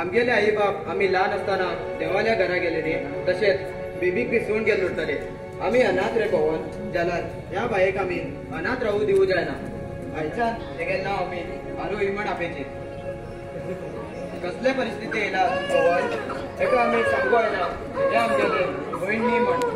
आमगेले आई बाप आम्ही लहान असताना देवाल्या घरा गेलेले तसेच बेबीक विसरून गेलो उरतले आम्ही अनाथ रे पवन ज्याला ह्या बायेक आम्ही अनाथ राहू देऊ जायना आयच्यान तेगे नाव आम्ही आलो इमड आपेचे कसले परिस्थिती येयला पवन एका आम्ही सांगू येना हे आमगेले बहिणी म्हण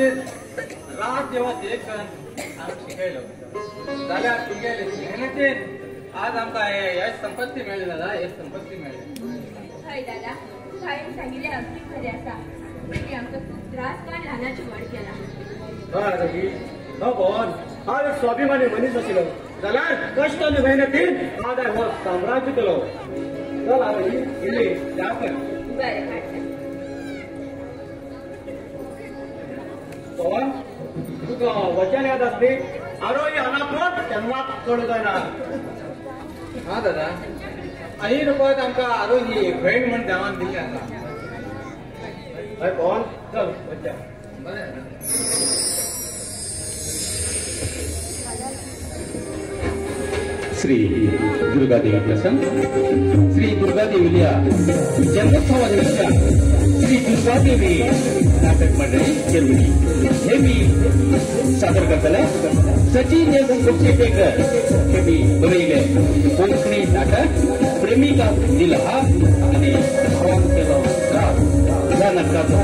रात जेव्हा ते शिकायलो जाल्यार तुमगेले मेहनतीन आज आमकां यश संपत्ती मेळ्ळी दादा यश संपत्ती मेळ्ळी हय दादा ताईन सांगिल्लें अगदी खरें आसा की आमकां खूब त्रास काडून ल्हानाची व्हड केला हय रवी भगवान हांव एक स्वाभिमानी मनीस आशिल्लो जाल्यार कश्ट आनी मेहनतीन आज हो साम्राज्य केलो चल हांव इल्ली च्या कर बरें हाडटा पवन तुका वचन याद आसली आरोही अनाथोट केन्नाच चड जायना हा दादा आई रुपयात आमकां आरोही भयण म्हण देवान दिल्ली आसा हय पवन चल वचया बरें श्री दुर्गादेवी प्रसंग श्री दुर्गादेवीला जन्मोत्सवानिमित्त श्री दुर्गादेवी नाटक मंडळी केरवली हे मी सादर करतले सचिन गोपशेट्टेकर हे मी बरयले कोंकणी नाटक प्रेमिकाक दिला आणि केलो घात या नाटकाचो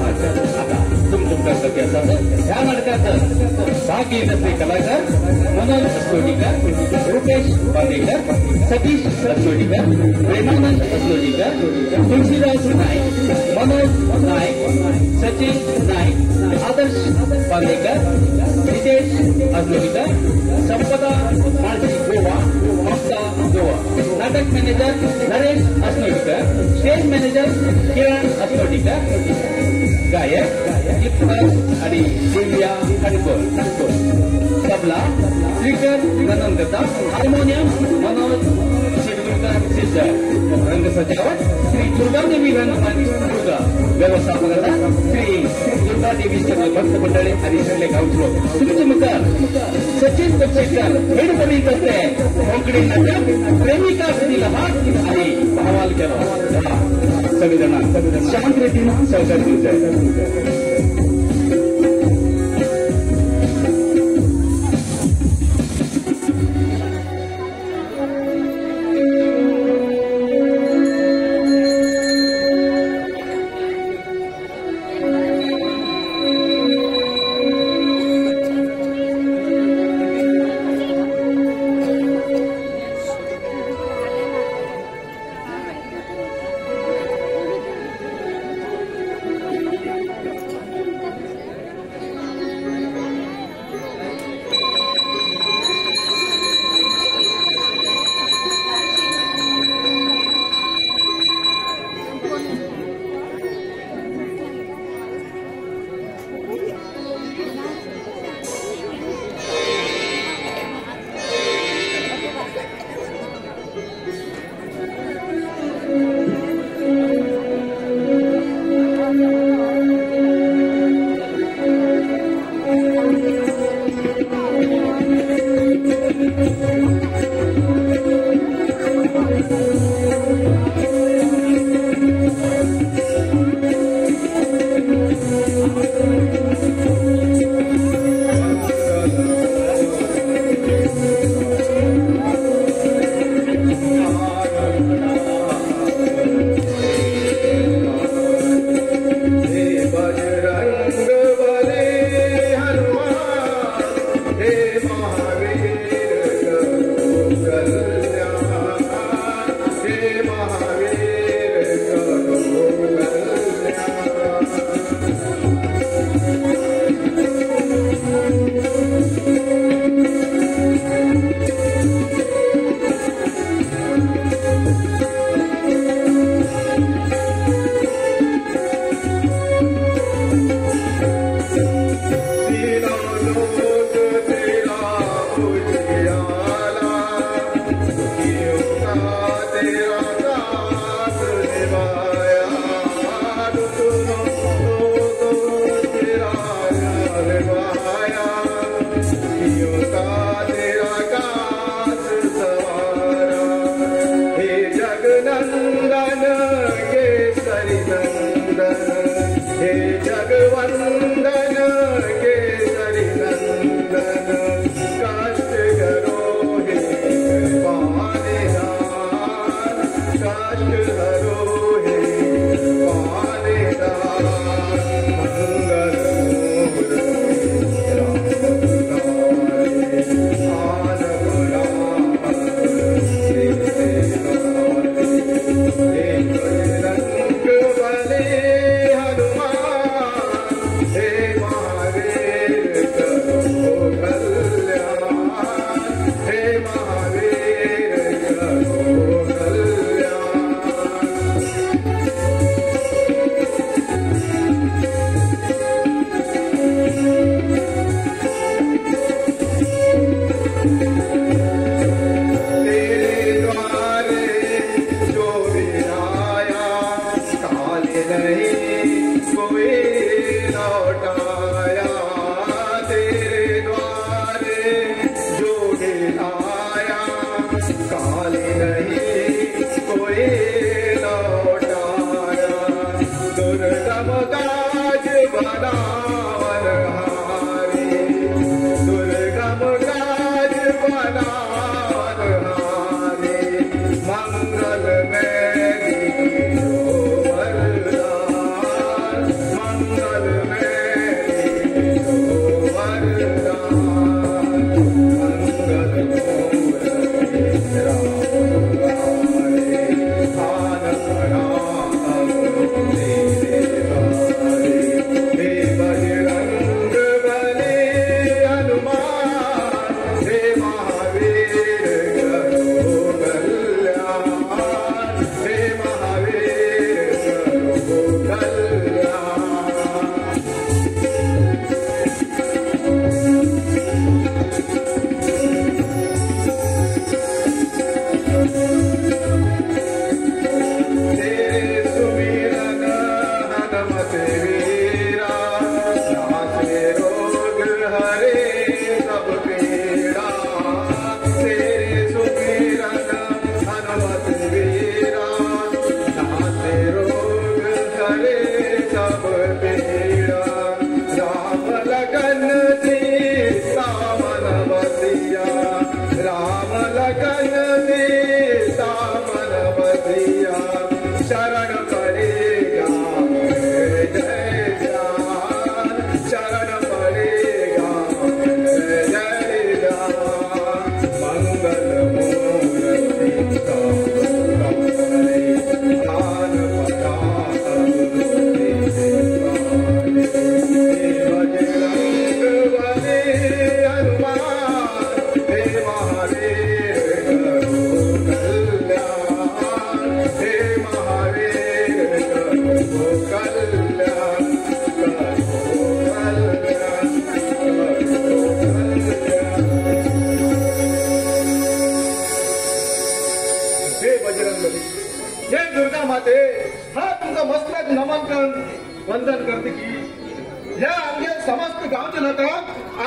आता तुमच्या आसा ह्या नाटकात भाग घेत असले कलाकार मनोज अस्लोडीकर रुपेश बांदेकर सतीश अस्लोडीकर प्रेमानंद अस्लोडीकर तुळशीदास नाईक मनोज नाईक सचिन नाईक आदर्श बांदेकर नितेश अस्लोडीकर संपदा माळजी गोवा ममता गोवा नाटक मॅनेजर नरेश अस्लोडीकर स्टेज मॅनेजर किरण अस्लोडीकर गायक आणि देविया हडकोर तबला स्पीकर गणनकर्ता हार्मोनियम मनोज शेडगुलकर सिद्धर रंग सजावट श्री दुर्गादेवी रंगमंच दुर्गा व्यवस्थापकता श्री दुर्गादेवी सर्व भक्त मंडळी आणि सगळे गावचे लोक तुमचे मुखार सचिन गोपशेट्टेकर हेड बरी करते कोंकणी नाटक प्रेमिकाक दिला आणि अहवाल केला सगळेजण शांत रीतीने सहकार दिवचे हे जगवंदन केसरी नंदन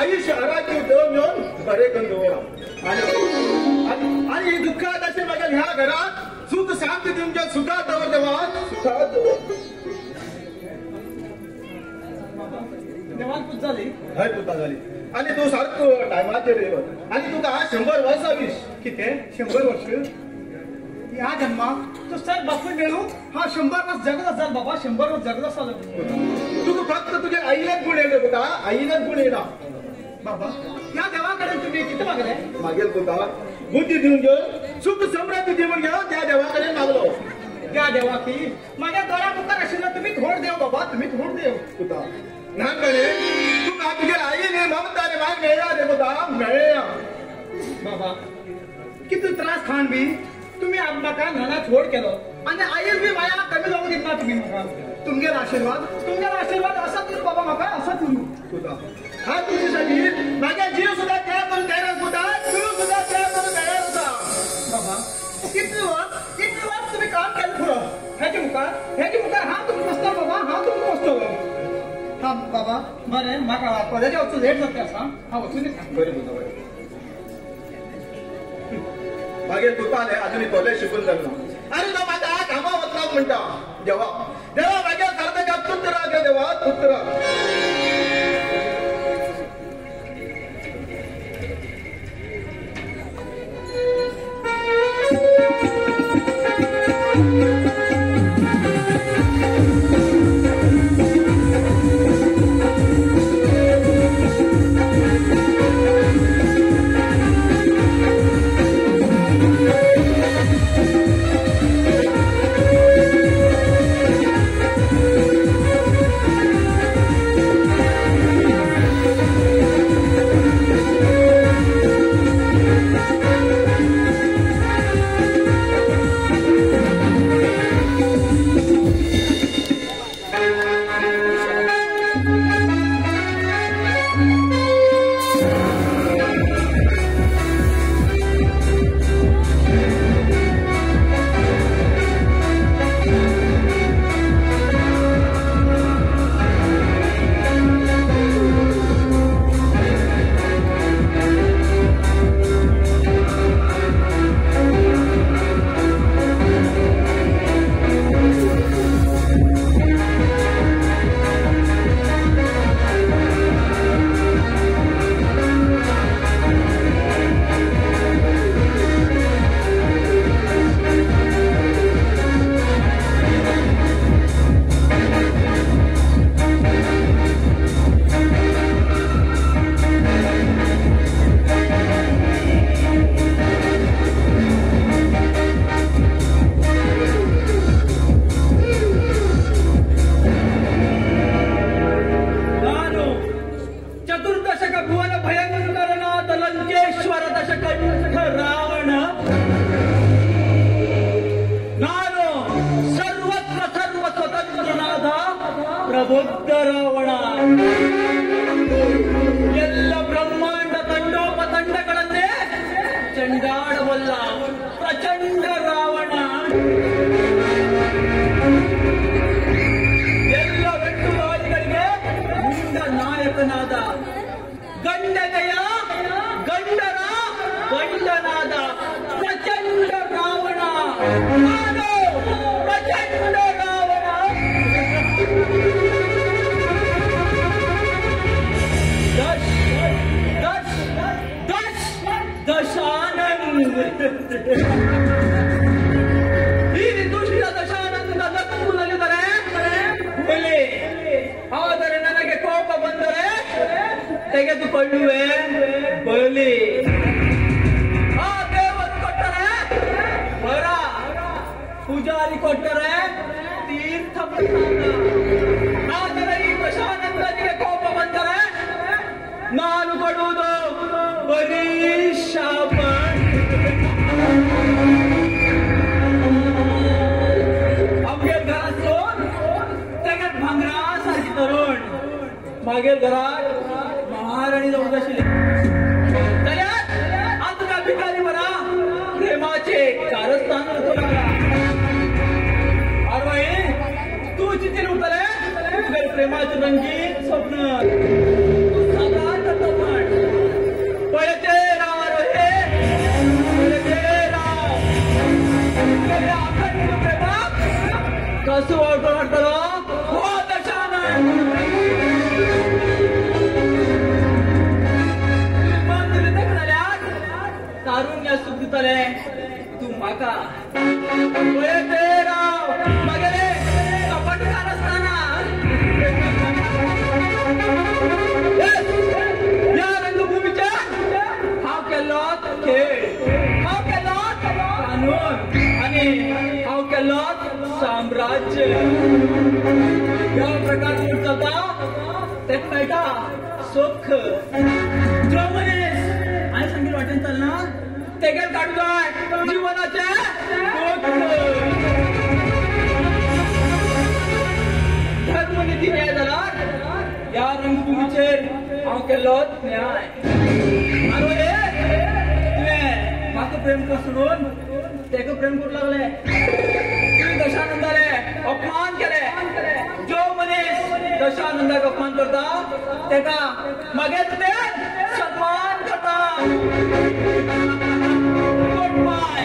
आई शहरात येऊन येऊन बरे करून दवरा आणि दुःखात असे माझ्या ह्या घरात सुख शांती तुमच्या सुखात दवर देवा सुखात देवान पूज झाली हय पुता झाली आणि तू सारखं टायमाचेर येवत आणि तुका 100 वर्सां किती 100 वर्ष ह्या जन्माक तो सर बापून मिळू हा 100 वर्ष जगत असाल बाबा 100 वर्ष जगत असाल तुका फक्त तुझ्या आईलाच गुण येले पुता आईलाच गुण येला बाबा या देवाकडे तुम्ही किती मागले मागेल पुता बुद्धी देऊन घेऊन सुख समृद्धी देऊन घेऊन त्या देवाकडे मागलो त्या देवा की माझ्या डोळ्या पुकार असेल तुम्ही थोड देव बाबा तुम्ही थोड देव पुता नानपणे तुका तुझ्या आईने ममताने माग मिळला रे पुता मिळला बाबा किती त्रास खान बी तुम्ही म्हाका नाना छोड केलो आणि आईल बी माया कमी जाऊ देत ना तुम्ही म्हाका तुमगेर आशीर्वाद असा तुम्ही बाबा म्हाका असा तुम्ही पुता हा तुझ्यासाठी माझ्या जीव सुद्धा त्याग करून तयार होता तू सुद्धा त्याग करून तयार होता बाबा किती वर्ष तुम्ही काम केलं पुरं ह्याची मुखार हा तुम्ही बसता बाबा हा तुम्ही बसतो हा बाबा बरें म्हाका कॉलेजा वचून लेट जाता असा हा वचून बरें पुता बरें मागे कृपाने अजूनही कॉलेज शिकून जालो आणि तो माझा कामा वचना म्हणटा देवा माझ्या कर्तव्या पुत्र घे देवा पुत्र ಪ್ರಬುದ್ಧ ರಾವಣ ಎಲ್ಲ ಬ್ರಹ್ಮಾಂಡ ತಂಡೋಪತಂಡಗಳನ್ನೇ ಚಂಡಾಡಬಲ್ಲ ಪ್ರಚಂಡ ರಾವಣ ಎಲ್ಲ ವೆಟ್ಟುಗಾಲಿಗಳಿಗೆ ಮುಂಡ ನಾಯಕನಾದ ಗಂಡನೆಯ ಗಂಡರ ಗಂಡನಾದ ಪ್ರಚಂಡ ರಾವಣ ನಾನು ಪ್ರಚಂಡ ರಾವಣ ದಶಾನಂದ ಈ ದುಷ್ಟ ದಶಾನಂದ ನಕ್ಕುನಲ್ಲಿದ್ದಾರೆ ಬಲಿ ಆದರೆ ನನಗೆ ಕೋಪ ಬಂದರೆ ತೆಗೆದುಕೊಳ್ಳುವೆ ಬಲಿ ಆ ದೇವರು ಕೊಟ್ಟರೆ ವರ ಪೂಜಾರಿ ಕೊಟ್ಟರೆ ತೀರ್ಥ ಪ್ರಸಾದ ಆದರೆ ಈ ದಶಾನಂದನಿಗೆ ಕೋಪ ಬಂದರೆ ನಾನು ಕೊಡುವುದು बरी शाप आमच्या घरात त्याच्यात भांगरासारखी तरुण मागील घरात महाराणी जाऊन आशिल्ली जाल्यार आमकां भिकारी बरा प्रेमाचे कारस्थान वचूंक लागला आरवाई तूं चिंतेन उरतलें तुगेलें प्रेमाचें रंगीत स्वप्न तूं सदांच या रंगभूमीच्या हाव केलो खेळ, हाव केलो कानून आणि हाव केलो साम्राज्य. या प्रकारचे चलता ते मेळटा सुख. जो मनीस हांवें सांगिल्लें वाटेन चलना तेगेर काडूं जाय जीवनाचे दुःख. धर्मनिती न्याय जाल्यार या रंगभूमीचेर हांव केल्लो न्याय. तुवें म्हाका प्रेम कर सोडून तेका प्रेम करूंक लागले. तुवें दशानंदाले अपमान केले. जो मनीस दशानंदाक अपमान करता तेका मागे तुवें सन्मान करता. Good bye.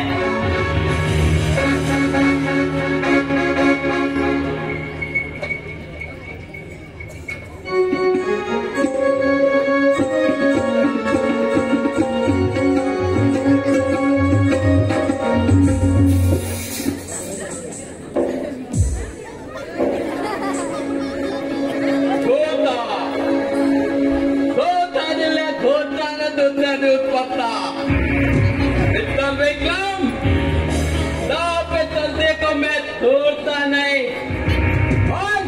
छोड़ता नहीं और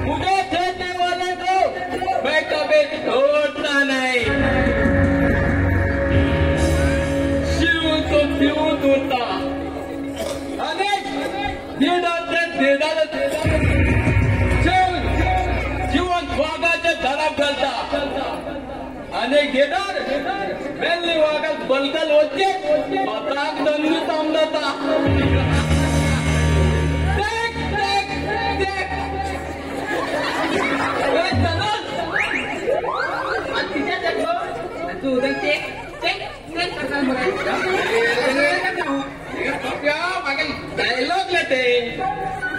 मुझे छोड़ने वाले को मैं कभी छोड़ता नहीं. शिव तो शिव दूरता अनेक जीवन वागाचे धराब घालता. अनेक गेदार मेल्ली वागात बलकल वच्चे स्वताक दंडू समजता. तू उधर चेक चेक चेक करता डायलॉग लेते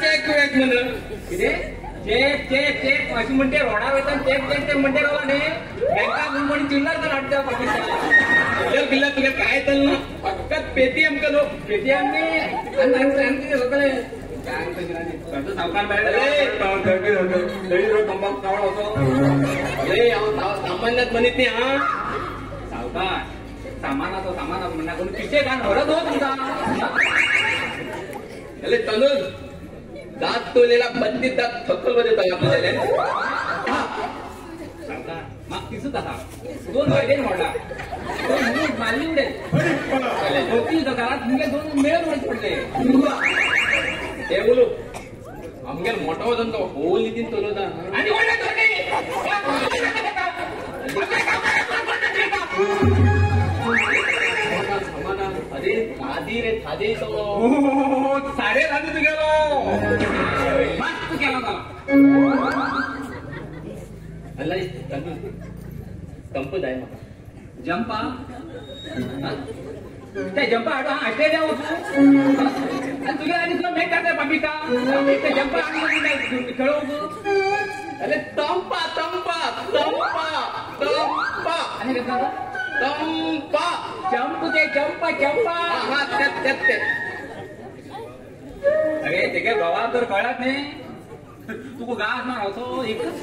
चेक वेक म्हणून चेक चेक चेक अशी म्हणते रोडा वयता चेक चेक ते म्हणते रावला न्ही बँकाक म्हण चिल्लर तर हाडटा पाकिस्तान बिल्ला तुगे काय चलना फकत पेटीएम केलो पेटीएम न्ही आनी सगळे सावकार सामान्यात म्हणत नाही. हा सावकार सामानाचो सामान म्हणा कोण पिशे घाण हरत हो तुमचा तनुज दात तोलेला 32 दात थक्कल मध्ये आपल्याला सावकार मग दिसत असा 2 वायडेन मोडला मारली उडेल होती घरात मुगे 2 मिळून वच पडले. हे बोलू आमगे मोठो वजन तो होल नितीन तोलता आणि अरे आधी रे थादे तो सारे राजू तू गेलो मस्त केला का अल्लाह कंप जाय म्हाका जंपा ते जंपा हाडो हां अशें जावं तूं आनी तुगे आनी तुका मेळ करता पापिका ते जंपा आनी खेळोवंक अरे तंपा तंपा तंपा तंपा आनी कितें जाता तंपा जंप ते जंपा जंपा हां ते अरे तेगे गांवांत तर कळत न्ही तुका गास मारचो एकच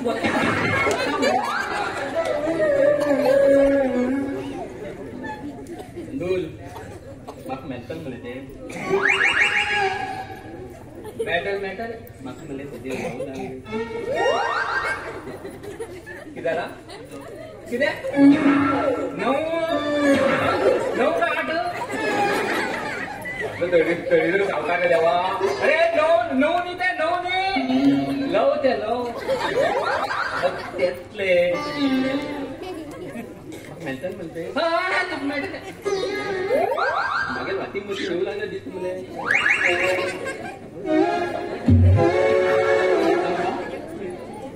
दूल म्हाका मेळटलें मरे तें मेळटलें म्हाका मरे तेजेर कितें जालां कितें 9 का 8 तरी सावकार देवा अरे 9 न्ही ते 9 न्ही लव ते लव तेतले मेळटलें म्हणते हा तुका मेळटलें मागे वाटी मुशी येऊ लागले दिसता मले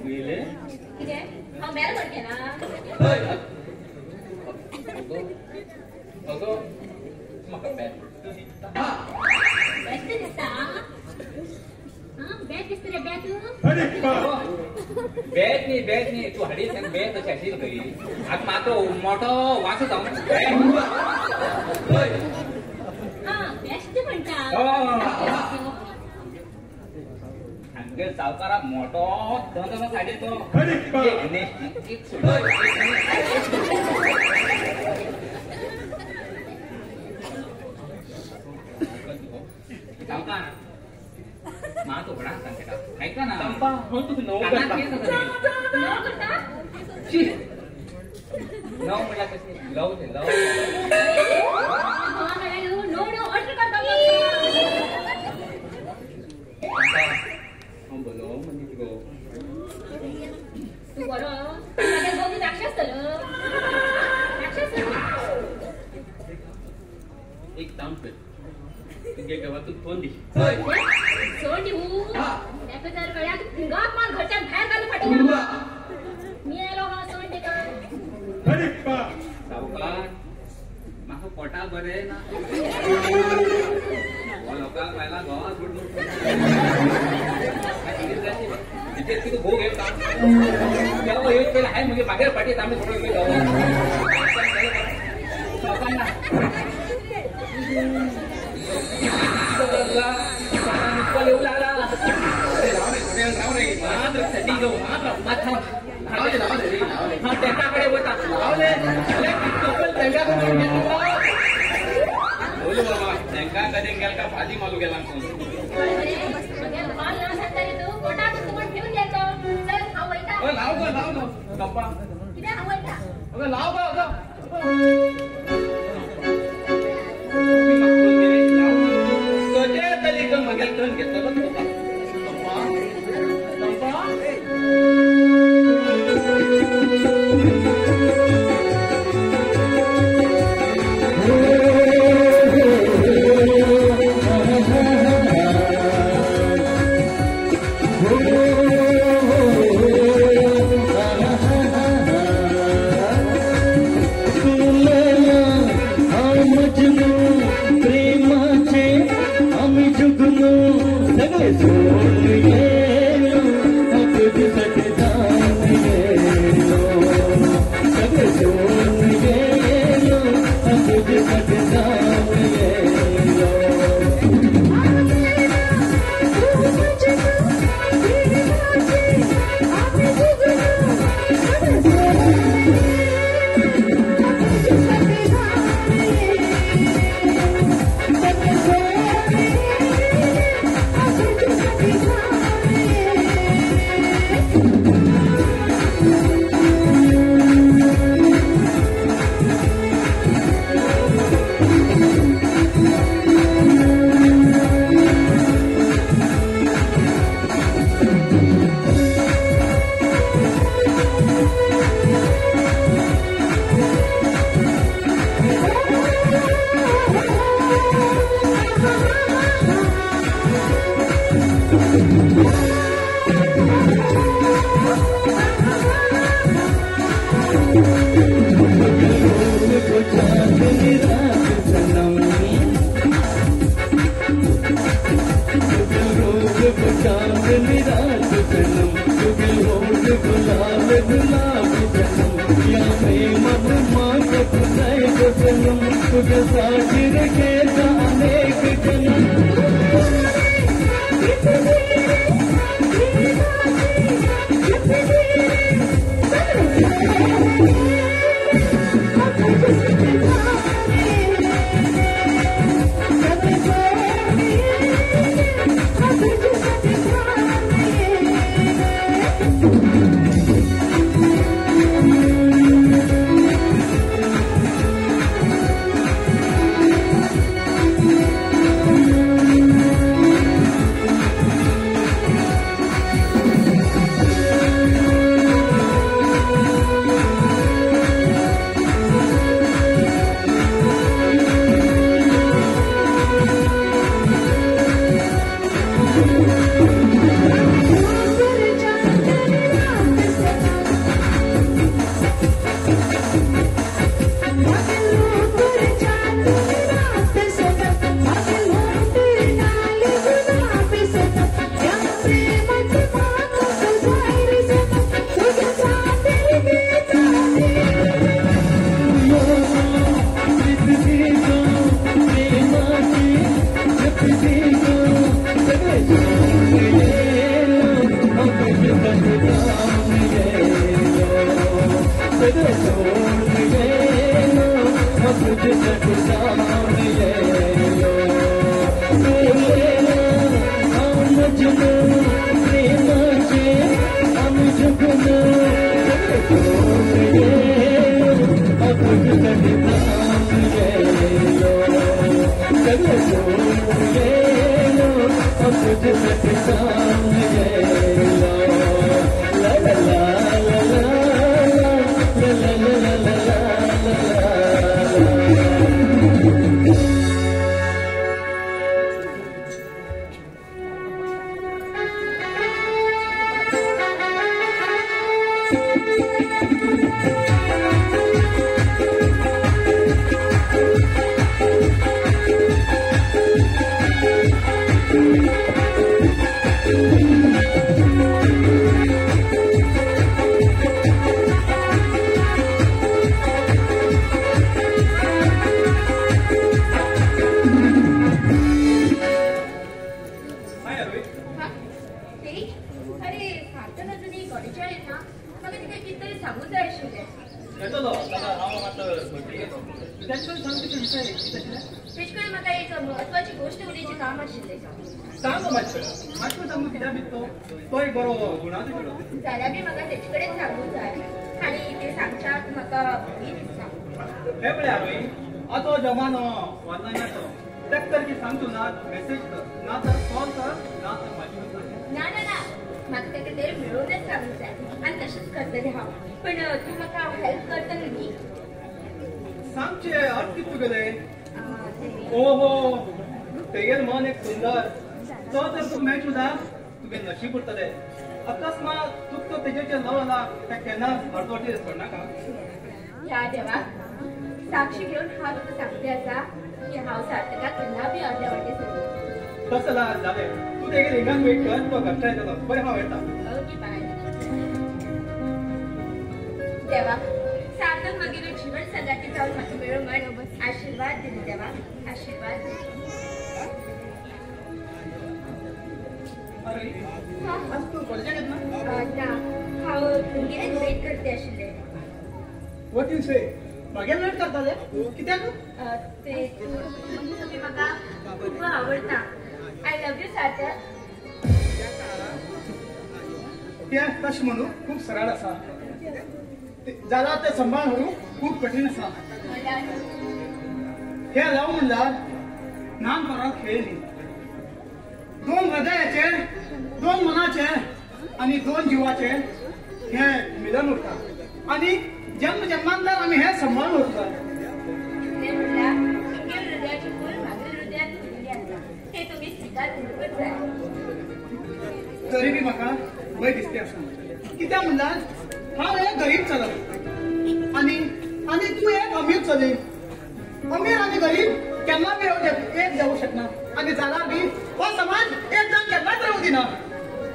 गेले कितें हांव बेल म्हणटे ना अगो म्हाका बेल बेस्ट दिसता बेट दिसता रे बेट बेट न्ही तू हाडी सांग बेट अशी आशिल्ली खरी आतां मातो मोठो वासो जावन बेस्ट म्हणटा मुगे सावकाराक मोठो धंदो साडे तो सावकार मा तो बडा सांगते का ऐका ना संपा हो तू नो नाव करता लव म्हटला कशी लव ते लव नो नो ऑर्डर करता हम बोलो म्हणजे गो तू बरो माझ्या गोदी राक्षस एक काम कर तुझ्या गावातून फोन दे सोड देऊ त्याचं जर कळ्या गावात माल घरच्या बाहेर घालून पाठवू मी आलो हा सोड दे का सावकार माका पोटा बरे ना लोकांक पहिला गावात सोडलो तिथे तू भोग येत तेव्हा एक केलं आहे म्हणजे बाहेर पाठीत आम्ही सोडून गेलो येऊ लागला मात्र थंडी घेऊ मात्र हा त्यांच्याकडे होता बोलू बाबा त्यांका कधी गेल का भाजी मालू गेला लाव गप्पा लाव तरी मगेल टन घेतलं साक्षी घेऊन हा तुका सांगते असा की हाव सार्थकात पुन्हा बी अर्ध्या वाटे सोडून कसं झाले तू ते रिंगान वेट कर तो घरचा येतो बरे हाव येता ओके बाय देवा सार्थक मागील जीवन संगाती जाऊन म्हाका मेळूंक म्हण आशीर्वाद दिले देवा आशीर्वाद अरे आज तू कॉलेजाक येत ना हांव भुरग्यांक वेट करते आशिल्ले व्हॉट यू से मागे वेट करताले कित्याक ते तुम्ही म्हाका खूप आवडता आय लव्ह यू सार्थक ते तशें म्हणू खूप सरळ आसा जाल्यार ते सांबाळ म्हणू खूप कठीण आसा हे लव म्हणल्यार नान परत खेळ न्ही दोन हृदयाचे दोन मनाचे आणि दोन जीवाचे हे मिलन उरता आणि जन्म जन्मांतर आम्ही हे सांभाळून उरता हृदयाची फूल माझ्या हृदयात फुलली आसा हे तुम्ही स्वीकार करूनच जाय तरी बी म्हाका भंय दिसते आसा कित्याक म्हणल्यार हांव एक गरीब चलय आणि तू एक अमीर चलय अमीर आणि गरीब केन्ना बी एक जाऊ शकना आणि जाल्यार बी हो समाज एक जाण केन्नाच रावूं दिना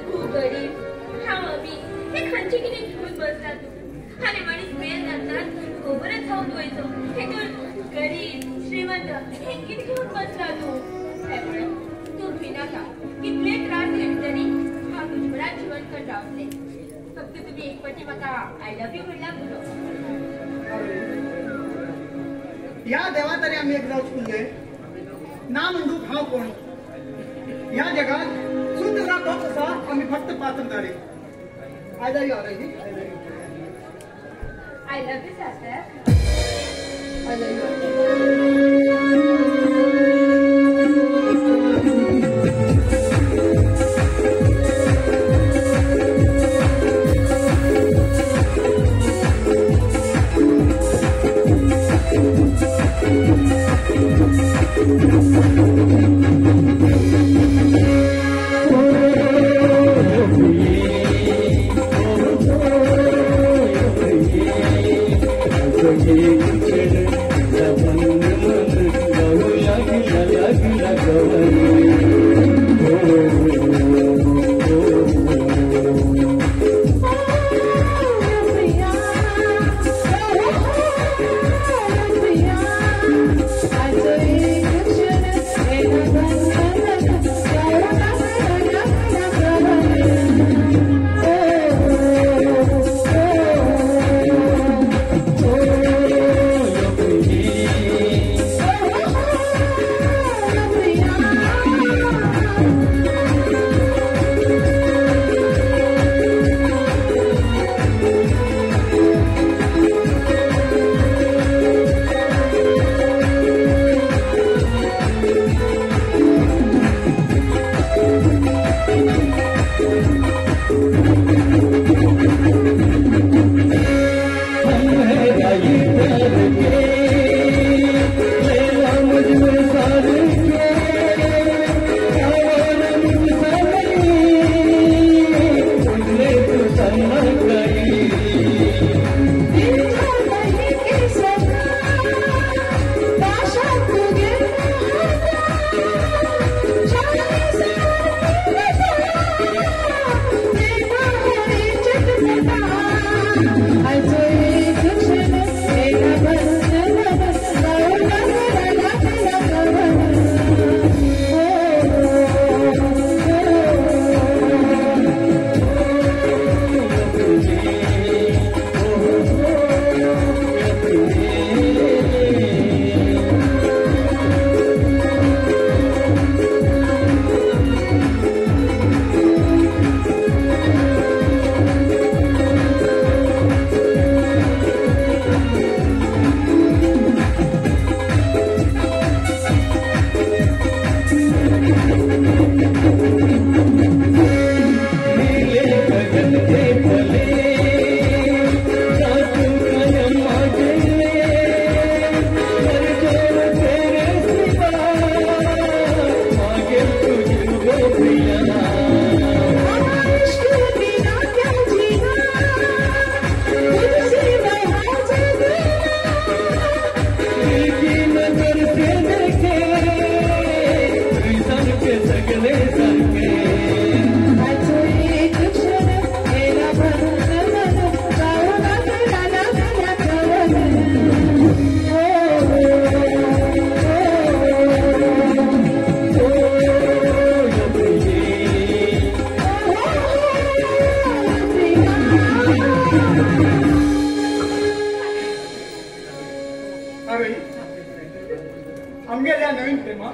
तू गरीब हांव अमीर हे खंयचे कितें घेवन बसला तू आनी मनीस मेल जातात खबरच जावन वयचो हेतून गरीब श्रीमंत हे कितें घेवन बसला तू हे पळय तू भिनाका कितले त्रास घेतले तरी हांव तुजे बराबर जिवन कर रावतलें फक्त तुम्ही एक फावटी म्हाका आय लव्ह यू म्हणल्यार पुरो या देवा तरी आम्ही एक जाऊच पुरले ना म्हणून हांव कोण या जगात सुंदर तोच आसा आम्ही फक्त पात्रधारी I love you already I love you Sarthak I love you आमगेल्या नवीन प्रेमा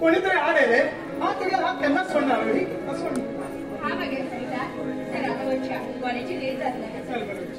कोणीतरी आलेले हा तुला हा त्यांनाच सोडणार होई असं हा मागे चला वरच्या कॉलेजची लेट झाली चल बरोबर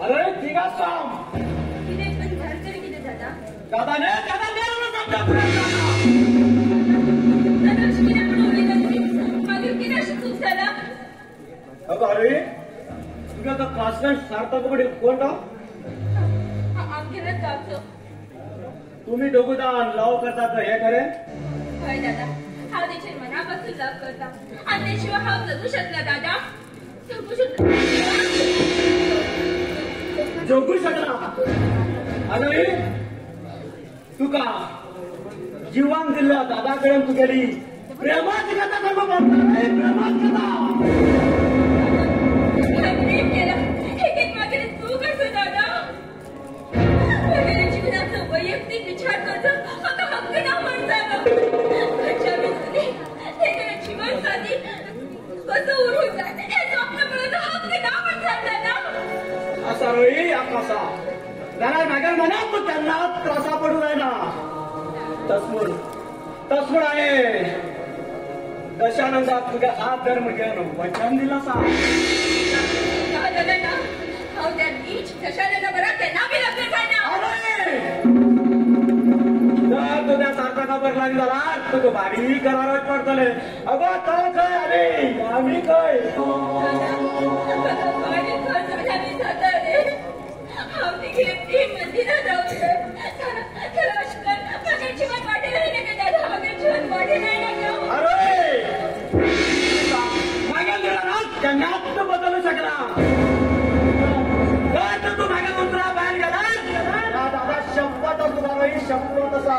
अरे तिघा सांग किती पण घर तरी किती दादा दादाने अरे तुझ्या तर क्लासमेट सार्थककडे कोण राव तुम्ही दोघंजण लव करतात हे खरे होय दादा हा देखील मनापासून लव करता आणि त्याशिवाय हा जगू शकला दादा जगू शकला अरे तुका जीवन दिलं दादाकडे तू गेली प्रेमाची कथा प्रेमात कथा प्रेम केलं एक मागे तू कसं दादा वगैरे जीवनाचं वैयक्तिक विचार करतं आता हक्क ना म्हणताना घरच्या व्यक्तीने हे जीवन साधी कसं उरून जाते हे स्वप्न पडत हक्क ना म्हणतात दादा असा रोई आकाशा जरा नागर मनात तो त्यांना त्रासा पडू नये ना तसमूर आहे दशानंदात तुझ्या हात धर्म घेणं वचन दिला सा तुझ्या सारखा खबर लागली झाला तुझं भारी करारच पडतले अगो तो काय अरे आम्ही काय जगात बदलू शकला तू माझ्या मंत्रा बाहेर गेला दादा शपथ तुला शपथ तसा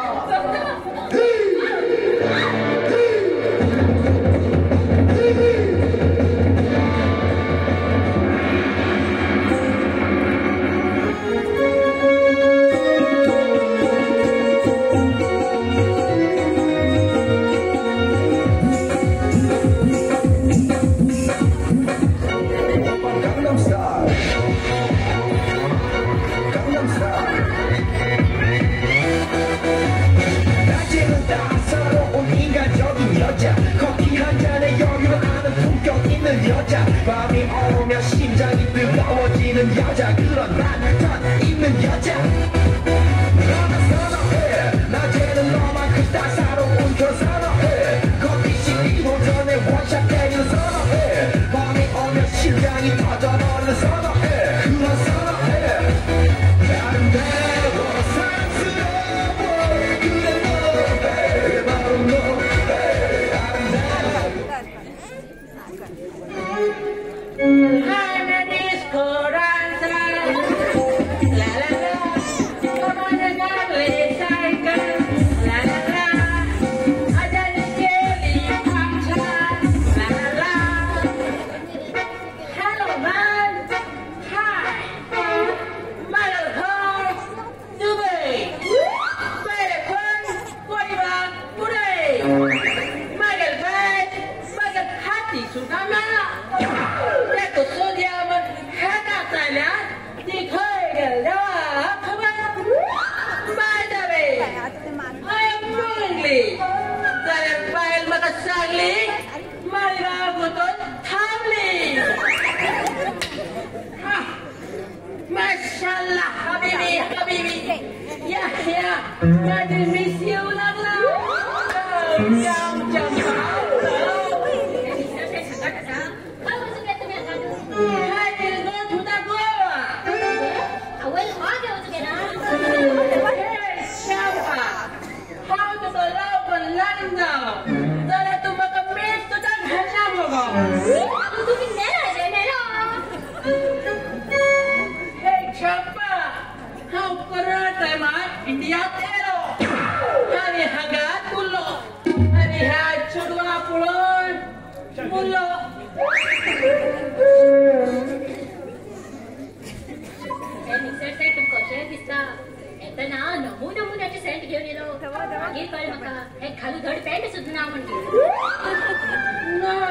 밤이 오면 심장이 뜨거워지는 여자 그런 난탄 있는 여자 너만 선호해 낮에는 너만큼 따사로운 그 선호해 커피식 이호전에 원샷 때리는 선호해 밤이 오면 심장이 터져버리는 선호해 그런 선호해 아름다워 사랑스러워 그래 너 바로 너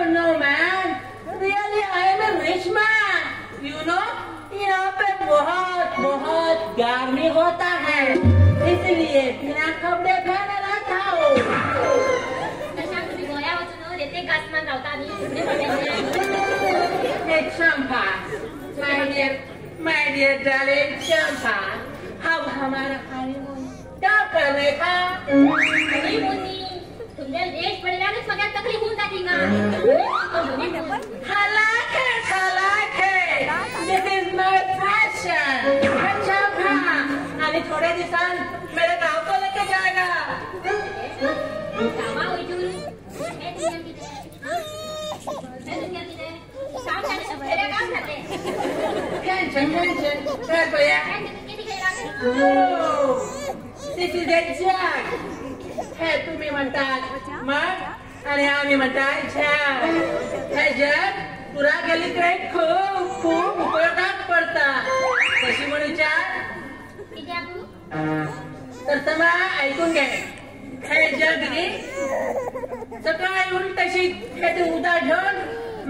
No, man. Really, I am a rich man. You know, यहाँ पे बहुत गर्मी होता है, इसलिए बिना कपड़े पहने रहता हूँ. एक Shampa, my dear darling Champa, how हमारा honeymoon क्या कर रहे था? honeymoon तुमने लेट पडला ना सगळ्यात तकलीफ होऊन जाते ना. हलाक है. This is my passion. Champa, आणि थोड़े दिवसांत मेरे गाँव को लेके जाएगा. कामा होईल हे दुनिया किती हे दुनिया किती काम झाले सगळे काम झाले. Tension. काय बोया? किती काही लागले. Oh, this is a joke. हे तुम्ही म्हणतात मग आणि आम्ही म्हणतात छान. हे जग पुरा गलीकडे खूप उपयोगात पडतात. कशी म्हणू छान? किती आकू तर तमा ऐकून घे. हे जग सकाळी उठून तशी हे उदा घेऊन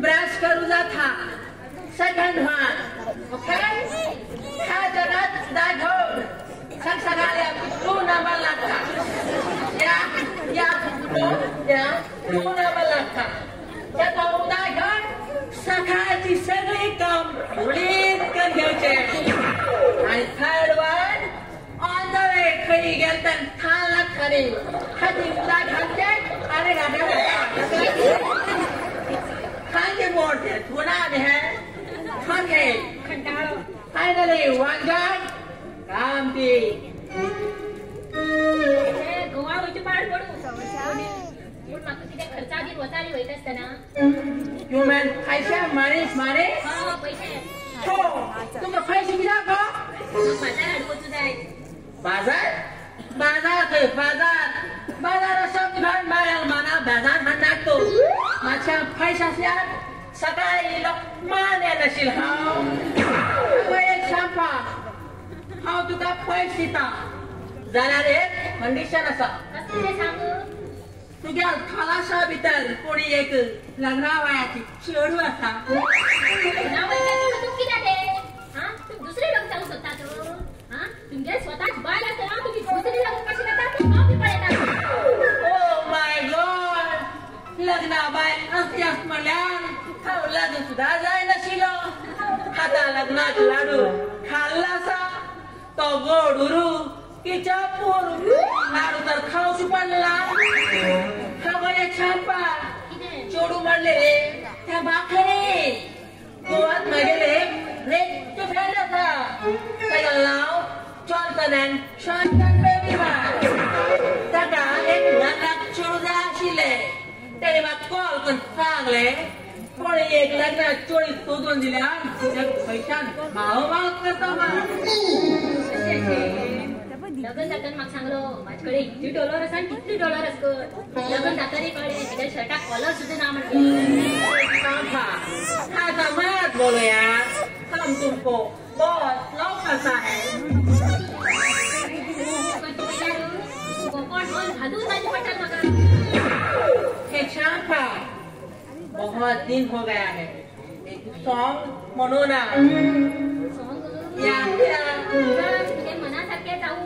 ब्रश करू जाता. Second one okay. ह्या जगात दाखवून सकाळी तू नंबर लागता. या तू नंबर लागता. त्याचा उदा घेऊन सकाळची सगळी काम उडीत कर घ्यायचे. आणि third one on the way खरी गेलता थांबला खरी हाती उदा घालते आणि गाड्या खाली मोडते थोडा आहे खाके कंटाळो. फायनली वांगाड काम ती हे गोवा होईची पाड पडू. पण माका किती खर्च आधी वसारी होईत असताना. ह्युमन पैसा मारे हो पैसे हो तुम्ही पैसे किती का बाजार अडवतो जाय. बाजार शब्द बाहेर माना बाजार म्हणतो. माझ्या पैशाच्या सकाळी लोक माने नशील हाव छापा हाव तुका पैसे दिता जाणार एक कंडिशन असा. कसं ते सांगू. तुझ्या खालाशा भितर कोणी एक लग्ना वयाची चेडू असा. तुमकी जाते हा तुम्ही दुसरे लोक जाऊ शकता तो हा तुमचे स्वतःच बाळ असतं ना तुम्ही दुसरी लोक कशी करता ते माफी पडतात. ओ माय गॉड लग्ना बाय असल्यास म्हणल्यार लग्न सुद्धा जाय नशिलो. आता लग्नात लाडू खाल्लासा तो गोड उरू तिच्या पोरू लाडू तर खाऊशी पडला. खवया छापा चोडू म्हणले त्या बाखरे गोवात गेले रे तो फेडला त्याला नाव जॉन्सन शांतन बेबी बा. त्याला एक नाटक चोडूदा आशिले त्याने बा कॉल करून सांगले कोणी एक लग्नात चोळी शोधून दिल्या पैशान भाव करता लग्न जाताना मग सांगलो माझ्याकडे किती डॉलर असा किती डॉलर असतो. लग्न जाताना कळले तिच्या शर्टात कॉलर सुद्धा ना म्हणते. आता मत बोलो यार हम तुमको बहुत लव करता है. कोण भादून माझी पटत मग छापा बहुत दिन हो गया है एक सॉन्ग म्हणू ना. या तुझे मनासारखे जाऊ.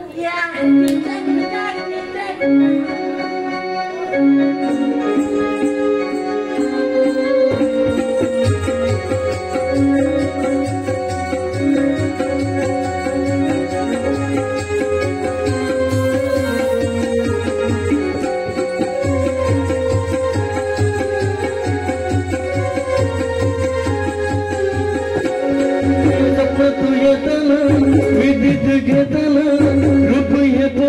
विदित घेतलं रूप येत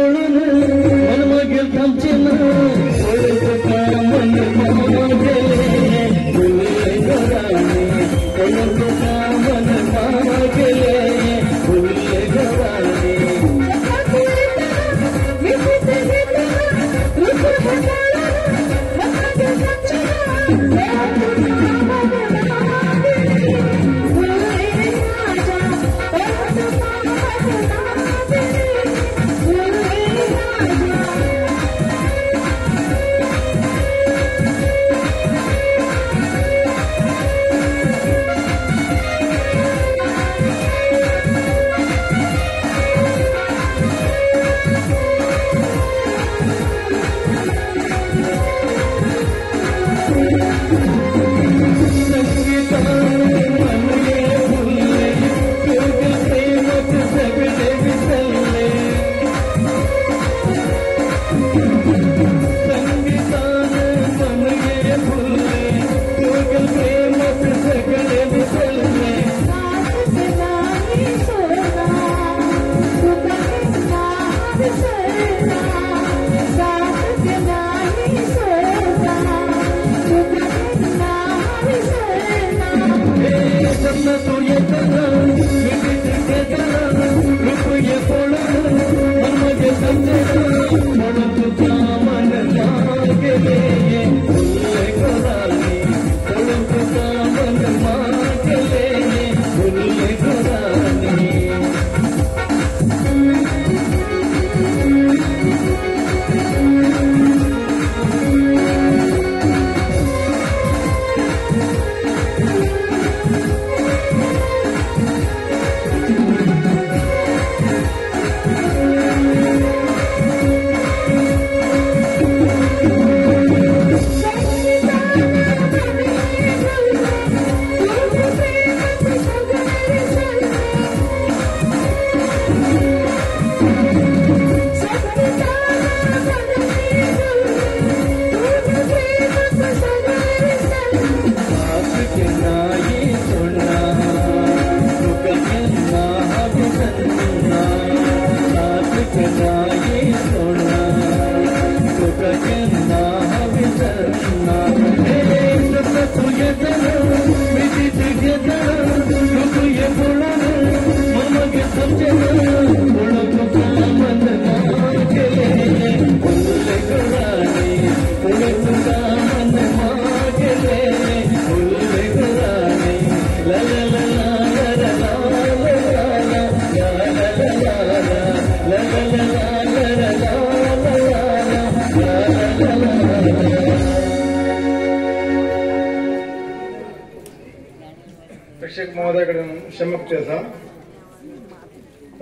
प्रेक्षक महोदय कडेन क्षमकचे आसा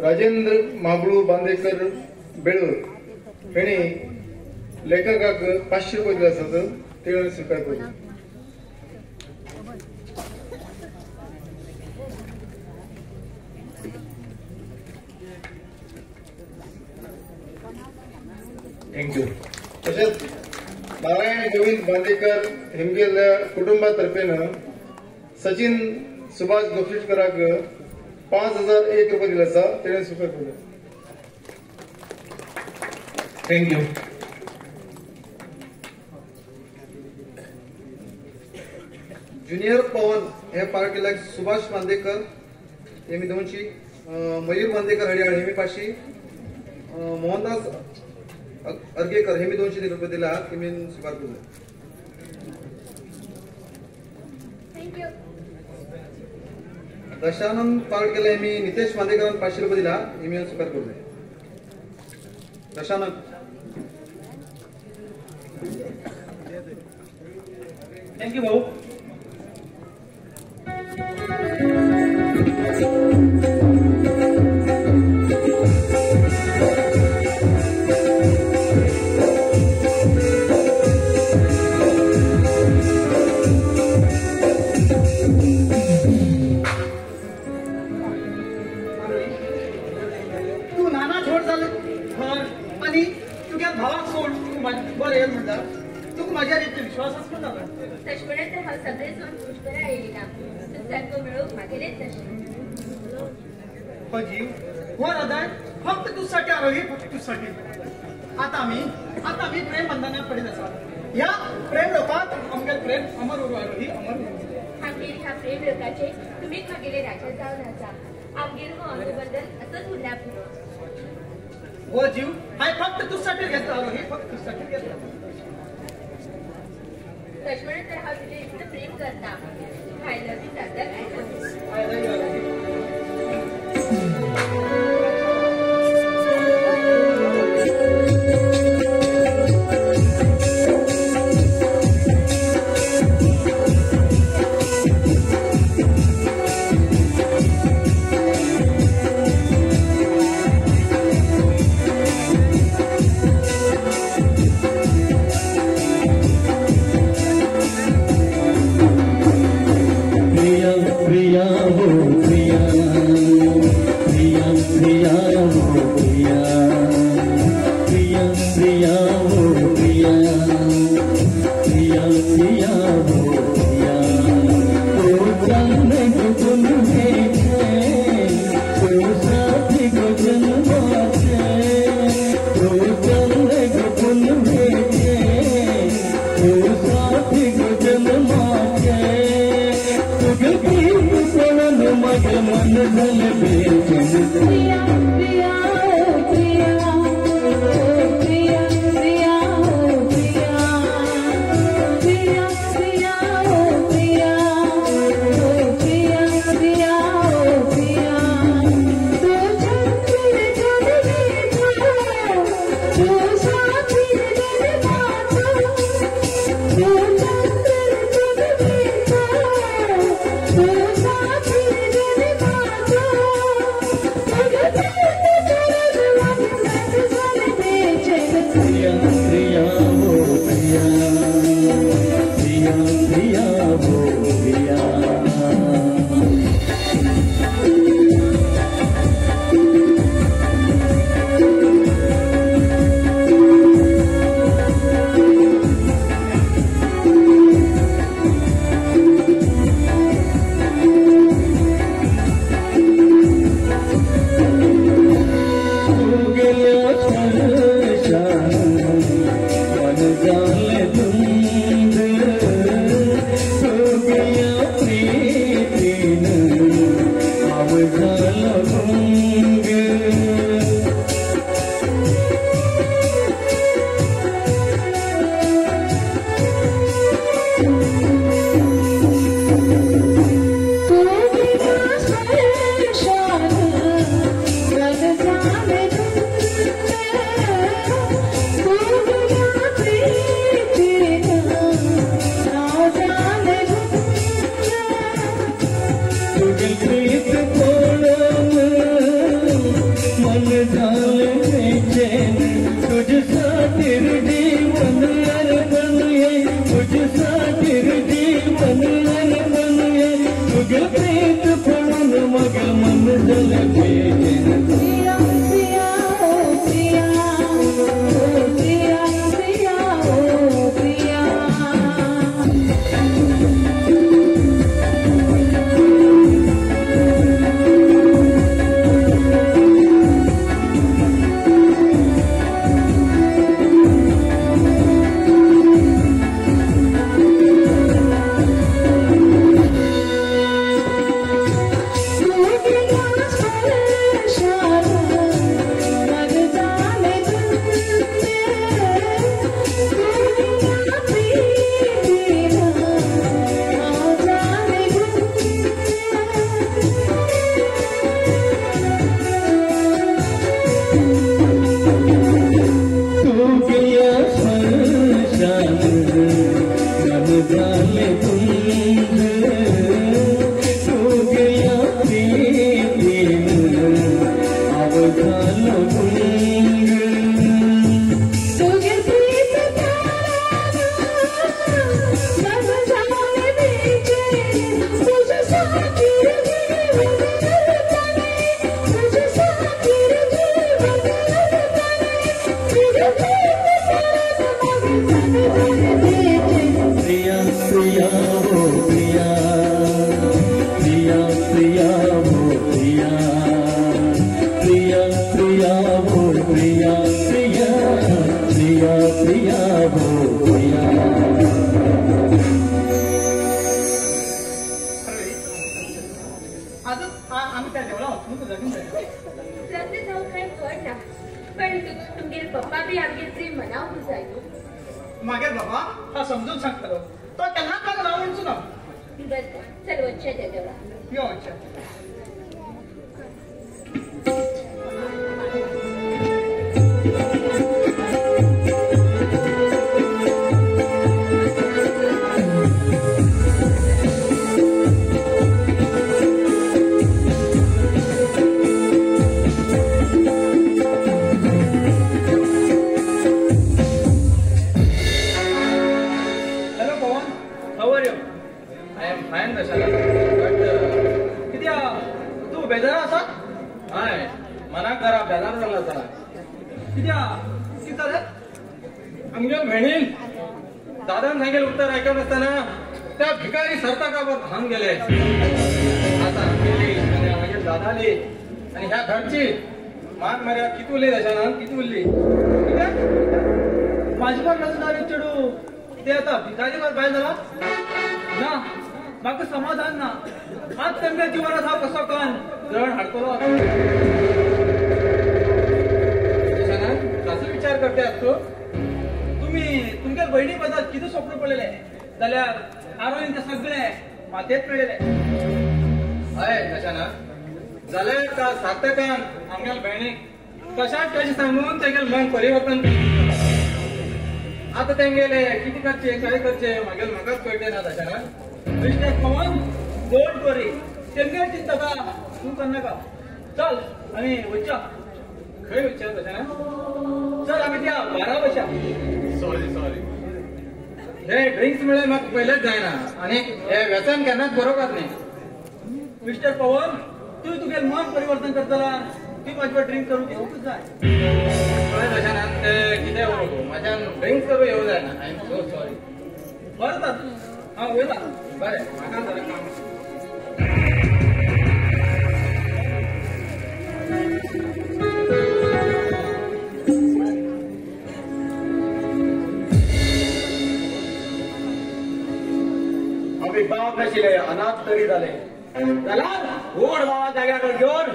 राजेंद्र मागळू बांदेकर बेळूर हेणी लेखकाक 500 रुपये दिले आसात ते स्वीकार करू. थँक्यू. तसेच नारायण गोविंद बांदेकर हेमगेल्या कुटुंबातर्फेन सचिन सुभाष गोपशिटकराक 5001 रुपये दिले आसा ते स्वीकार करू. थँक्यू. ज्युनियर पवन हे पार्ट केल्याक सुभाष बांदेकर हेमी 200, मयूर बांदेकर हरियाळ हेमी 500, मोहनदास अर्गेकर हेमी 200 रुपये दिले आहात हेमी स्वीकार करू. थँक्यू. दशानंद पार्ट केले हेमी नितेश बांदेकरान 500 रुपये दिला हेमी स्वीकार करू. दशानंद. थँक्यू भाऊ. तू नाना छोड झालं घर आणि तुझ्या भावाक सोड तू बरं येईल म्हणला तुका माझ्या रीती विश्वास असतो ना. तशपणे तर हा सगळे सण पुष्कळ आलेली ना सर्व मिळून मागेलेच तसे. हो जीव हो हृदय फक्त तुझसाठी आलो ही फक्त तुझसाठी. आता मी प्रेम बंधनात पडीत असा या प्रेम लोकात आमगे प्रेम अमर उरू आलो ही अमर उरू. आमगेर ह्या प्रेम लोकाचे तुम्हीच मागेले राजा जाऊन आसा. आमगेर हो अनुबंधन असंच उरल्या पुढं. हो जीव हाय फक्त तुझसाठी घेतला आलो ही फक्त तुझसाठी घेतला. तशपणे तर हा तुझे इतकं प्रेम करता खायला बी जाता काय ना. मागे बाबा हा समजून सांगतो तो त्यांना का लावून ना सर्वोच्च देवा यो अच्छा आमच्या बहिणी दादान सांगेल उत्तर ऐकत असताना त्या भिकारी सरताकावर धान गेले. आता माझ्या दादाली आणि ह्या घरची मान मर्यादा किती उरली त्याच्यानं किती उरली माझी पण नसणारे चढू ते आता भिकारीवर पाहिजे झाला ना बाकी समाधान ना आज त्यांच्या जीवनात हा कसा कान जण हडकलो कसं विचार करते असतो तुम्ही तुमच्या बहिणी बद्दल किती स्वप्न पडलेले जाल्यार आरोग्य ते सगळे मातेत पडलेले आहे कशानं जाल्यार का सातकान आमच्या बहिणी कशात कशी सांगून तेगेल मन परिवर्तन आता तेंगेले किती करचे काय करचे मागेल म्हाकाच कळते ना तशानं मिस्टर पवन डोंट वरी तेंगे चिंता का तू करना का चल आणि वच्चा खंय विचार तशानं चल आम्ही त्या 12 वर्षा सॉरी हे ड्रिंक्स मुळे म्हाका पहिलेच जायना आणि हे व्यसन केन्नाच बरोबर नाही. मिस्टर पवन तू तुगे मन परिवर्तन करतला ती माझ्यावर ड्रिंक करू घेऊच जाय काय तशानं ते कितें माझ्यान ड्रिंक्स करू येऊ जायना. I am so sorry. बरं तर हा वयता बरें म्हाका जरा काम आम्ही बाप नशिले अनाथ तरी झाले जाल्यार गोड बाबा जाग्याकडे घेऊन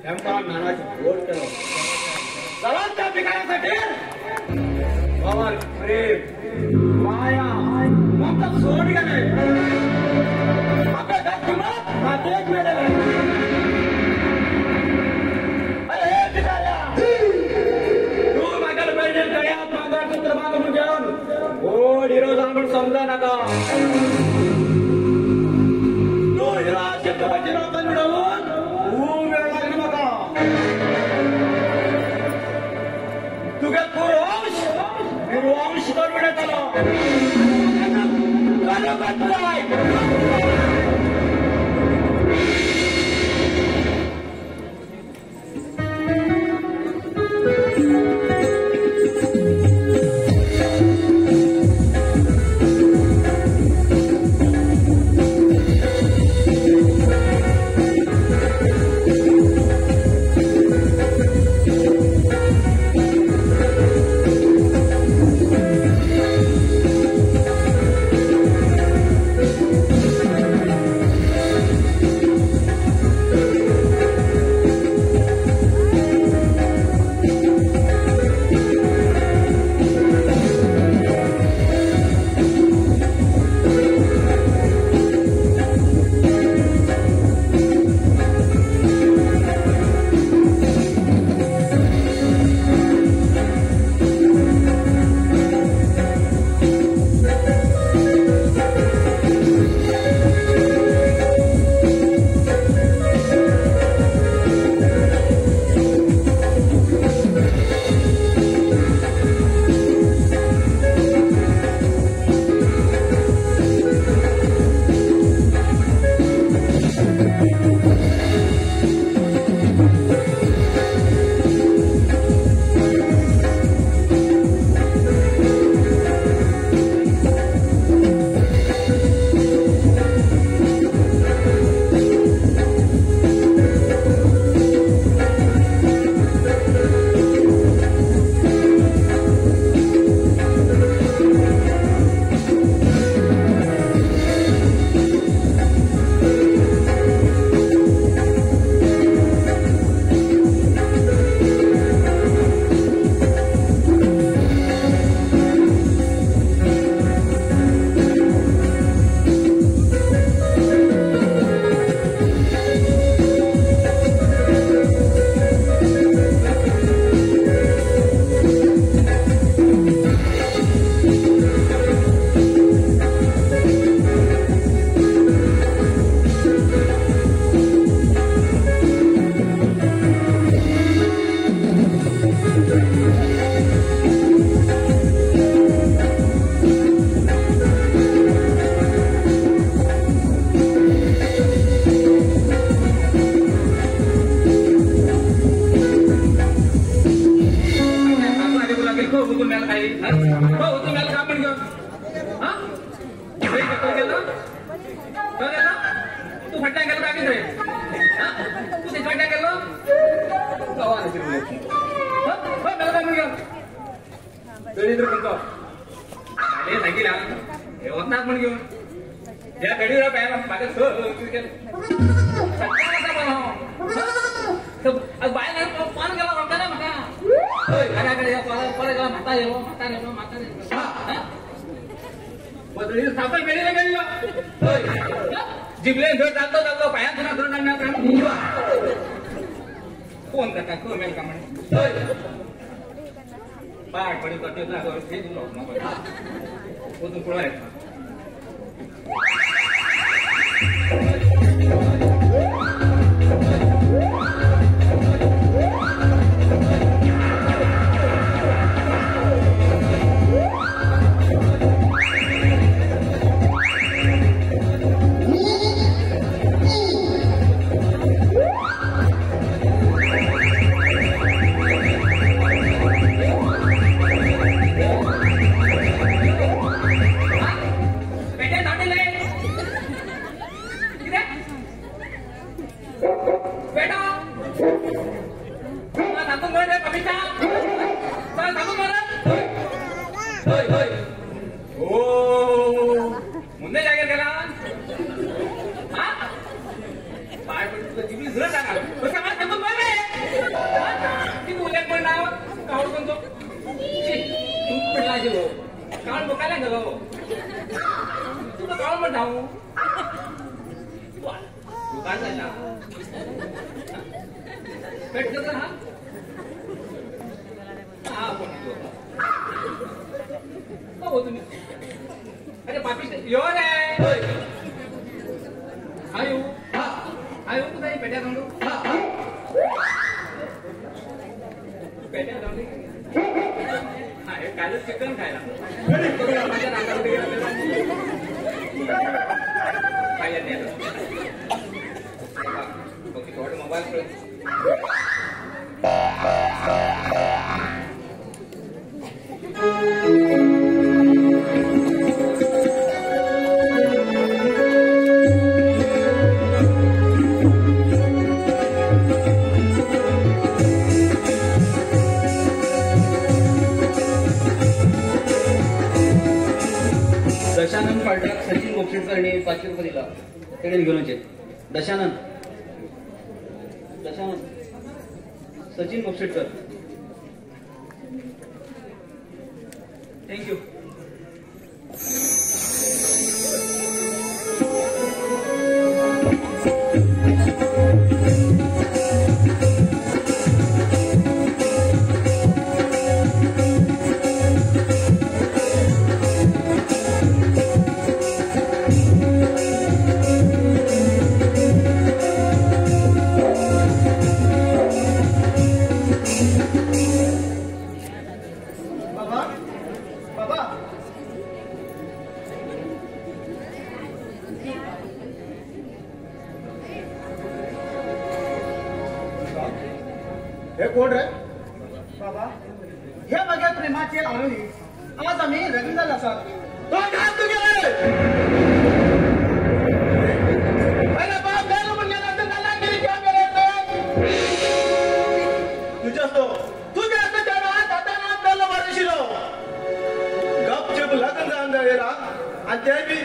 हेमका नानाची गोड केलो जाल्यार त्या पिकाऱ्यासाठी बाबा प्रेम माया म्हाका सोड गेले म्हाका किंमत मातेक मेळले. अरे पिकाऱ्या तू म्हाका बहिणीक गळ्यात मंगळसूत्र बांधून घेऊन गोड हिरो जांभूळ समजा नका तो हिरा चित्रपती नव्हता मिळवून खूप वेळ लागली म्हाका तुगे पुरुष निर्वंश करून मिळतलो म्हण घेऊन या घडीवर पाहायला माझ्या बाय नाही पान गेला म्हणता ना म्हणा घराकडे गेला म्हाता गेलो सापड गेली जिबले घर चालतो पाया तुला घर कोण करता मेल का म्हणे पाठ पडी करते तुला पुढे ಮುಂದೆ ಜಾಗಿರ್ಕಲ್ಲ काळ बघायला गेलो तुला काळ पण धावू दुकान जायला पेट करता हा कोण हो तुम्ही अरे पापी यो रे आयु आयु कुठे पेट्या थांबू पेट्या थांबली कालच चिकन खायला माझ्या नाकामध्ये खायला द्या ओके थोडं मोबाईल दशानंद पाटलाक सचिन गोपशिटकरने 500 रुपये दिला तेणे घेऊन दशानंद सचिन गोपशिटकर थँक्यू हे कोण रे बाबा हे बघा प्रेमाचे आरोही आज आम्ही लग्न झालं असा तो घात तू गेले अरे बाप गेलो पण गेला तर त्याला गिरी क्या गेले तुझ्या त्याला दादाना त्याला मारशिलो गपचूप लग्न जाऊन गेला आणि ते बी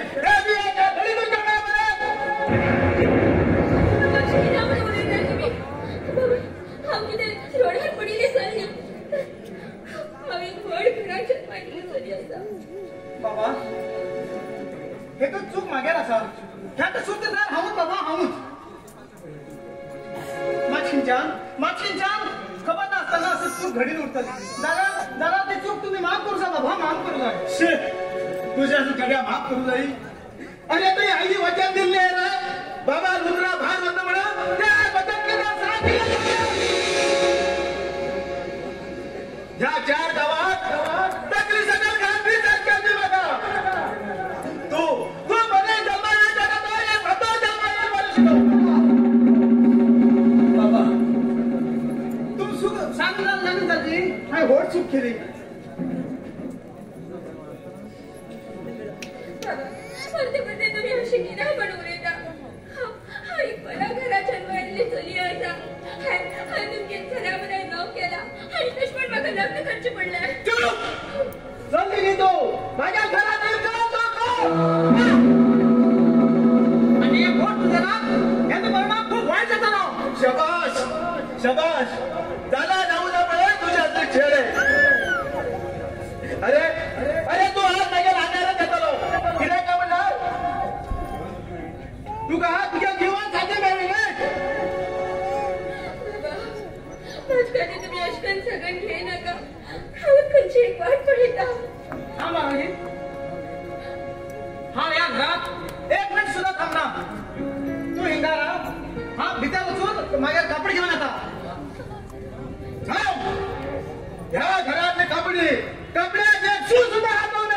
एका घडीतून करणार बाबा हे तर चूक मागेल असा ह्या तर चूक तर हाऊत बाबा हाऊत मागशिंचान खबर नसताना असं चूक घडीन उठतात दादा ते चूक तुम्ही माफ करू सा बाबा माफ करू जाय तुझ्या घड्या माफ करू जाई अरे तुझी आईने वचन दिले रे बाबा रुद्रा भान होतं म्हणा त्या वचन केला ह्या 4 गावात तकली सगळं घातली सरकारने बघा तू बने जमाया जगत आहे भतो जमाया वर्ष बाबा तुम सुख सांगला लागून जाते हाय होड चूक केली परते तुम्ही अशी किना बनवले का हाय बरा घरा जन्मायले चली आता हाय तुमचे घरावर नाव केला आणि दुश्मन मग लग्न खर्च पडलाय जल्दी घेतो माझ्या घरात येतो शबाश शबाश झाला जाऊ ना पण तुझ्या हातात खेळ आहे. अरे अरे तू आज माझ्या लागायला देतो तिला का म्हणणार तू का तुझ्या जीवन खाते मिळेल कधी तुम्ही अशकन सगळं घे नका खंची एक वाट पडली हा महाराजी हा या घरात एक मिनिट सुद्धा थांबणार तू हिंगारा हा भीत्या उचलून माझ्या कापड घेऊन येता ह्या घरातले कपडे कपड्याचे शूज सुद्धा हातवून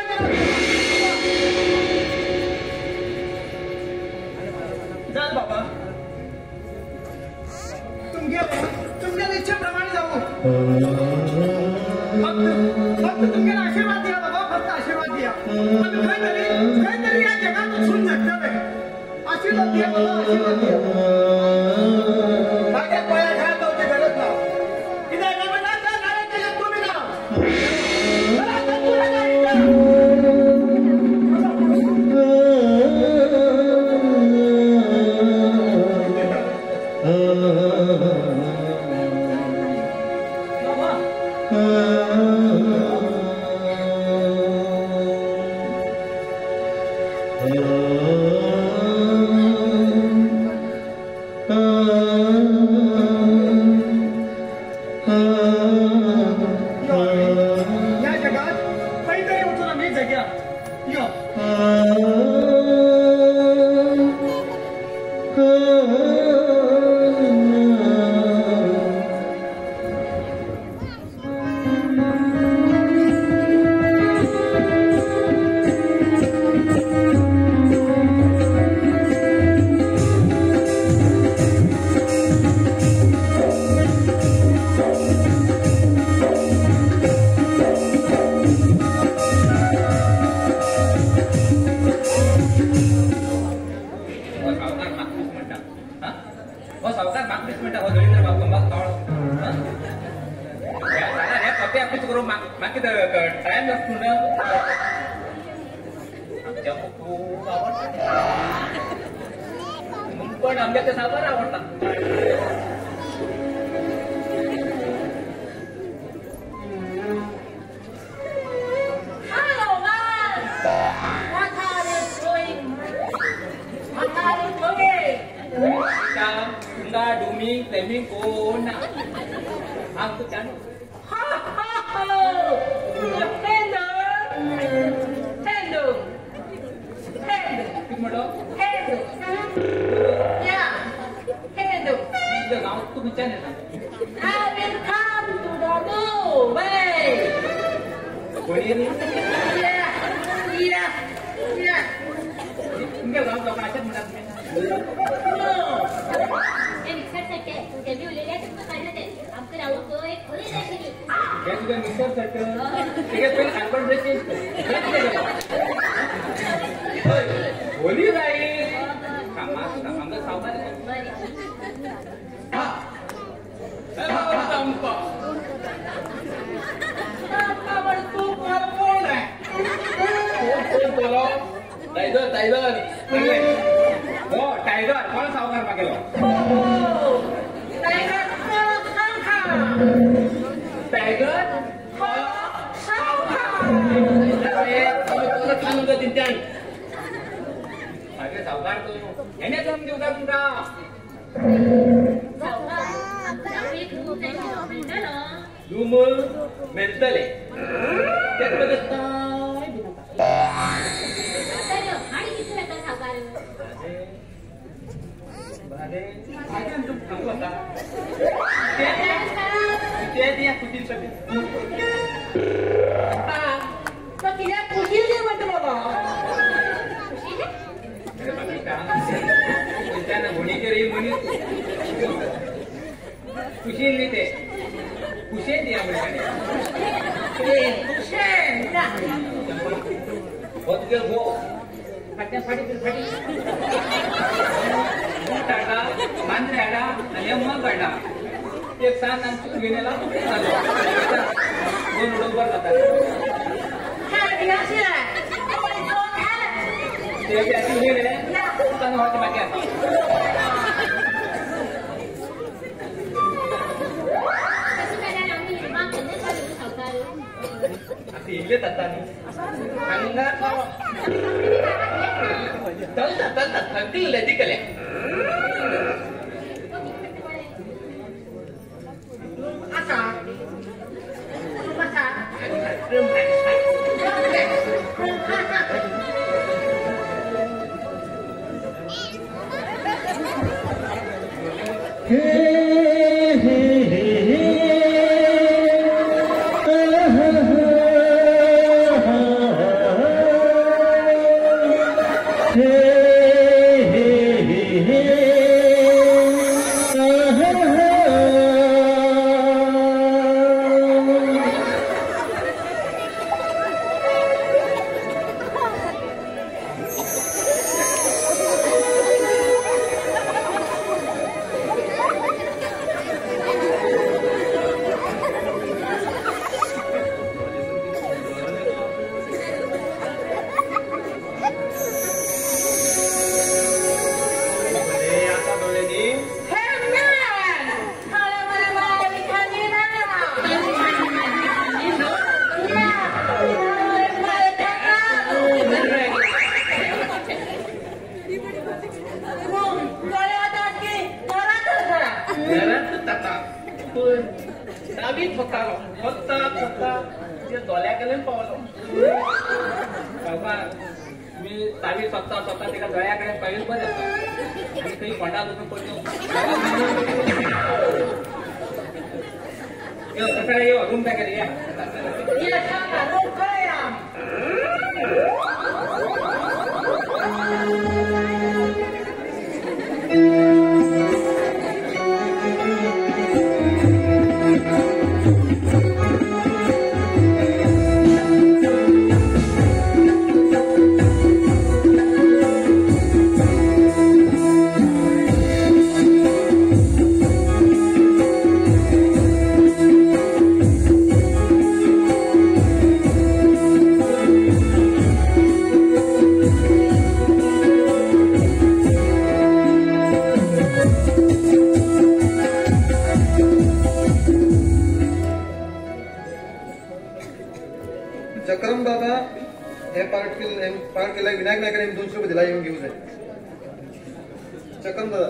जात बाबा तुमच्या इच्छेप्रमाणे जाऊ फक्त तुमच्याला आशीर्वाद द्या बाबा फक्त आशीर्वाद द्या काहीतरी या जगात उचलून झटत आहे आशीर्वाद द्या बाबा आशीर्वाद द्या माझ्या पोया घ्या जाऊची गरज ना इथे तुम्ही ना या जगात काहीतरी उचलून मी जग्या टाइम लागतो ना आमच्या खूप आवडतात पण आमच्या ते सावर आवडतात तुंगा डुमी प्रेमी कोण आमचं त्यानं होली जाईल टायगर टायगर हो टायगर कोण सावकार मागेलो टायगर अरे सावकार तू याने जाऊन देऊ का तुमचा रूम मेंटले खुशी ते खुशी दिया गो फाट्या फाटी फाटी टाटा मांजरे आडा आणि मग काढला एक सात आणि गेलेला दोन उडवर जातात बाकी किल्ले ती केल्या चक्रम दादा हे पार्ट केला विनायक नायकाने 200 रुपये दिला येऊन घेऊन जाय चक्रम दादा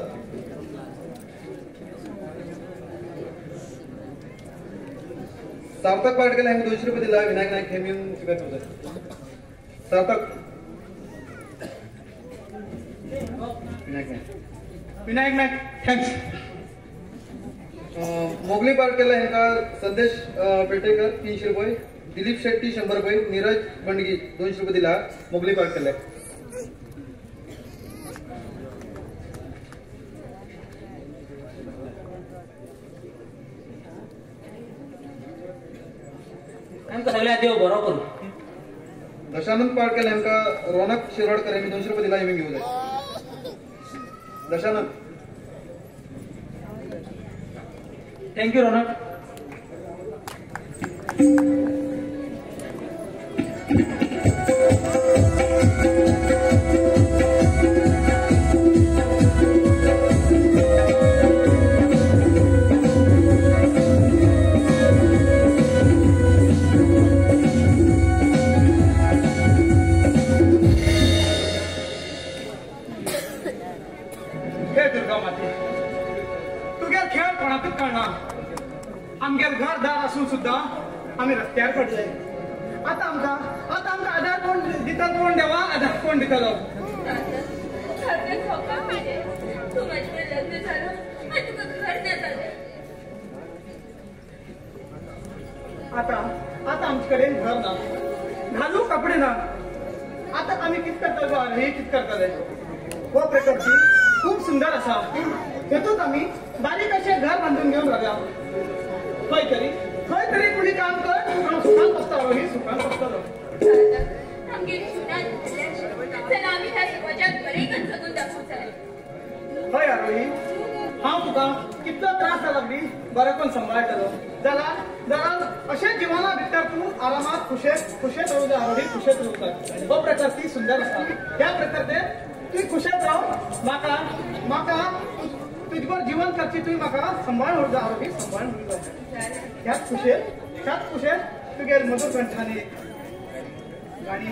सार्थक पार्ट केला 200 रुपये दिला विनायक नायक हे मिळून स्वीकार होत सार्थक विनायक नायक थँक्स मोगली पार्ट केला ह्यांका संदेश पेटेकर 300 रुपये दिलीप शेट्टी 100 रुपये नीरज बंडगी 200 रुपये दिला मोगली पार्ट केलाय आमका सगळ्या देव बरो करू दशानंद पार्ट केला ह्यांका रौनक शिरोडकर यांनी 200 रुपये दिला येऊन घेऊन जाय दशानंद थँक्यू रौनक आमगेर घरदार असून सुद्धा आम्ही रस्त्यावर पडले आता आमका आधार कोण दिता कोण देवा आधार कोण दितलो तू माझ्याकडे लग्न झालं आणि तुका घर देत आले आता आमच्याकडे घर ना घालू कपडे ना आता आम्ही कित करतलो हे कित करतले व प्रकारची खूप सुंदर असा हेतूच आम्ही बारीक असे घर बांधून घेऊन राहिला खंय तरी कुणी काम कर सुखान बसतालो ही सुखान बसतालो आमगे सुनात चला आम्ही ह्या समाजात बरे कन जगून दाखवू चला हय आरोही हांव तुका कितलो त्रास जाला लागली बरें पण सांबाळटलो जाल्यार अशें जिवना भितर तूं आरामात खुशेत रावू जाय आरोही खुशेत रावू जाय हो प्रकार ती सुंदर आसा ह्या प्रकारचे तूं खुशेत राव म्हाका तुझ्यावर जीवन करची तुवें म्हाका सांबाळ उर जाय आरोही सांबाळ उर जाय ह्याच खुशेत तुगेर मधुर कंठांनी गाणी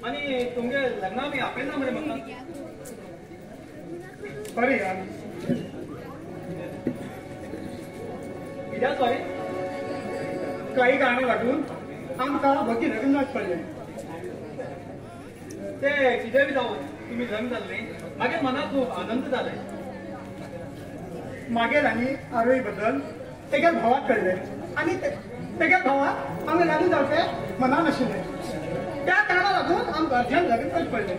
आणि तुमगे लग्न मी आपेल ना म्हणे म्हणतात बरे यार कित्याक सॉरी काही गाणे वाटून आमकां भगी लग्नाक पडले ते कितें बी जावं तुम्ही लग्न जाल्ले मागीर मनाक खूप आनंद जाले मागीर आनी आरोही बद्दल तेगे भावाक कळले आनी तेगे भावाक आमी लग्न जावचे मना नाशिल्ले त्या कारणाक लागून आमकां अर्जंट लग्न करचे पडले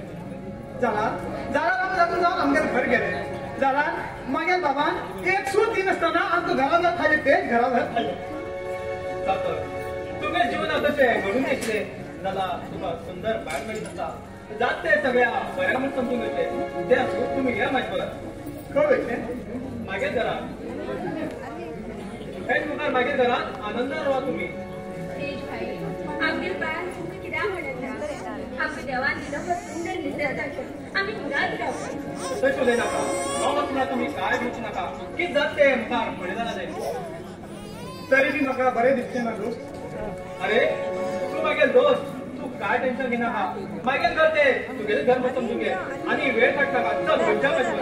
जाल्यार आमी लग्न जावन आमगेर घर गेले जाल्यार मागीर बाबान एक सूट दिनासतना आमकां घरा खाले ते घरा खाले तुगे जीवनात तशें घडून येतले जाल्यार तुका सुंदर बायल मेळून जाता जात ते सगळ्या बऱ्या म्हणून समजून घेतले ते असो तुम्ही घ्या म्हाजे बरोबर खंय वयतले मागीर घरात हेच मुखार मागीर घरात आनंदान रावा तुम्ही आमगेर बायल तुमकां कित्याक म्हणटा आमकां देवान दिलो हो सुंदर निसर्ग आमी घरात रावता तशें उलयनाका हांव वचना तुम्ही काय भिवूच नाका कितें जात ते मुखार फुडें जालां जाय तरी बी म्हाका बरें दिसचें ना दोस्त अरे तूं मागेल दोस्त तू काय टेन्शन घेनाका मागीर घर ते तुगेले घर मग समजून घे आणि वेळ काडटा का चल वयच्या मागीर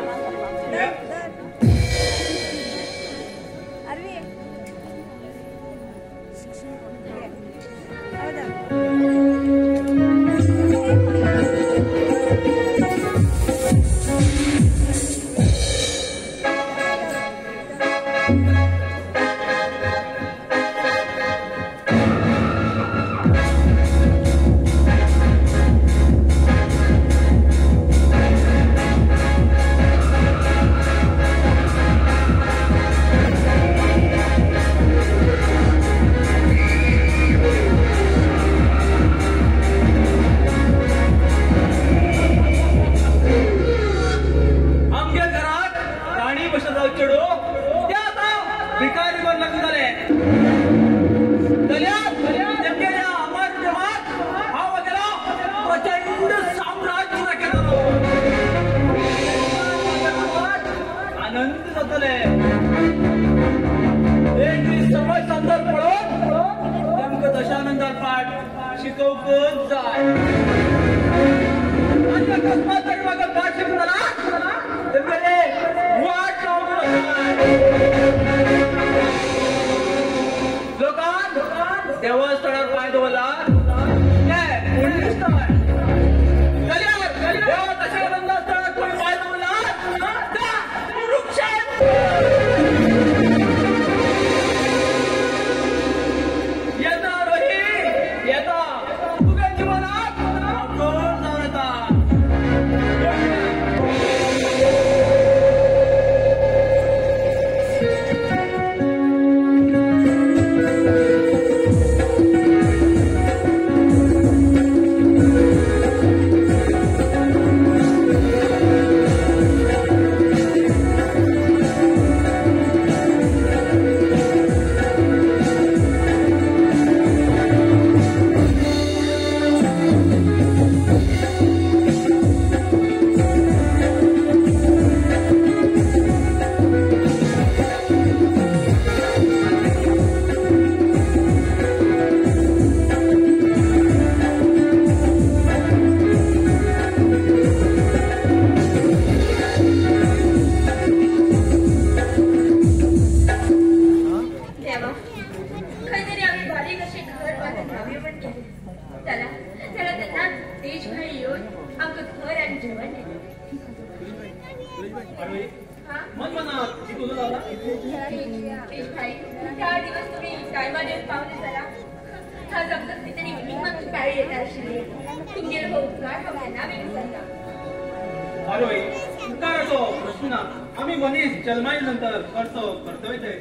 आम्ही मनीस जन्माई नंतर करतो कर्तव्य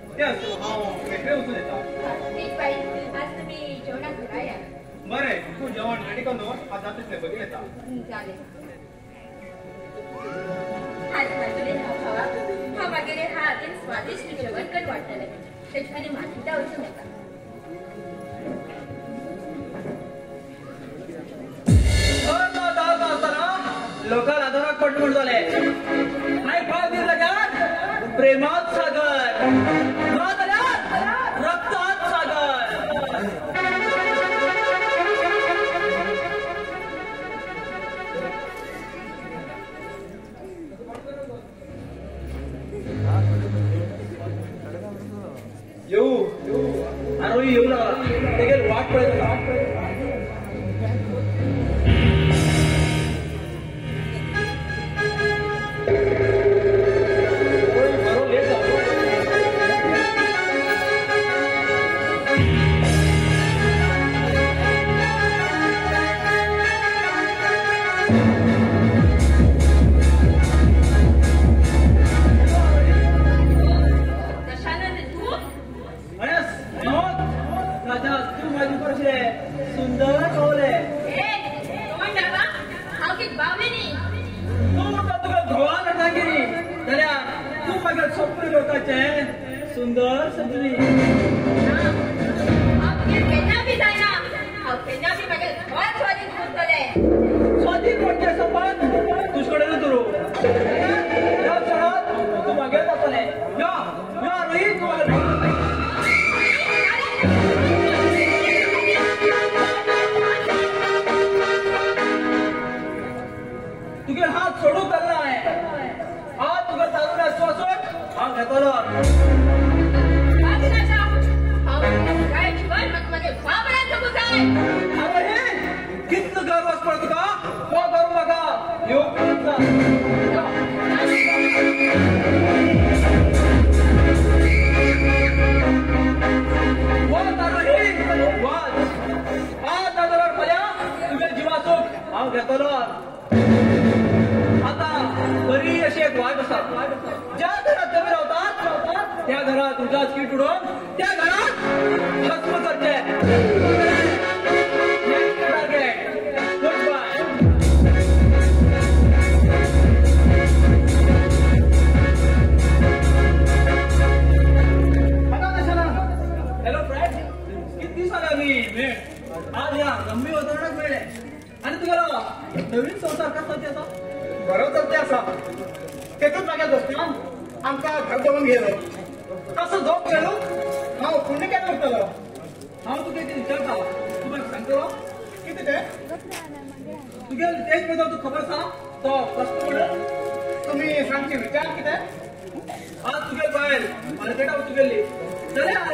ते असो हांव वेगळे वचून येता आज तुम्ही जेवणाक घरा या बरें तूं जेवण रेडी कर न्हू हांव जाता तितले बेगीन येता आज मागेले हा मागेले हा अगेन स्वादिष्ट जेवण करून वाटतले त्याच्यामध्ये माहिती वचून येता लोकांना आधारात पडलं म्हणून झाले नाही फार दिन लगात प्रेमात सागर रक्तात सागर जाल्यार तूं म्हागे स्वप्न लोकाचे सुंदर सजली केन्ना बी जायना हांव केन्ना बी म्हागे घर स्वाधीन करतलें स्वाधीन म्हणजे संबंध तुजे कडेन धरू ह्या क्षणात तूं म्हागे जातलें या रोहीत तूं म्हागे तुगे हात सोडूंक जाल्ला हांवें हात तुगे चालून आसचो हांव घेतलो कितलो घर वचपाक तुका तो घर म्हाका येवंक आज जाल्यार फाल्यां तुगे जिवाचो हांव घेतलो आता बरी अशी एक वाट आसा ज्या घरात तुम्ही रावतात त्या घरात उजाच कीट उडोवन त्या घरात भस्म करचे गुड बाय हॅलो फ्रेंड किती दिवसांनी आम्ही भेट आज या गंभीर वातावरणात मिळले आणि तुला नवीन संसार कसा त्याचा बरो चलते आसा तेतून म्हागे दोस्तान आमकां घर देऊन गेलो कसो झोप गेलो हांव पुण्य केन्ना उरतलो हांव तुका कितें विचारता तूं म्हाका सांगतलो कितें तें तुगे तेच बद्दल तूं खबर आसा तो प्रश्न म्हणून तुमी सांगचे विचार कितें आज तुगे बायल मार्केटार वचूंक जाल्यार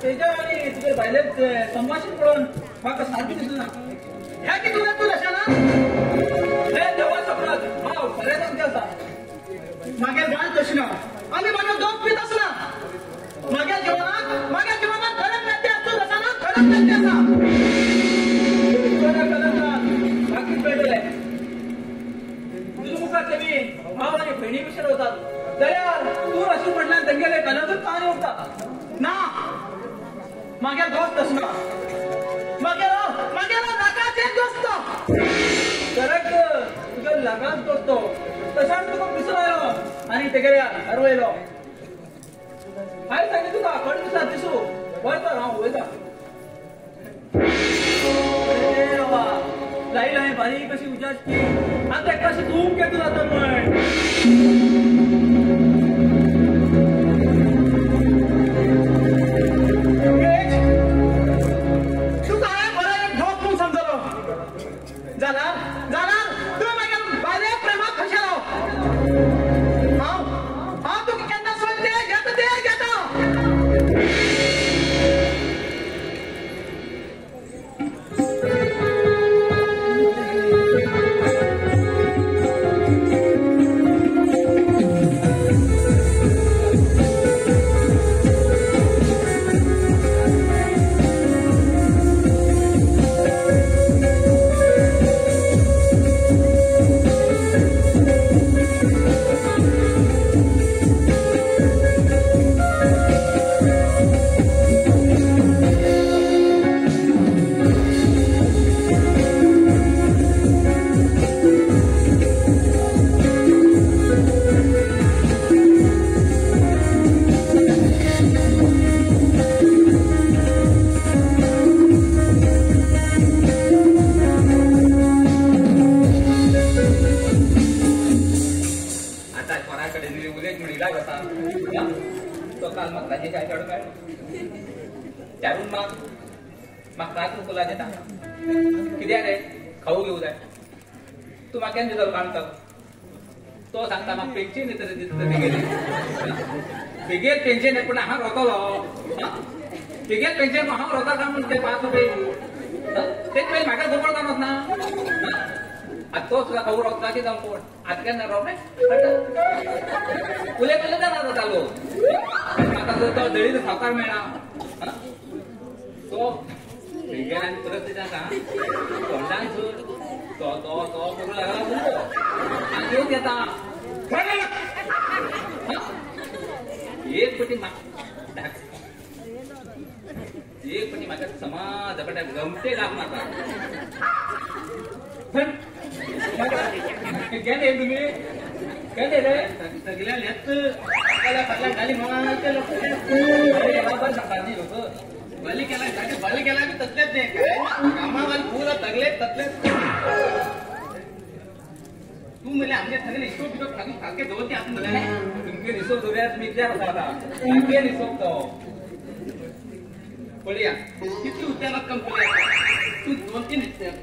तेजे आनी तुगे बायलेच संभाशण पळोवन म्हाका सारकें दिसना ह्या कितून तूं लक्षाना हे देवा सपनात हांव खरें सांगता आसा म्हागे बायल तशी ना आनी म्हागे दोग पीत आसना म्हागे जिवनात खरें नातें आसूं आसना खरें नातें आसा बाकीच मेळटलें तुजे मुखार तेमी भाव आनी भयणी विशीं रावतात जाल्यार तूं अशें म्हणल्यार तेंगेले घरांतूच काणी उरता ना म्हागे दोस्त आसना म्हागे नाकाचे दोस्त करेक्ट तुगे लगाच दोस्तो तशाच तुका पिसो आयलो आनी तेगेल्या हरवयलो हांवें सांगितलें तुका खंड दिसा दिसू वयता हांव वयता बाबा लायली हांवें बारीक कशी उजाड की आतां ताका अशें धूम केतून जाता म्हण कित्याक रे खाऊ घेऊ जाय तू म्हाका केन्ना दितलो काम तो सांगता म्हाका पेन्शन येतले बेगीन पेन्शन येत पूण हांव रोतलो बेगीन पेन्शन हांव रोता काम म्हणून ते 5 रुपये तेच पयलीं म्हाका गोबळ काम वचना आतां तो सुद्दां खाऊ रोखता की जावं कोण आतां केन्ना रोवणे उलयतले जाणा जातालो म्हाका जर तो दळीत सावकार मेळ्ळा तो बेगीन आनी परत ते जाता तोंडान तो तो तो करूं लागला आनी येवन येता एक पटी म्हाका समाज कडेन गमते लाग म्हाका गेले तुमी काय रे सगळ्या लेत त्याला पडला गाली मला केलं बरोबर सांगायची लोक बली केला की तसलेच नाही काय कामावाली पूरा तगले तसलेच तू मला आमच्या सगळे निसोप बिसोप खाके दोन ते आपण मला तुमचे निसोप दोऱ्यात मी विचार होता आता खाके निसोप तो पळया किती उद्यानात कम पळया तू 2-3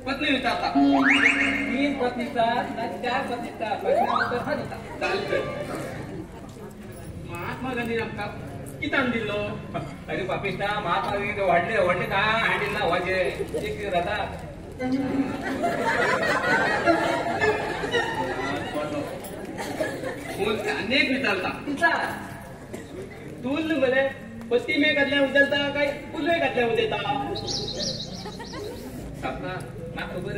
पत्नी विचारता 3 पत्नीचा 4 पत्नीचा प्रश्नानुसार हा देता चालतं महात्मा गांधी आमका कितान दिलो अरे पापिस्ता महात्मा गांधी वाढले का हँडीला वाजे एक राहता अनेक विचारता तूल बरे पत्ती मे घातल्या उचलता काय फुले घातल्या उदेता ना खबर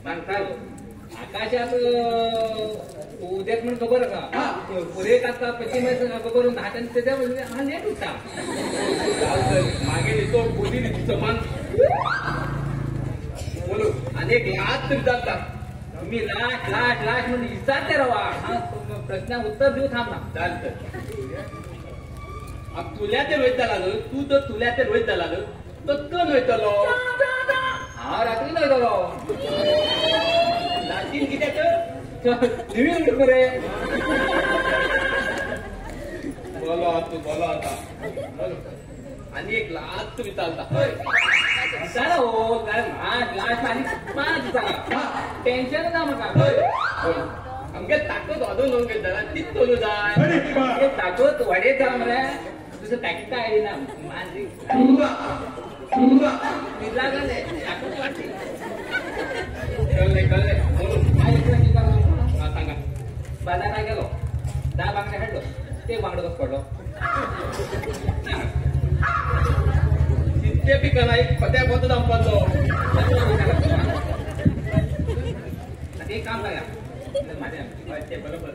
सांगता आकाशात उद्यात म्हणून खबर का पुरे काका पश्चिमेचं खबरून हाताने त्याच्यामध्ये हा नेट होता मागे येतो बोली समान बोलू अनेक लाच विचारतात तुम्ही लाट म्हणून विचारते रवा हा प्रश्न उत्तर देऊ थांबा चालतं तुल्या ते रोहित झाला तू तर तुल्या ते रोहित झाला तो नव्हतलो हा रात्री नव्हतलो लाटीन कित्याच लिव्हिंग रूम रे बोलो आता आणि एक लाच विचारता विचारा हो लाच आणि 5 विचारा टेन्शन ना मग आमगे ताकद वाजून होऊन गेल जरा तीच बोलू जाय ताकद वाढे जा मरे तुझं पॅकेट काय आहे ना माझी लागले ताकद वाटते कळले हा सांगा बाजारात गेलो 10 बांगड्या हाडलो ते बांगडं कसं पडलो तिथे पिकला एक पत्या पोत दांपलो ते काम करा माझ्या ते बरोबर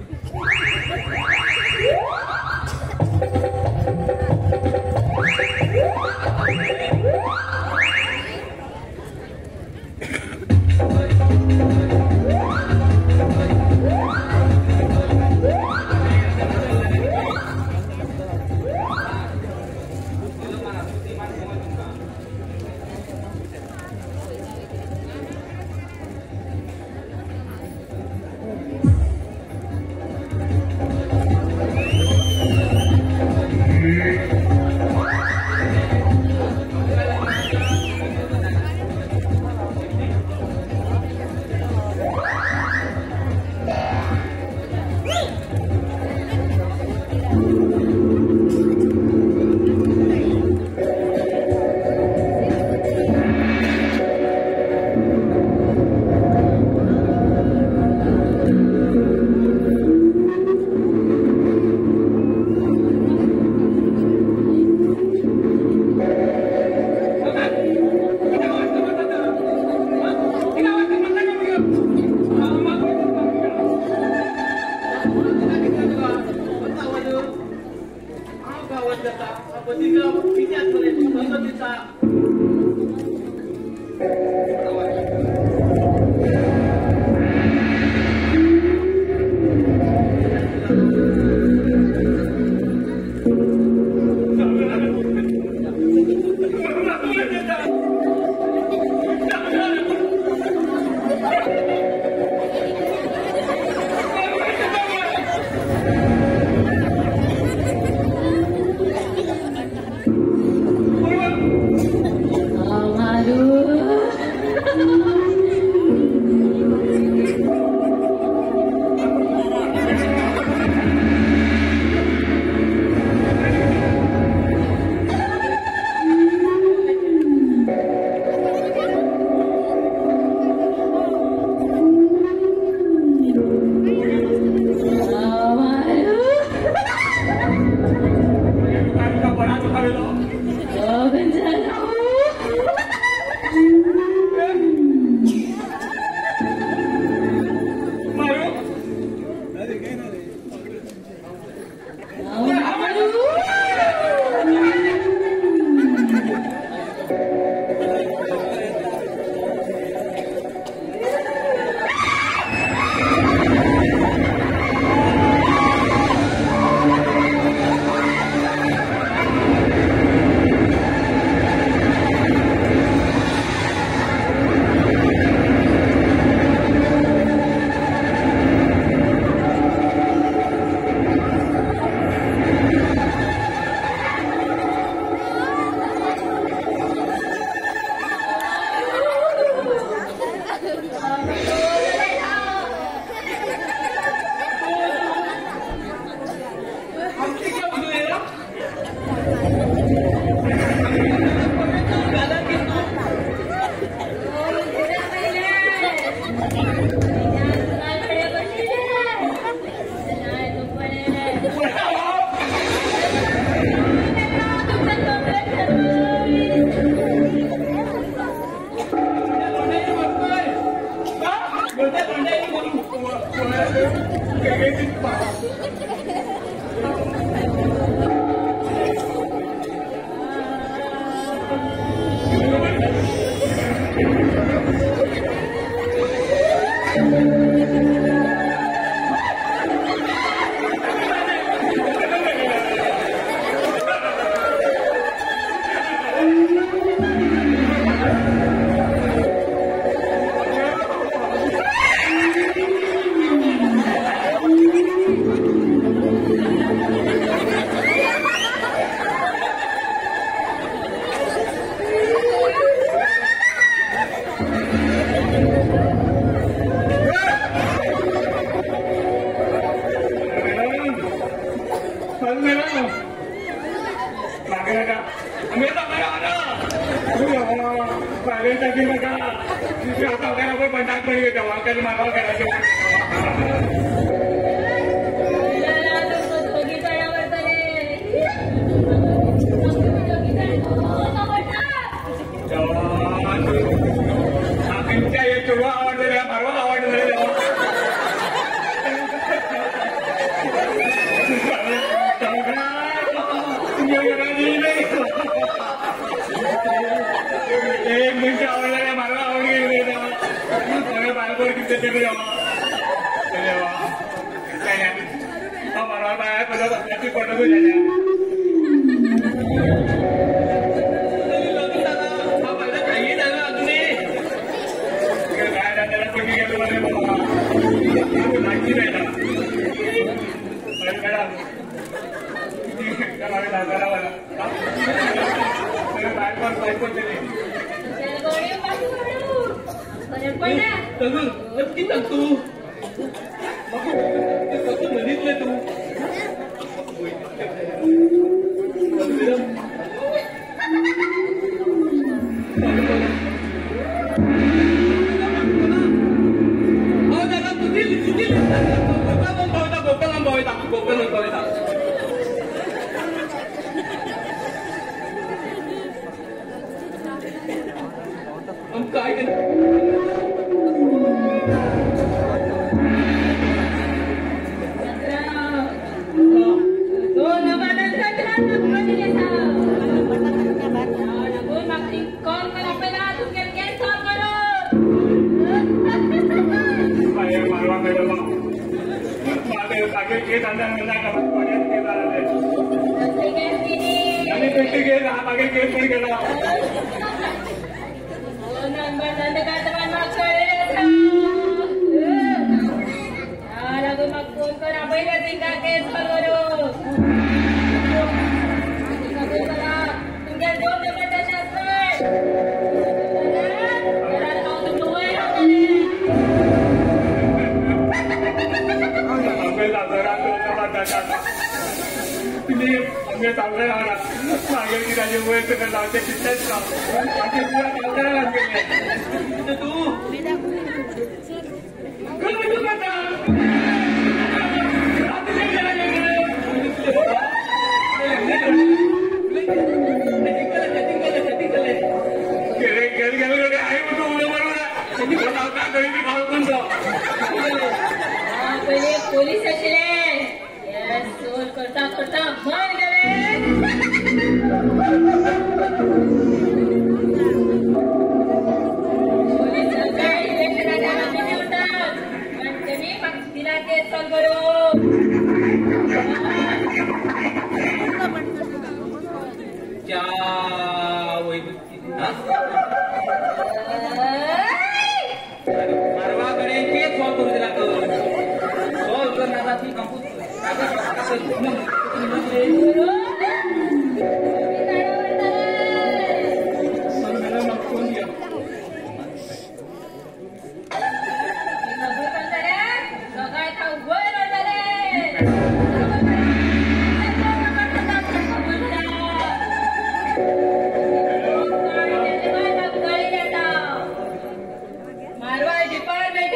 मारवाड डिपार्टमेंट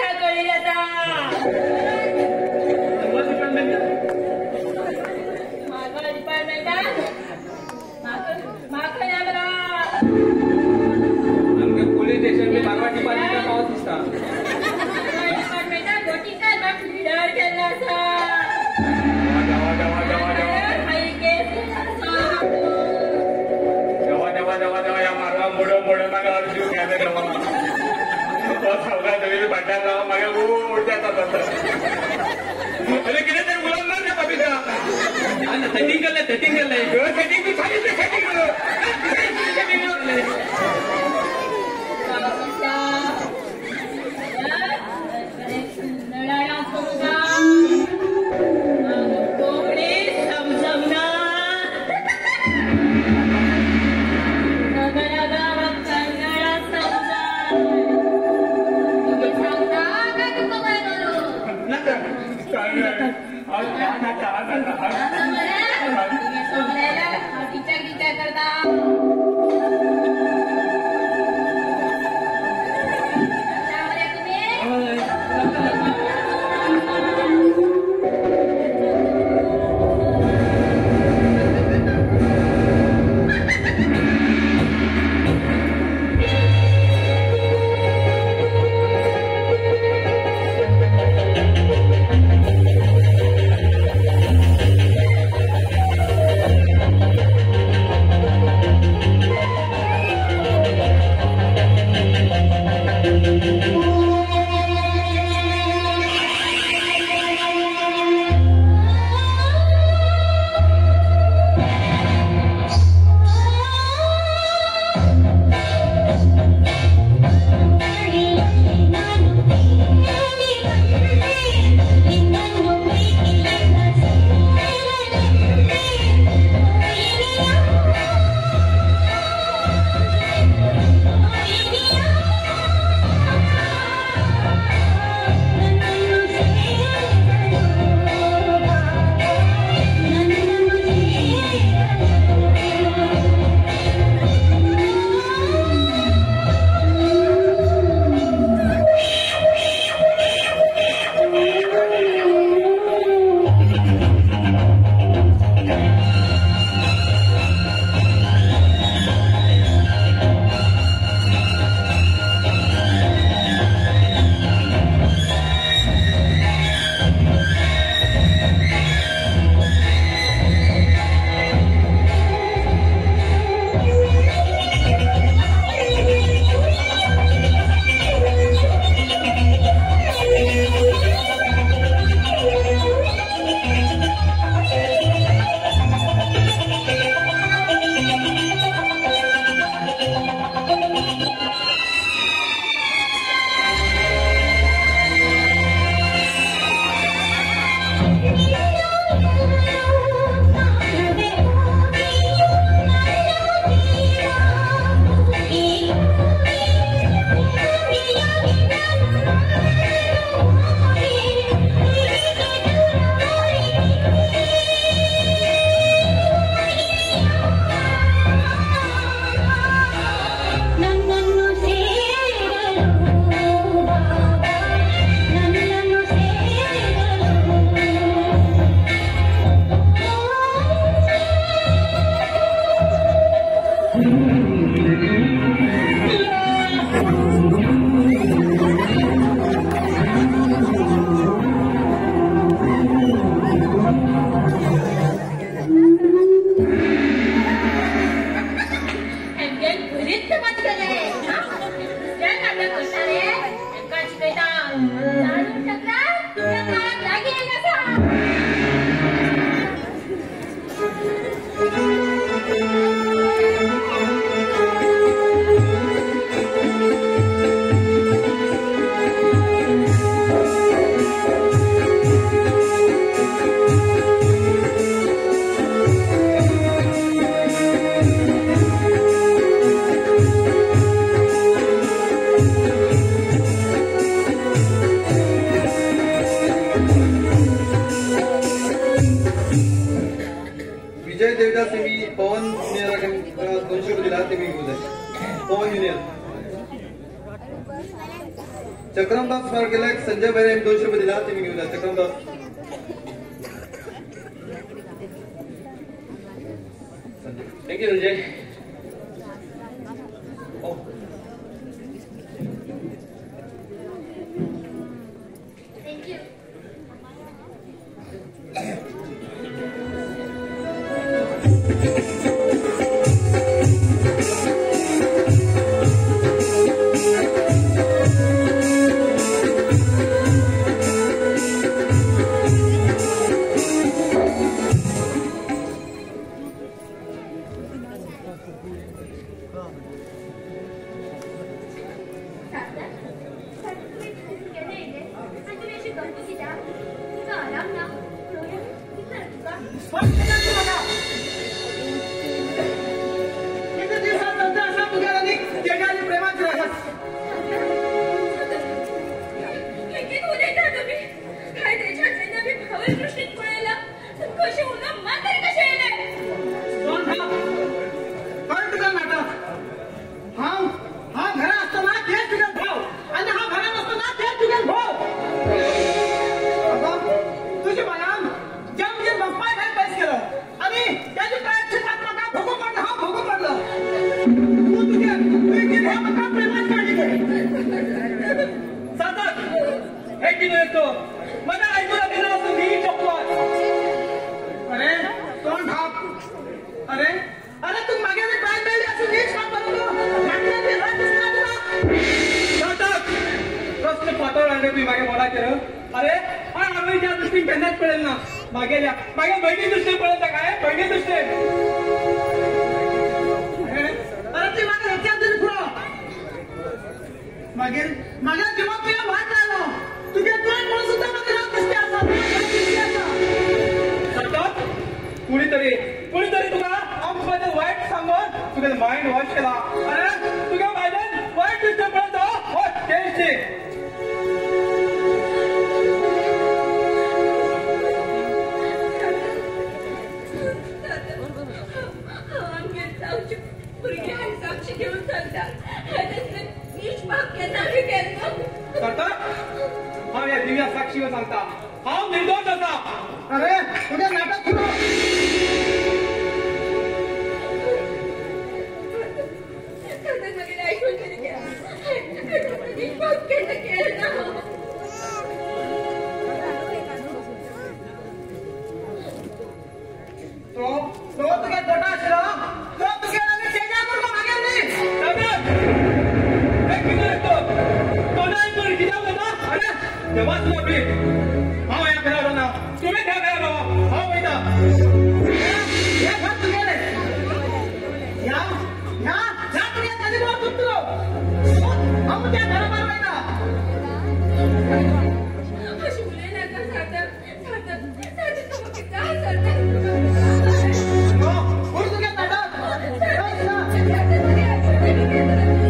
सावकार सगळे भांडण मागे उडते आता अरे किती तरी मुलांना मार का बाबीचा सेटिंग केलंय सेटिंग मी सांगितलं सेटिंग चक्रमदास स्मारक केलाय संजय भैरे 200 रुपये दिला ते मी घेऊन जा चक्रमदास थँक्यू संजय Thank you. किती दिवसानंतर असा तुझ्या आणि जगाने प्रेमात राहत किती उद्या तुम्ही काय त्याच्यातले नवी भावल दृष्टीत पडायला कशी उन्हा मात्र कसे येणे दोन भाव कळ तुझा नाटक हा घरा असताना तेच तुझा भाव आणि हा घरा नसताना तेच तुझा भाव तुझी मनाम ज्या म्हणजे बंपाय काय पैस केलं आणि त्याची काळाची मात्रा भोगू पडलं हा भोगू पडलं तू तुझ्या ह्या मका प्रेमात काढली सातक हे की येतो मला ऐकून गेला असं मी चप्पल अरे कोण ठाप अरे तू मागे काय मिळली असं नीट सांग प्रश्न पातळ आणले तुम्ही मागे बोला केलं अरे आम्ही ज्या दृष्टीने त्यांनाच पडेल ना मागे बहिणी दृष्टी पडेल काय बहिणी दृष्टी अरे ती मागे ह्याच्यात पुढं मागे जेव्हा तुला वाट राहिलो तुझ्या म्हणून सुद्धा मागे राहत नसते असं कुणीतरी तुला आमच्याबद्दल वाईट सांगून तुझं माइंड वॉश केला अरे तुझ्या माइंडात वाईट दृष्टी पडत हो टेन्सची साक्षी घेऊन चालतात हा या दिव्या साक्षीवर सांगता हा निर्दोष होता अरे तुझ्या नाटक सुरू तो तुझ्या पोटा असला तो तुझ्या शेजा करून मागे तेव्हा तुला मी हा या घराला ना तुम्ही त्या घराला हा वैदा या घर तुझ्या या तुझ्या कधी बोल तुझो हम त्या घराला वैदा अशी मुले नका साधं तुम्ही किती करता कोण तुझ्या नाटक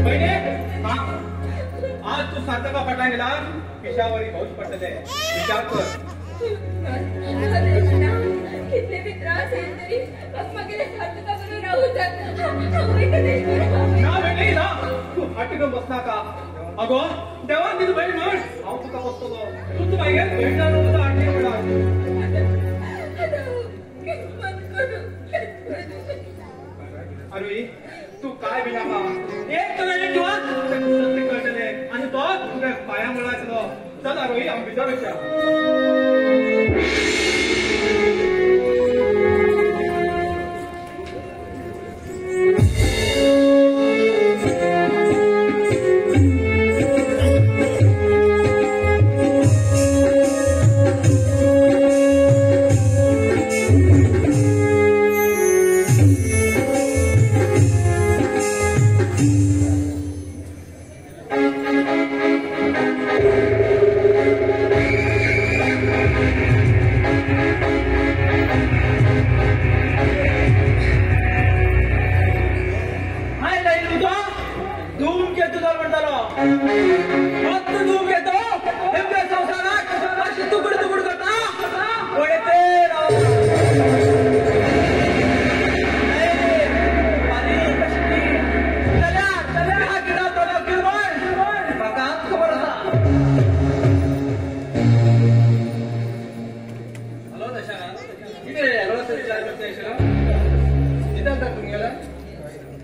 बहिणी आज तू सार्थका पटला गेला पिशावरी भाऊच पटले विचार कर कितने भी त्रास आहे तरी मग सार्थका बरोबर राहू जात ना बेटी ना तू हटकन बसना का अगो तेव्हा तिथं बहीण म्हण हा तुका बसतो तू मागे भेटणार नव्हतं आठवण अरे तू काय बिना का एक तुला सत्य कळले आणि तो तुझ्या पाया मुळाचा चल अरोही आम्ही विचारूया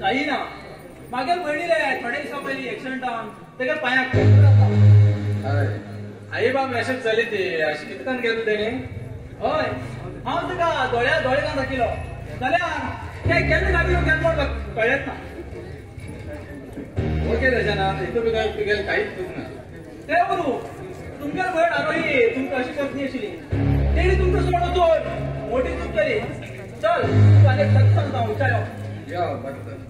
काही ना मागे पडलेले आहे थोड्या दिवसा पहिले ऍक्सिडेंट आवन तेका पायाक आई बाब मेसेज चली ती अशी कितकान गेलो तेणे हय हांव तुका दोळे घालून दाखयलो जाल्यार ते केन्ना गाडयो केन्ना कळत ना ओके दर्शना इतू तुगेल काहीच चूक ना ते बरू तुमच्या भयण आरोही तुमकां अशी करतली आशिल्ली तेणी तुमकां सोडून चोर मोठी चूक केली चल तू आनी सत्य सांगता विचारो या बरोबर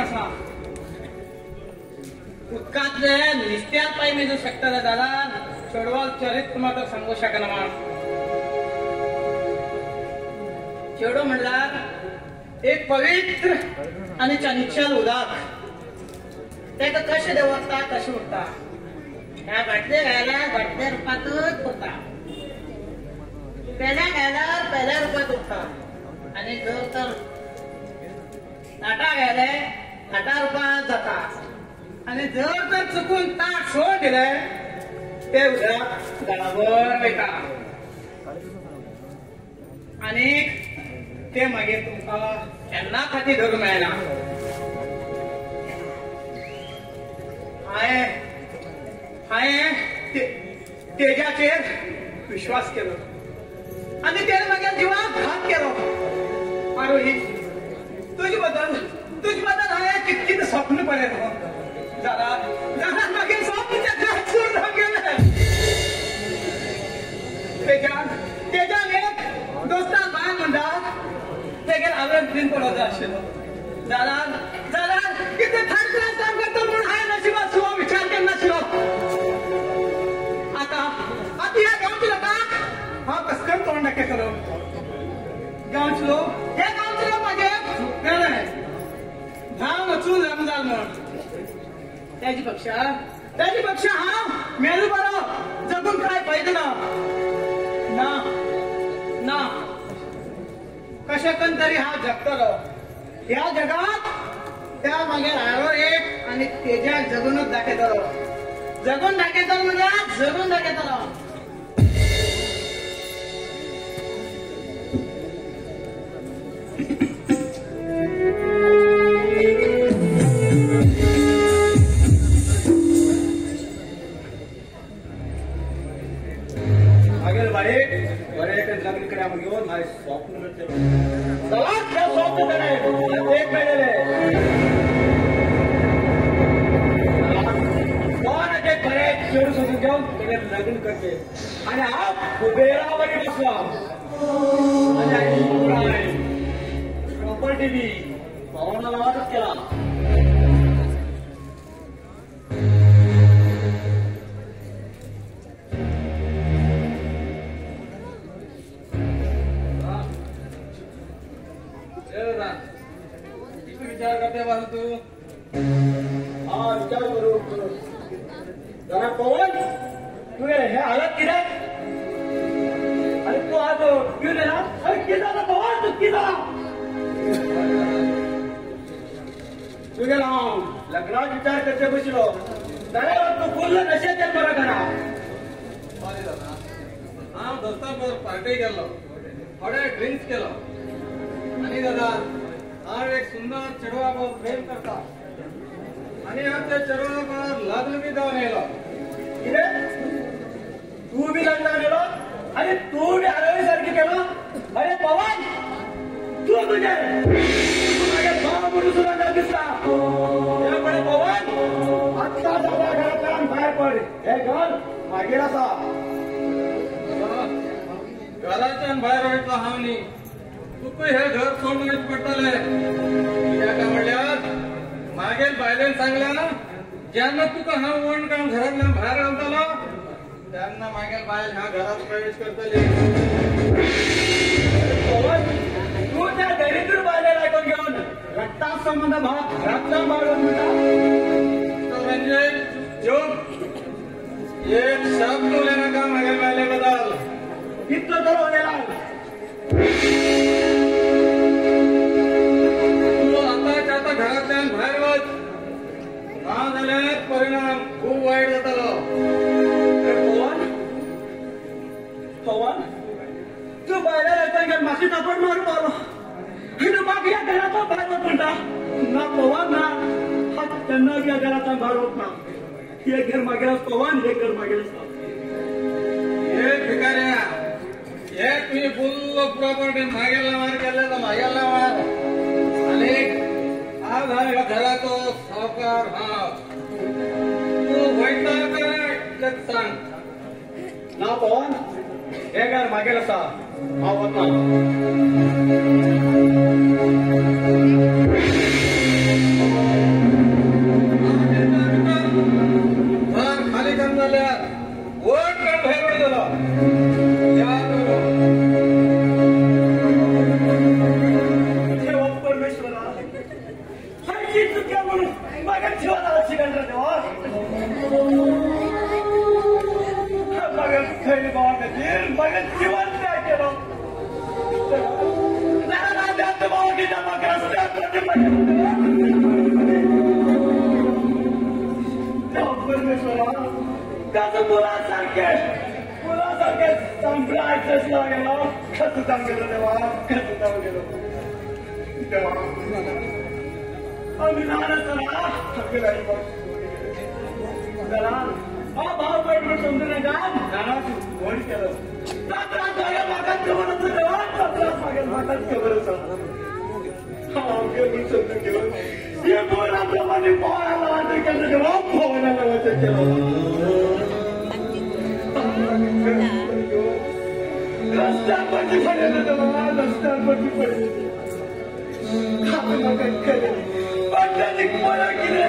आसा उदकांतले नुस्त्याक पांय मेजूंक शकता जाल्यार चेडवाक चरित्र मात्र सांगू शकना म्हण चेडो म्हणल्यार एक पवित्र आनी चंचल उदक तेका कशें देंवता तशें उरता ह्या घटले घायल्यार घटले रुपांतूच उरता पेल्या घायल्यार पेल्या रुपांत उरता आनी जर तर ताटा घायले ताटा रुपांत जाता आनी जर तर चुकून ताट सोड दिले ते उदक झाडाभर वयता आनी ते मागीर तुमकां केन्ना खातीर धरूंक मेळना हांवें तेजाचेर विश्वास केलो आनी तेणें म्हाज्या जिवाक घात केलो आरोही तुजे बद्दल हांवें कितकीत स्वप्न पळयलो जाल्यार मागीर स्वप्न चूर जावन गेलें तेजान एक दोस्ताक बाय म्हणटा तेगेर हांवें ड्रीम पडोवचो आशिल्लो जाल्यार कितें थर्ड क्लास काम करता म्हूण हांवें नशिबात सुद्दां विचार केन्नाशिल्लो आतां ह्या गांवच्या लोकांक हांव कस करून तोंड दाखयतलो गांवचे लोक म्हाजें चुकलेले हांव वचून रमजाल म्हूण त्याची पक्षा हांव मेलू बरो जगून कांय फायदो ना कशें करून तरी हांव जगतलो ह्या जगात त्या मागीर हांव एक आनी तेज्याक जगूनच दाखयतलो म्हणजे जगून दाखयतलो लग्न करा घेऊन माझे स्वप्न स्वप्न एक महिने बरेच चेडू सोडून घेऊन त्याच्यात लग्न करते आणि हा कुबेरावर बसला प्रॉपर्टी बी भावनाला वाटत केला विचार करते बाजू तू हा विचार करू जरा पवन तू हे हालत किती अरे तू आज घेऊन ना अरे किती झाला पवन तू किती झाला तू गेला लग्नात विचार करते बसलो जाल्यार तू बोललं नशेत बरा करा हा दोस्ता पार्टी केलो थोडे ड्रिंक्स केलो आणि दादा हांव एक सुंदर चेडवाक प्रेम करता आणि हांव त्या चेडवाक लग्न बी जावन येयलो कितें तू बी लग्नाक गेलो आणि तू बी आरोही सारखी केलो अरे पवन तू तुझे भाव म्हणून सुद्धा न दिसता त्यामुळे पवन आत्ता दादा घरातल्यान भायर पड हे घर मागीर आसा घराच्यान भायर वयतलो हांव न्ही तुका हे घर सोडून वयच पडटले कित्याक म्हणल्यार मागीर बायलेन सांगल्या जेन्ना तुका हांव वण काडून घरांतल्यान भायर घालतलो तेन्ना मागीर बायल ह्या घरात प्रवेश करतली तू त्या दरिद्र बायलेला ऐकून घेऊन रक्ताचा संबंध घरातल्यान भायर म्हणटा म्हणजे एक शब्द उलयनाका मागीर बायले बद्दल कितलो तर उलयला आता घरातल्यान भायर वच ना जाल्यार परिणाम खूप वायट जातलो पवन तू बायलेर ऐकून घेऊन म्हाका तापड मारू पावलो आनी म्हाका ह्या घराचो भायर वच म्हणटा ना पवन ना हांव केन्ना ह्या घरांतल्यान भायर वचना हे घर मागीर आसा पवन हे घर मागीर आसा हे भिकाऱ्या हे तुझी फुल्ल प्रॉपर्टी मागेला मार केले तर मागेला मार आणि आज हा घराचो सावकार हा तू वयता काय सांग ना पवन हे घर मागीर आसा हांव वतना माझी चुक्या म्हणून माझ्या जीवाला शिकवलं देवा माझ्या खैली बाबा कधी माझ्या जीवन काय केलं बाबाकीच्या मागे रस्त्यात परमेश्वरा त्याचं मुलासारखे संपलायचंच लागेल कसं जाऊन गेलो तेव्हा कसं जाऊन गेलो आम्ही लहान असताना हा भाव पडलो समजून नका फोन केलं मागात खबर होतं तेव्हा मागात खबर होतं समजून घेऊन हे बोलाप्रमाणे पोहायला वाटत केलं तेव्हा पोहायला वाटत केलं रस्त्यावरती पडलेलं तेव्हा रस्त्यावरती पडलेलं पाटलाची मला केली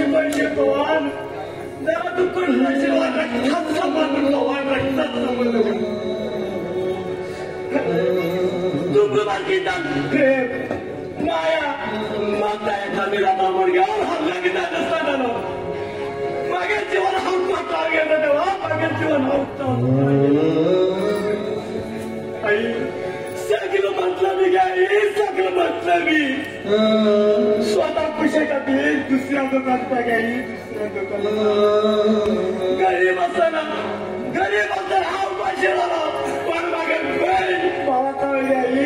पैसे पवान जरा तू पैसे प्रेम माया माता एखादीला मामून घ्यावर हल्ला घेतात असताना मागे जीवन हौका गेलं तेव्हा मागे जीवन हौका आई सगळं म्हटलं मी काय सगळं म्हटलं मी स्वतः खुशे का ती दुसऱ्या दुकानात घ्याई दुसऱ्या दुकानात गरीब असताना हा उपाशी झाला पण मागे बाबा घ्याई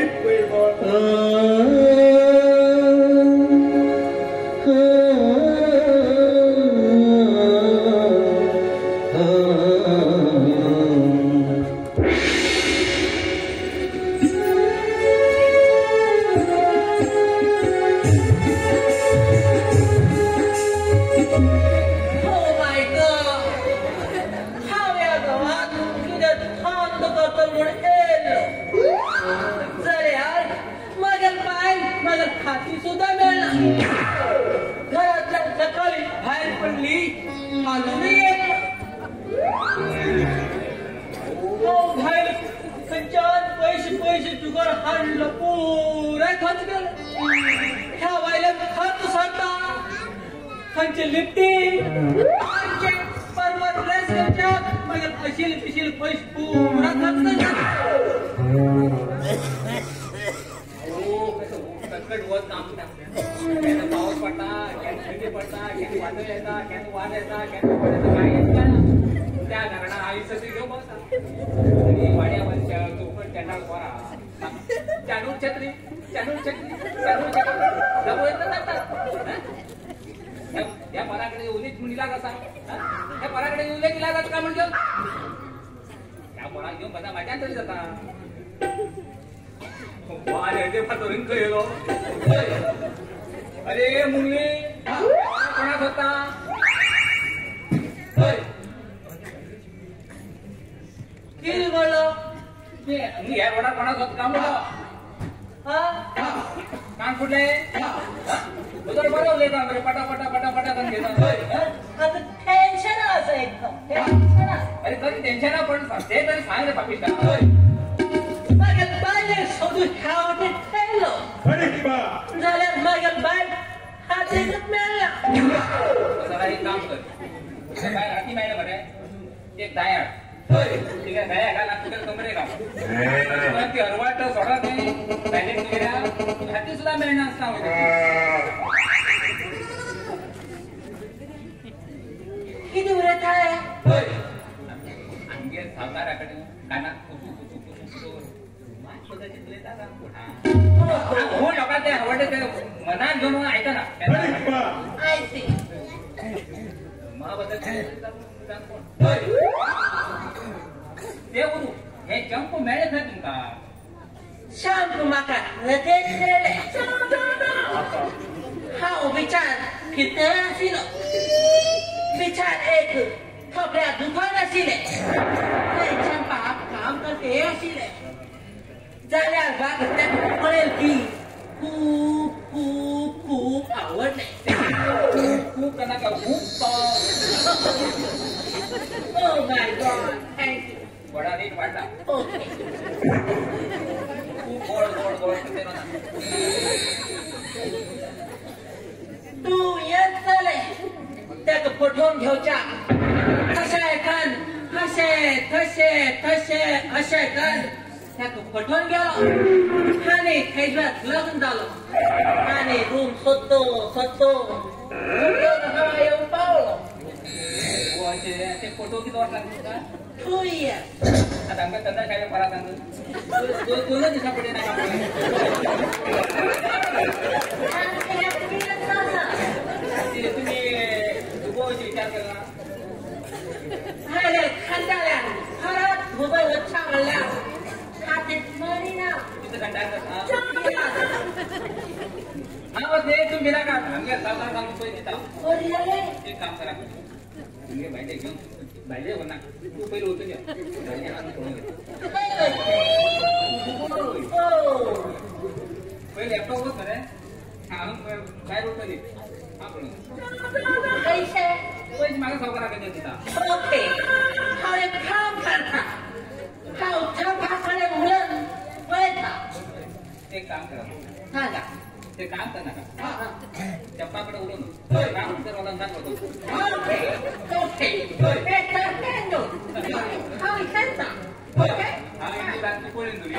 या पराकडे उन्हीच मुलीला कसा त्या पराकडे उल्ले गेला का म्हणतो त्या परा घेऊन बघा माझ्या तरी जाता अरे मुंगली कोणाच होता किती बोललो मी या रोडा कोणाच होत का म्हणलं कान कुठले उदर बरवले का म्हणजे पटापटा पटापटा करून घेतात टेन्शन असं एकदम अरे कधी टेन्शन पण ते तरी सांग रे पाकिस्तान बाहेर शोधून खावते ठेवलं झालं मग बाय हात एकच मिळाला जरा एक काम कर काय रात्री माहिती बरं एक दायाड ठीक आहे दाया का लागतो तर कमरे का ती हरवाट सोडा नाही पॅलेट वगैरे हाती सुद्धा मिळणार असणार किती उरत आहे आणखी सावकाराकडे कानात कुसू कुसू कुसू कुसू हो लोकांना ते आवडते ते मनात घेऊन ऐका ना महाबद्दल ते बोलू हे चंप मिळेल ना तुमका शांपू माका रथेच खेळले हा विचार किती आशिलो विचार एक थोड्या दुकान आशिले त्यांच्या बाप काम करते आशिले जाल्यार बाग त्याक कळेल की खूप खूप खूप आवडले खूप कना का खूप Oh my God, thank you. बडा रेट वाढला Okay. पठवून घेवच्या कशें कन तशें अशें कन ताका पठवून गेलो आनी हेज्यात लग्न जालो आनी रूम सोदतो येवं पावलो ते फोटो किती वर्ष तुमका 2 years आता आमकां तंदा काय फरा सांग दोन दिसा पडे ना तुम्ही दुबोची विचार केला अरे खंडाल्या परत दुबई वच्चा म्हणल्या हातीत मरी ना तिथं कंटाळतात हा ते तुम्ही ना का आमच्या सावकार सांगून पैसे देता एक काम करा तुम्ही भाईले घेऊन भाईले हो ना तू पहिले होतो घ्या भाईले आम्ही करून घेतो पहिले एकटा होत रे हा बाहेर होतो दे हा करून पैसे माझ्या सावकाराकडे देता ओके हा एक काम करता हा उठाकडे मुलं वळता एक काम करा सांगा ते काम कर नका चप्पाकडे उडून काम करवायला सांगतो ओके हा विचारता ओके आम्ही रात्री कोणी दुरी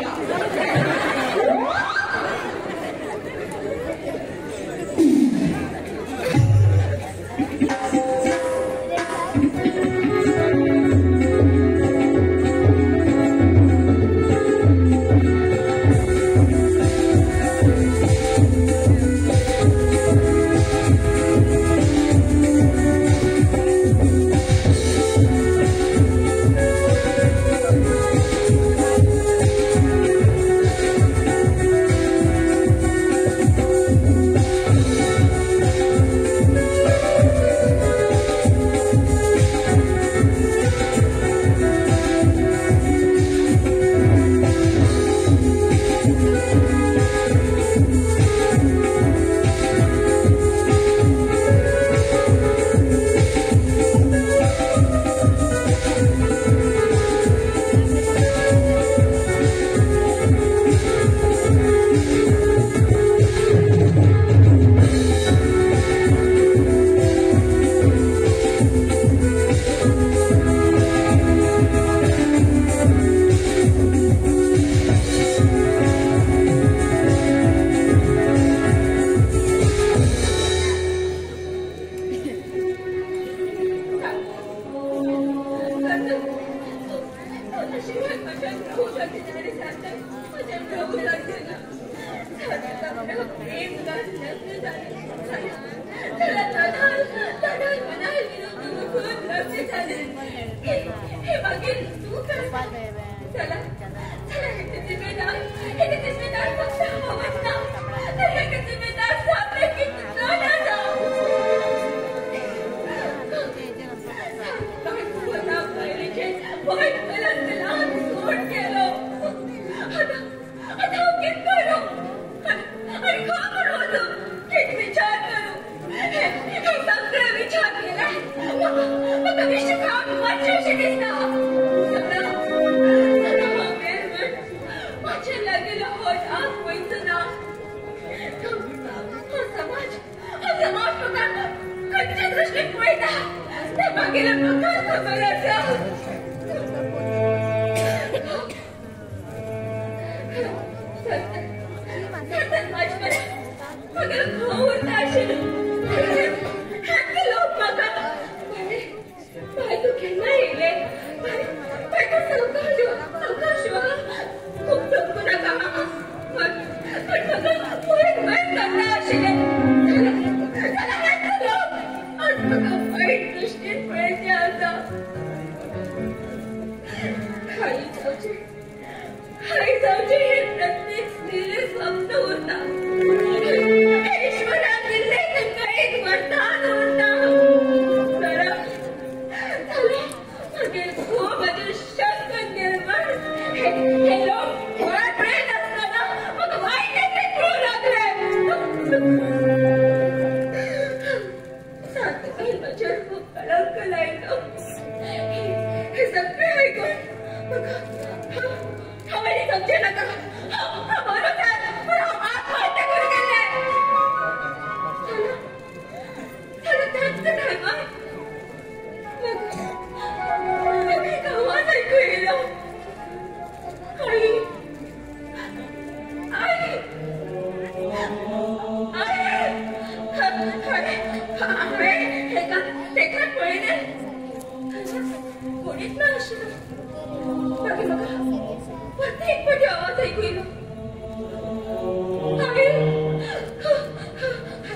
आवाज ऐकू येलो.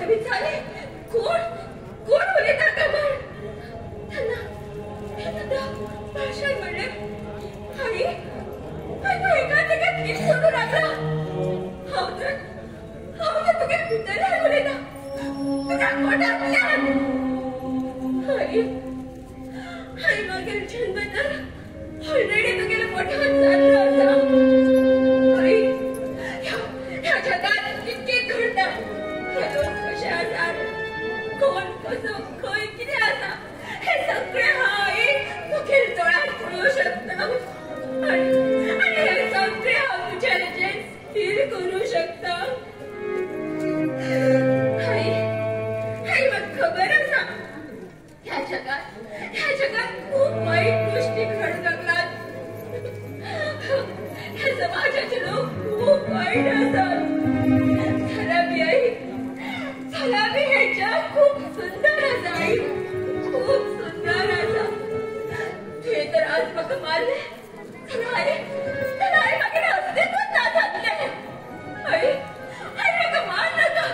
विचारले कोण कोण उलयता कामार तेन्ना भाषण म्हणले आणि तू एका जाग्यात कित सोडून लागला. हांव तर तुगे भितर उलयता तुज्या पोटांतल्यान. आणि मागीर जन्म तर ऑलरेडी तुगेल्या पोटांत जाल्लो आसा. ह्या जगात कितके घडटा, लोक कशे आसात, कोण कसो खंय कितें आसा हे सगळें हांव मुखेल दोळ्यांत पळोवंक शकता. आणि हे सगळें हांव तुज्या हेजेर स्थिर करूंक शकता. म्हाका खबर आसा ह्या जगात खूप वाईट गोष्टी घडूंक लागल्यात. ह्या समाजाचे लोक खूप वाईट आसात. सलामी हे जग खूप सुंदर आसा आई, खूप सुंदर आसा. तुवें तर आज म्हाका मारले जाल्यार मागीर अस्तित्वच ना जातलें. आई म्हाका मार नाका.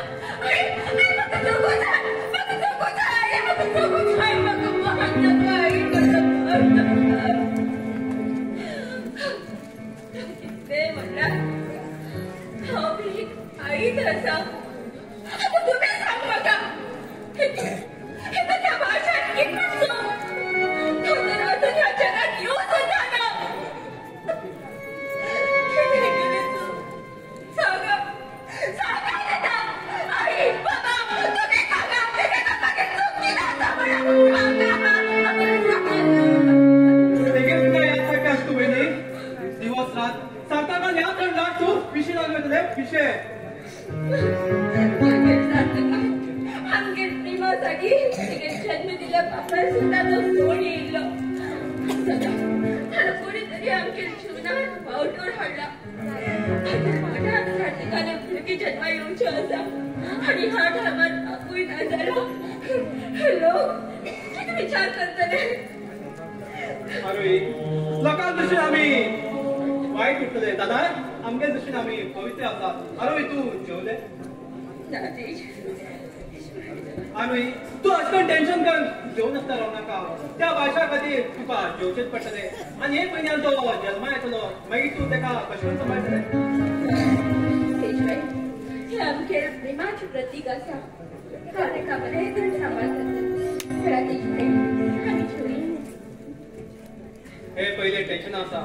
आई म्हाका जगूं जाय, म्हाका जगूं जाय. आई म्हाका जगूं जाय, म्हाका मार नाका. आई म्हाका मार नाका. कितें म्हणल्यार हांव एक आईच आसा. आता तुम्ही सांग म्हाका हे तर त्या भाषेत कितलो तो तर अजून ह्या जगात येवंक सुद्धा ना. कितें केलें तूं सांगा येता. आई बाबा तुम्ही सांगा तेका मागीर चूक कितें आसा म्हणून तेगे तुका याद पडटा तुवेंनी दिवस रात सांगता याद पडला तू पिशे लागले तुले पिशे. आमगे प्रेमासाठी जन्म दिल्या बापार सुद्धा तो सोड येयलो. त्याला कोणीतरी आमच्या जीवनात वावटोर हाडला. माझ्या कार्तिकाने भुरगी जन्मा येवच्यो आसा आणि ह्या टायमार बापूय ना जालो. लोक कितें विचार करतले. अरे लोकां दृश्टीन आमी वायट उठले दादा, आमगे दृश्टीन आमी पवित्र आसात. अरे तू जेवले आणि तू अशें टेन्शन कर जेवून आसता रावं नाका. त्या भाशा खातीर तुका जेवचेच पडटलें. आनी 1 म्हयन्यान तो जल्मा येतलो मागीर तूं ताका कशें करून सांबाळटलें. हे आमचेर प्रेमाचें प्रतीक आसा. हांव ताका बरें तरेन सांबाळटलें. हे पयलें टेन्शन आसा.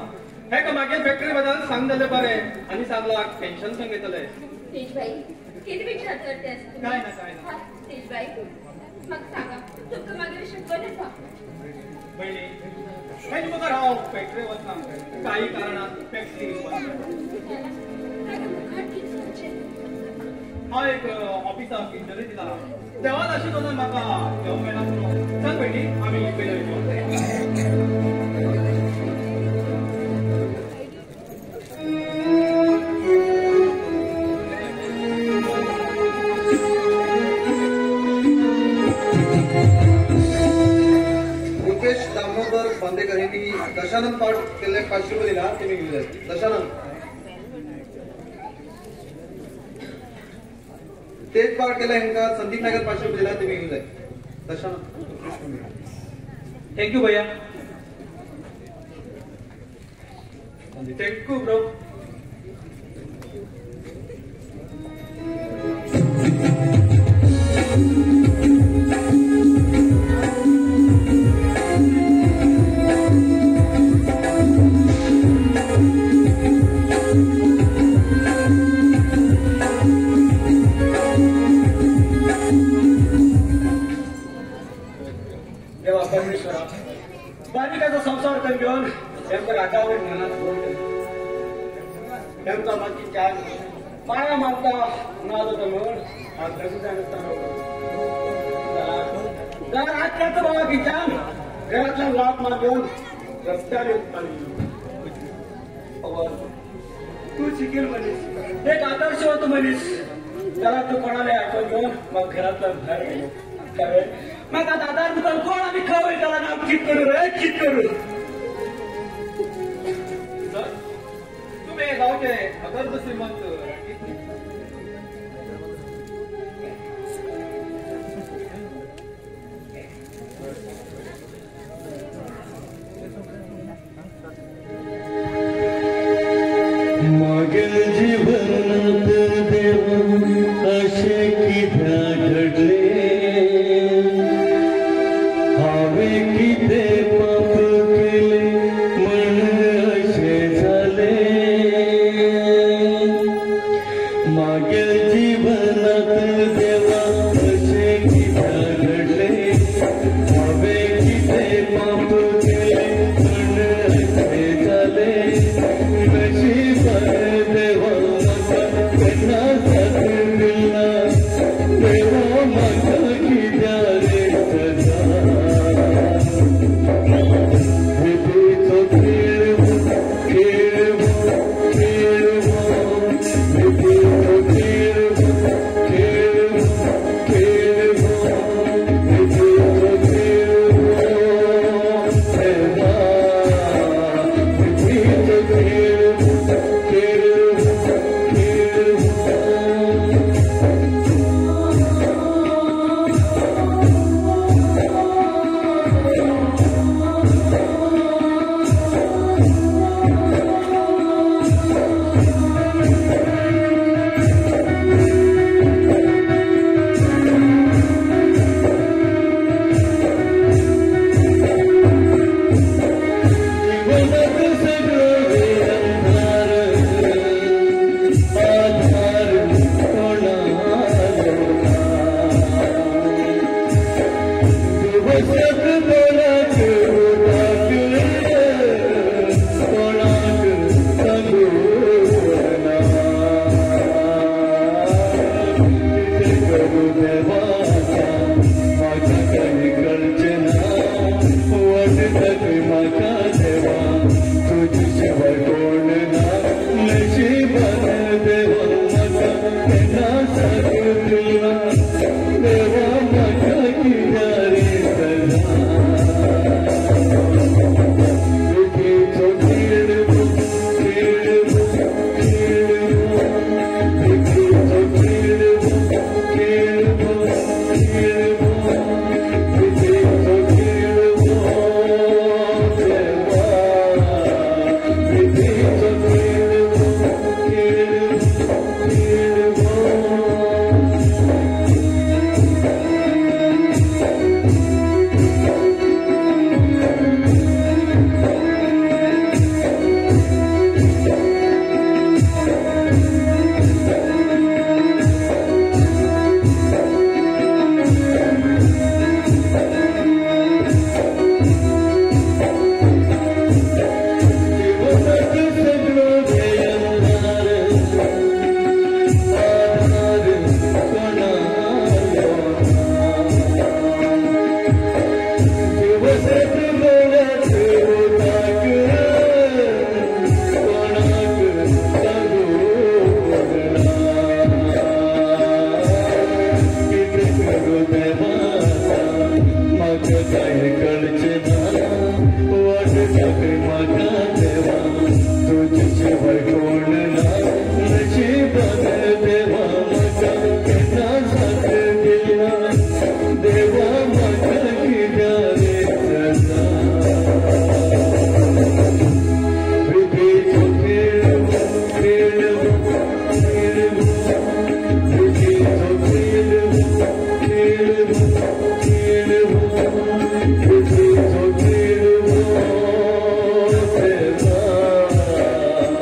हेका मागीर फॅक्टरी बद्दल सांग जाल्यार बरें आनी सांगलां टेन्शन संग येतलें. तेजबाई किती विचार करतेस? काय ना तेजबाई मग सांगा तुमका मागीर शिकवण आसा. पयलीं मागीर तुका हांव फॅक्टरी वचना. काही कारणान फॅक्टरी हांव एक ऑफिसाक इंटरव्यू दिला. देवान अशें दोन म्हाका जॉब मेळना म्हणून सांग पयलीं आमी पयलीं जॉब बांदेकरांनी दशानंद पाठ केले 500 रुपये दिला. तुम्ही घेऊन जाय. दशानंद तेच पाठ केला ह्यांका संदीप नागर 500 रुपये दिला. तुम्ही घेऊन जाय. दशानंद थँक्यू भैया. Thank you bro. बालिकाचा संसार कर घेऊन त्यांच्या रागावर मनात त्यांचा माती चार माया मारता नाद होता म्हणून आज जर आज त्याचं बाबा किचान घरातल्या लाट मार घेऊन रस्त्याने तू शिकेल म्हणीस एक आदर्श होतो म्हणीस. त्याला तू कोणाला आठवण घेऊन मग घरातलं बाहेर गेलो. मग आता आधार दुकान कोण आम्ही खबर त्याला नाव कित करू रे कित करू. तुम्ही गावचे अगर्भ श्रीमंत रणजित मागील जीवनात देव असे कित्या घडले हावे किते पाप केले म्हण असे झाले मागील जीवनात देवा असे कित्या घडले हावे किते पाप केले म्हण असे झाले देवा त्यांना साथ दिला देवा माता की द्यारे सदा विधीचो खेळ खेळ खेळ विधीचो खेळ खेळ खेळ विधीचो खेळ देवा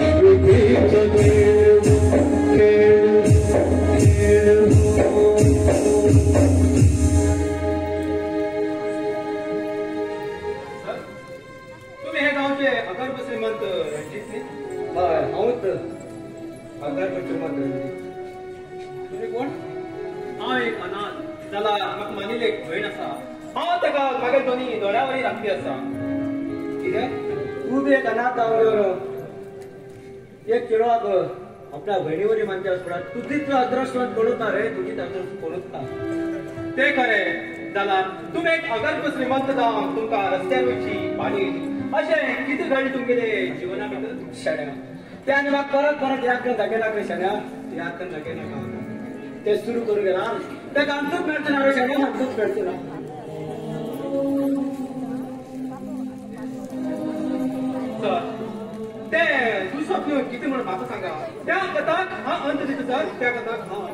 विधीचो खेळ तुम्ही कोण? हा एक अनाथ त्याला मग मानिले एक बहीण असा हा ताका मागे दोन्ही दोळ्यावरी राखली असा कितें तू बी एक अनाथ जावन एक चेडवाक आपल्या बहिणीवरी मानच्या आसपडा तुजीच अदृश्टवंत पडूता रे तुजीच अदृश्ट पडूता ते खरें जाल्यार तुमी एक अगर्भ श्रीमंत जावन तुमकां रस्त्यार वयची पाणी अशें कितें घडलें तुमगेले जिवना भितर शेड्या त्याने मग परत याद दागे लागले शाण्या याद दागे नका ते सुरू करू गेला ते आमचंच मिळतं ना रे शाण्या आमचंच मिळतं ना ते तू स्वप्न किती म्हणून माझं सांगा त्या कथाक हा अंत दिसत त्या कथाक हा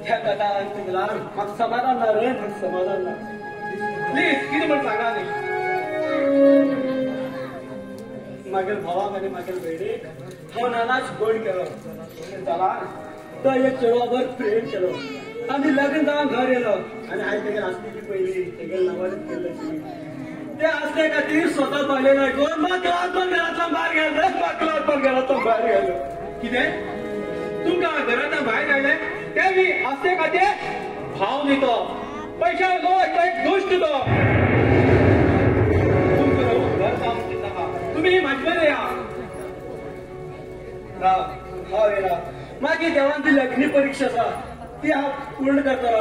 त्या कथा अंत दिला मग समाधान ना रे मग समाधान ना प्लीज किती म्हणून सांगा नाही मागील भावाक आणि मागील बेडे हो नानाच गोड केलो झाला तो एक चेडवाबर प्रेम केलो आम्ही लग्न जाऊन घर येलो आणि आई तेगेल असली की पहिली तेगेल नावाने केलं ते असले का ती स्वतः पाहिलेलं कोण माकलात पण घरातून बाहेर गेलं माकलात पण घरातून बाहेर गेलं किती तुमका घरातून बाहेर आले ते मी असते का ते भाव देतो पैसा लो एक गोष्ट तो तुमचं घर काम देता तुम्ही माझ्याकडे या हा वेळा माझी देवांची लग्नी परीक्षा असा ती हा पूर्ण करता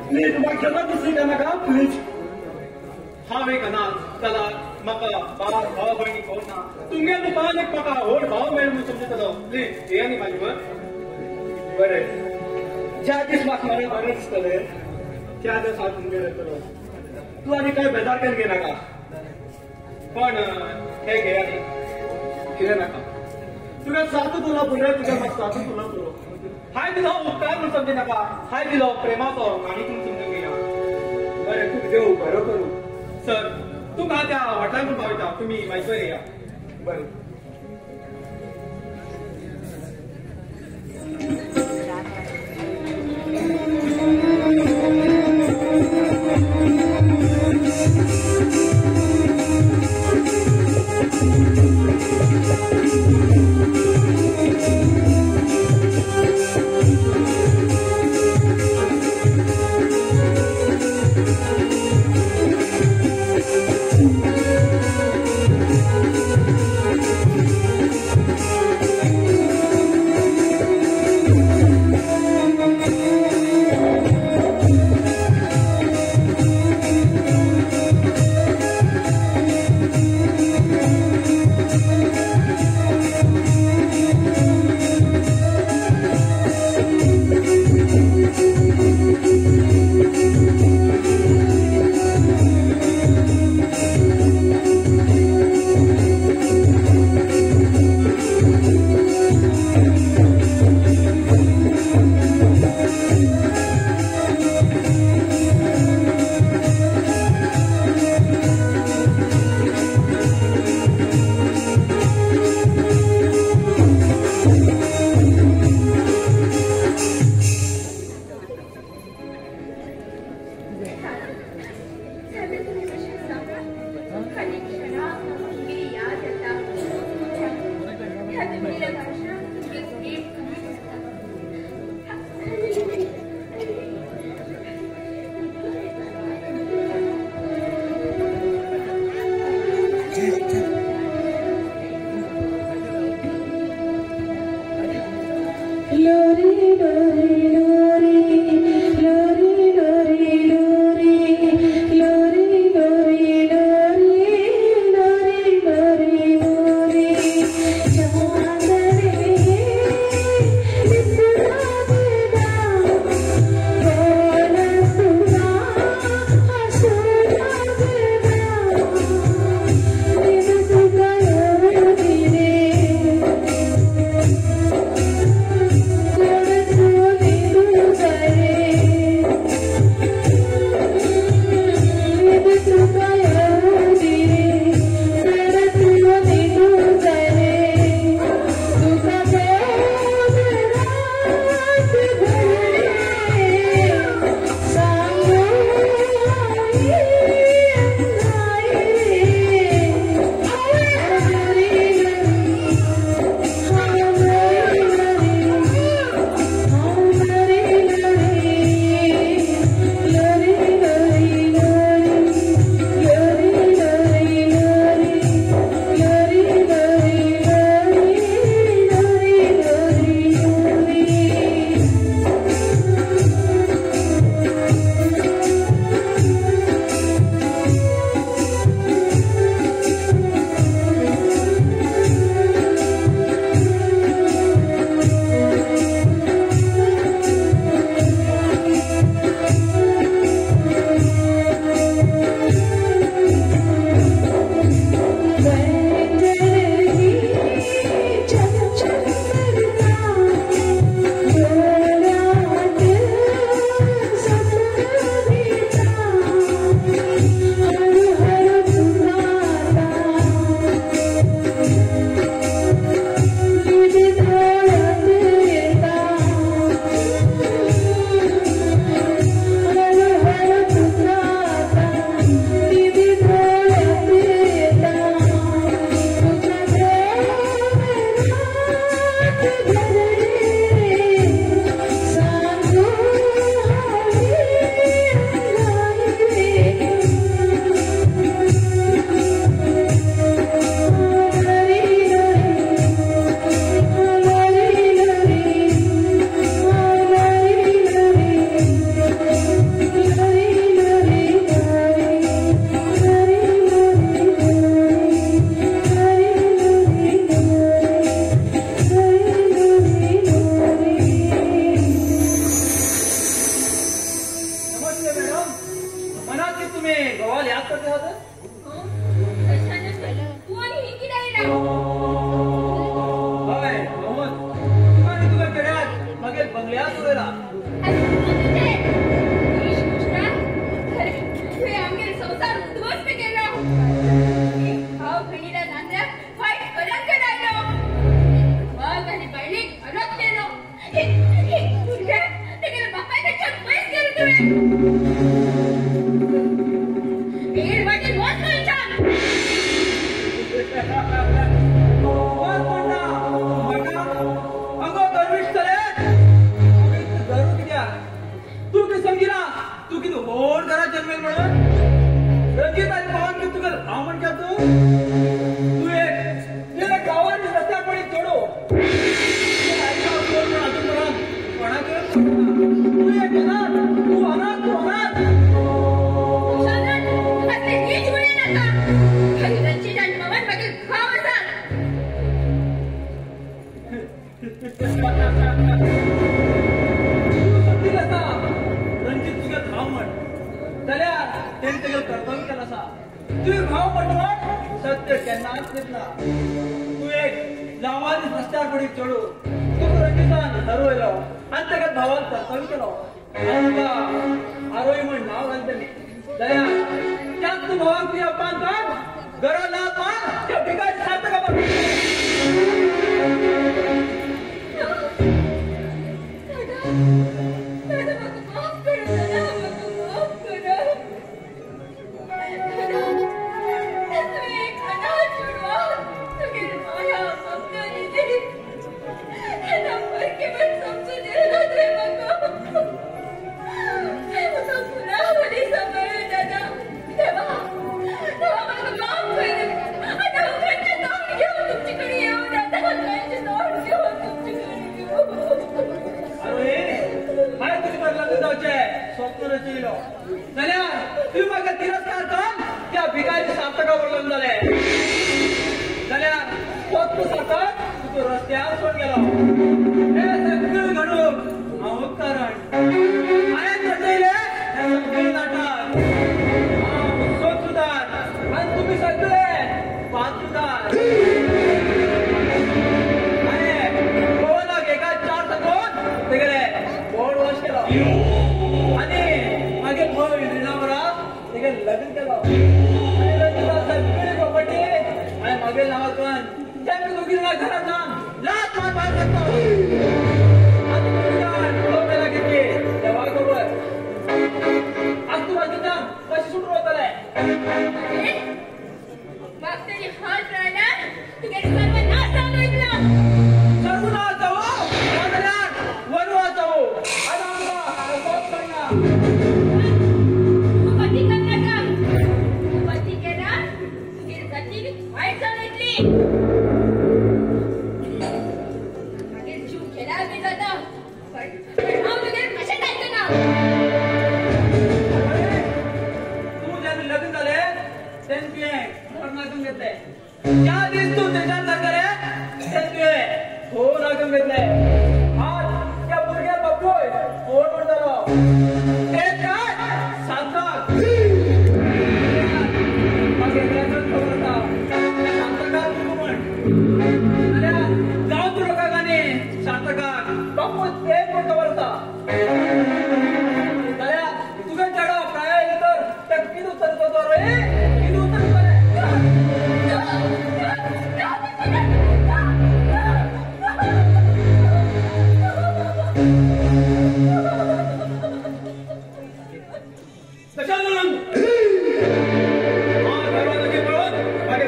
प्लीज तुम्हाला क्षमा दुसरी त्यांना का प्लीज हा वे कना चला मका भाव बहिणी कोण ना तुमगे दुकान एक मका होड भाव मिळेल म्हणून समजतो प्लीज हे आणि माझी बरं ज्या दिस माक मला बरं दिसतले त्या दिवस हा तुमगे येतलो तू आणि काय बेजार केलं घे नका पण हे घे आणि किरे नका तुला सातू तुला पुढे तुझ्या मग सातू तुला पुरो हाय दिलो उपकार म्हणून समजे नका हाय दिलो प्रेमाचो आणि तुम्ही समजून घ्या बरं तू देऊ बरं करू सर तू का त्या वडिलांकडून पाविता तुम्ही माझ्याकडे या बरं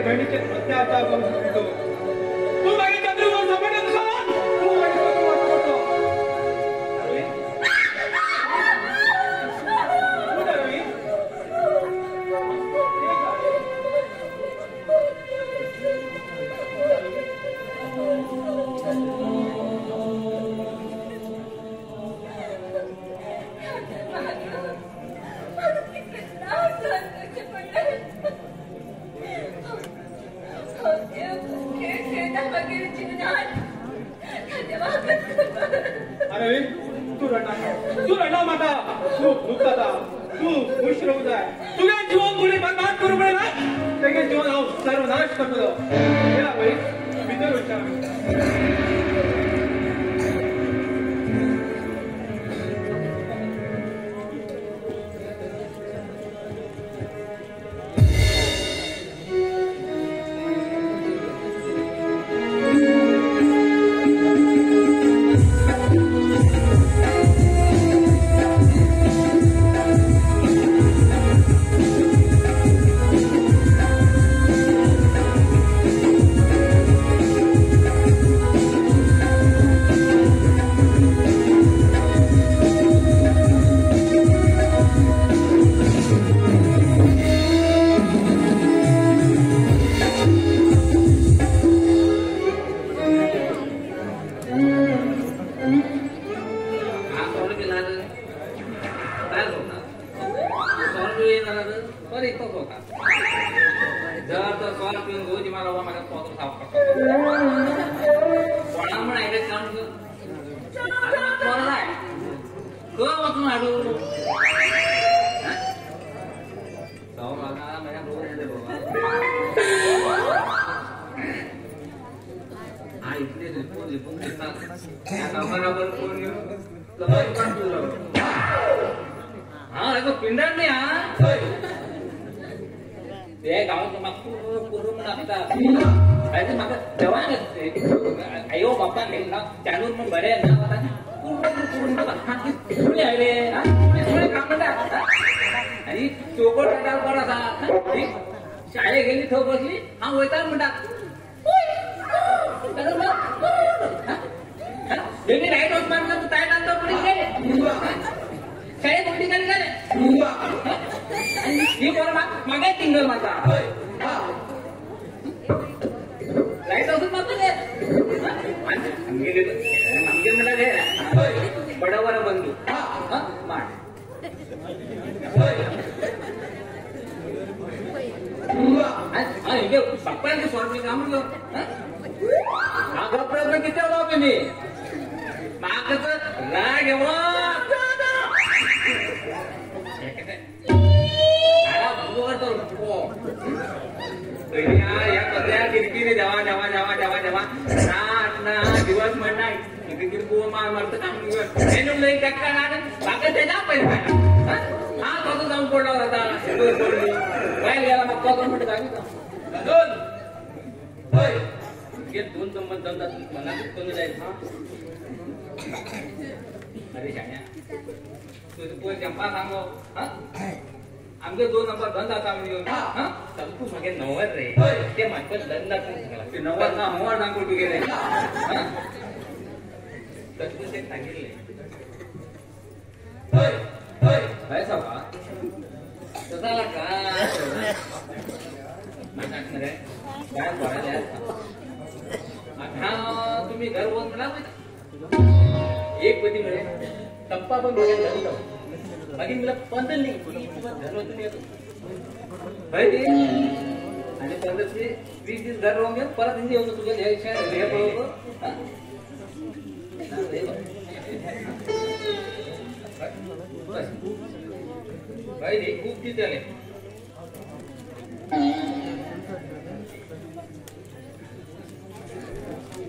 बहिणीचे अत्याचार करू शकतो तू माझ्या चंद्रवर सपाट अरे तू रडा माता तू दुखता तू खुश राहू जाय तुझ्या जीवन पुढे बर्बाद करू नये ना त्याचे जीवन हांव सर्वनाश करतलो या भाई भितर वचता आयो बाप्पा त्यानूर मग बरे ना आणि चोकट शाळेत गेली थो बसली हा वैताग म्हणतात राईट हाऊस मारला तू काय नंतर पुढे गेले शाळेत मोठी झाली झाले ही बरं मागे टिंगल माझा राईट हाऊस मारतो बडावर बंधू बाप्पांचे स्वामी का म्हणलो हा प्रयत्न किती होता तुम्ही मागच राग या पत्र्या किरकिरी देवा देवा देवा देवा देवा ना दिवस म्हणणार किती बुवा मार मारतं काम हे टक्का ना बाकी त्याच्या पैसा हा कसं जाऊन पडला होता काय गेला मग कसं म्हणत दोन गंमत जमतात मनातच कमी जायचं अरे शाण्या तुझं पोय चंपा सांगो आमचे 2 नंबर धंदा आता म्हणजे तू मागे 90 रे ते म्हणतात धंदा ते 90 ना मोर सांगू तू गेले तसं ते सांगितले काय सांगा तसाला काय काय बोलायला हा तुम्ही घर बोल म्हणा एक पती मिळेल टप्पा पण बघायला झाली बाकी मला 15 नाही घरवरून येतो माहिती आणि 15 ते 20 दिवस घर राहून घेऊन परत हिंदी येऊन तुझ्या हे बरोबर भाई खूप किती आले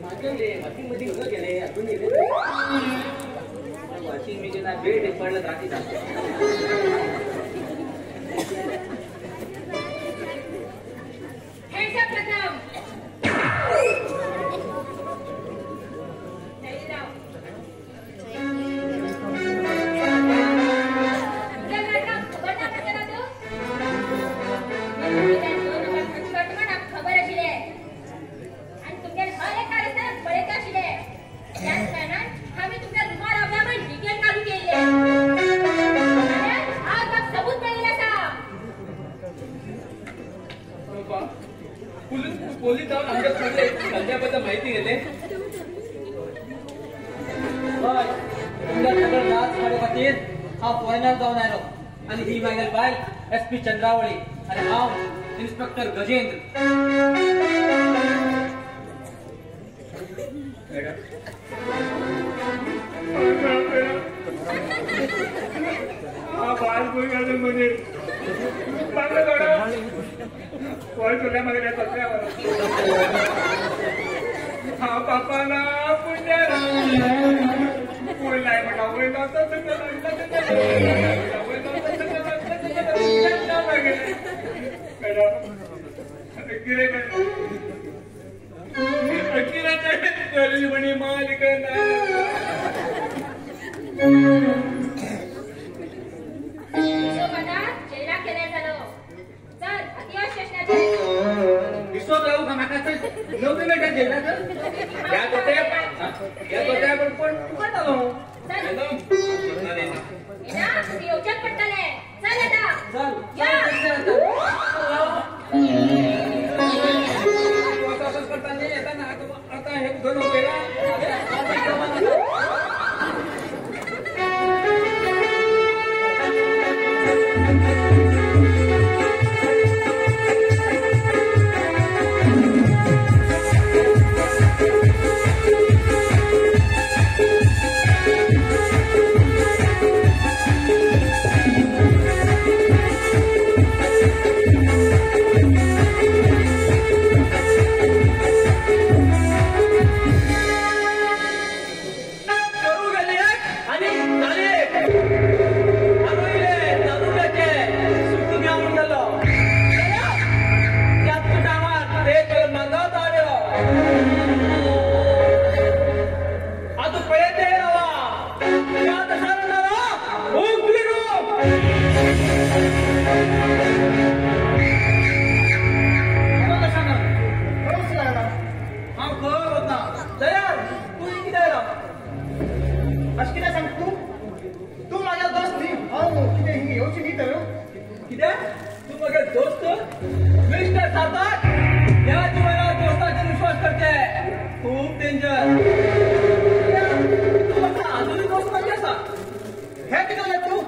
मध्ये गेले अजून वाशिंग मशीन बेड पडलं रात्री पोलीस जाऊन आमच्या सध्याबद्दल माहिती घेते तुमच्या नाच खातीर हा फॉरेनर जाऊन आलो आणि ही मागेल बाय SP चंद्रावळी आणि हा इन्स्पेक्टर गजेंद्र मॅडम सगळ्या मागल्या सगळ्यावर हा बापाला पुण्याला बोललाय म्हणा बोलला म्हणे मालिक विश्वास राहू का माकाचं नोकरी भेटत जेला तर यात होत्या पण कोण फुकट आलो पट्टाले चल आता आता हे दोन होते दोस्त मिस्टर नातक या जीवनात दोस्ताचा विश्वास करते खूप डेंजर तू आता अजून दोस्त म्हणजे असा हे किती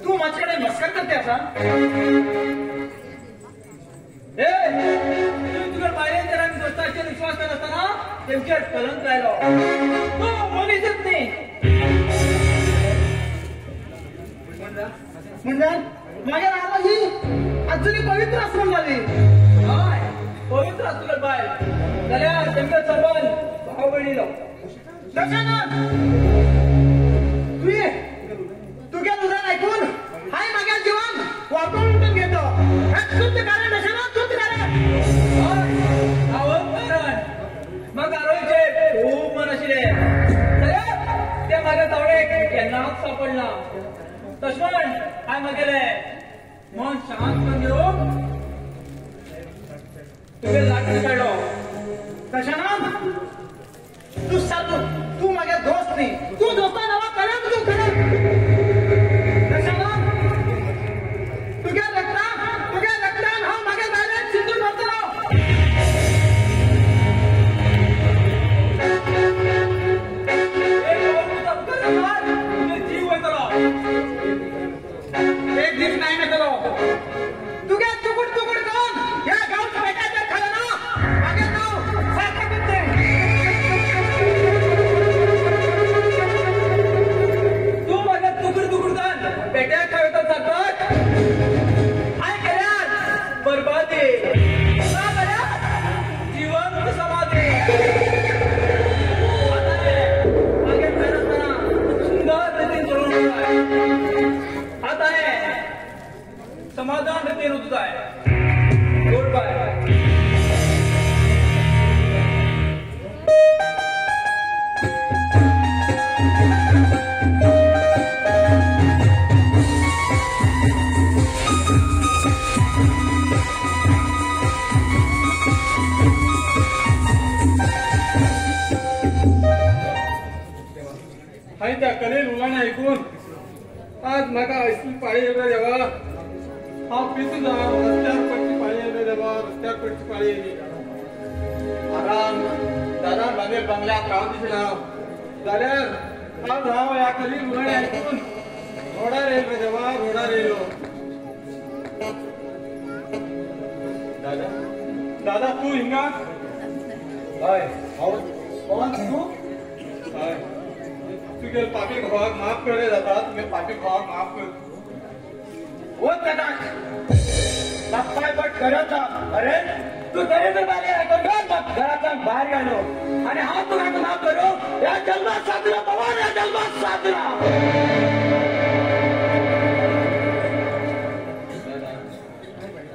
तू माझ्याकडे मस्कर करते असा तुझ्या बाहेर जरा दोस्ताचे विश्वास करत असताना त्यांच्यावर कलंक राहिलो तो बोलीच नाही म्हणजे माझ्या नावाची अजूनही पवित्र आश्रम झाली पवित्र असलं बाय त्याला त्यांचा संबंध भाव बहिणीला तू क्या तुझा ऐकून हाय मागे जीवन वापरून उठून घेतो शुद्ध कारण दशाना शुद्ध कारण मग आरोग्य खूप मन असले त्या मागे जावडे यांना सापडला तश्मन काय मागेले मन शांत करून घेऊ तुझे लाटून काढलो कशाना तू साधू तू माझ्या दोस्त नाही तू दोस्ता नवा करा तू खरं कशाना तुझ्या रक्तान हा माझ्या दारात सिंधू करतो जीव येतो एक दिवस नाही ना करो तुझ्या तुकुड तुकुड करून या गावच्या बेटाच्या खाला ना मागे नाव सारखं करते तू माझ्या तुकड तुकड कर बेट्या खायचा सकट काय केल्यास बरबादी का करा जीवन समाधी मागे करताना सुंदर रीतीने सोडून आता आहे समाधान रीतीने होत आहे गोड बाय हाय त्या कलेल मुलांना ऐकून आज माका ऐकून पाळी येणार देवा हा पिसून जा रस्त्यावर पडची पाळी येणार देवा रस्त्यावर पडची पाळी येली आराम दादा बांधेल बंगल्यात राहून दिसला जाल्यार आज राव या कलेल मुलांना ऐकून रोडार येईल रे देवा रोडार येलो दादा दादा तू हिंगा हय पवन तू हय तुझे पापी भावाक माफ करे जाता तुझे पापी भावाक माफ कर होत नटाक बाप्पाय बट करत अरे तू दरिद्र बाले घरातून बाहेर गेलो आणि हा तुला नाव करू या जन्मात साजरा पवार या जन्मात साजरा.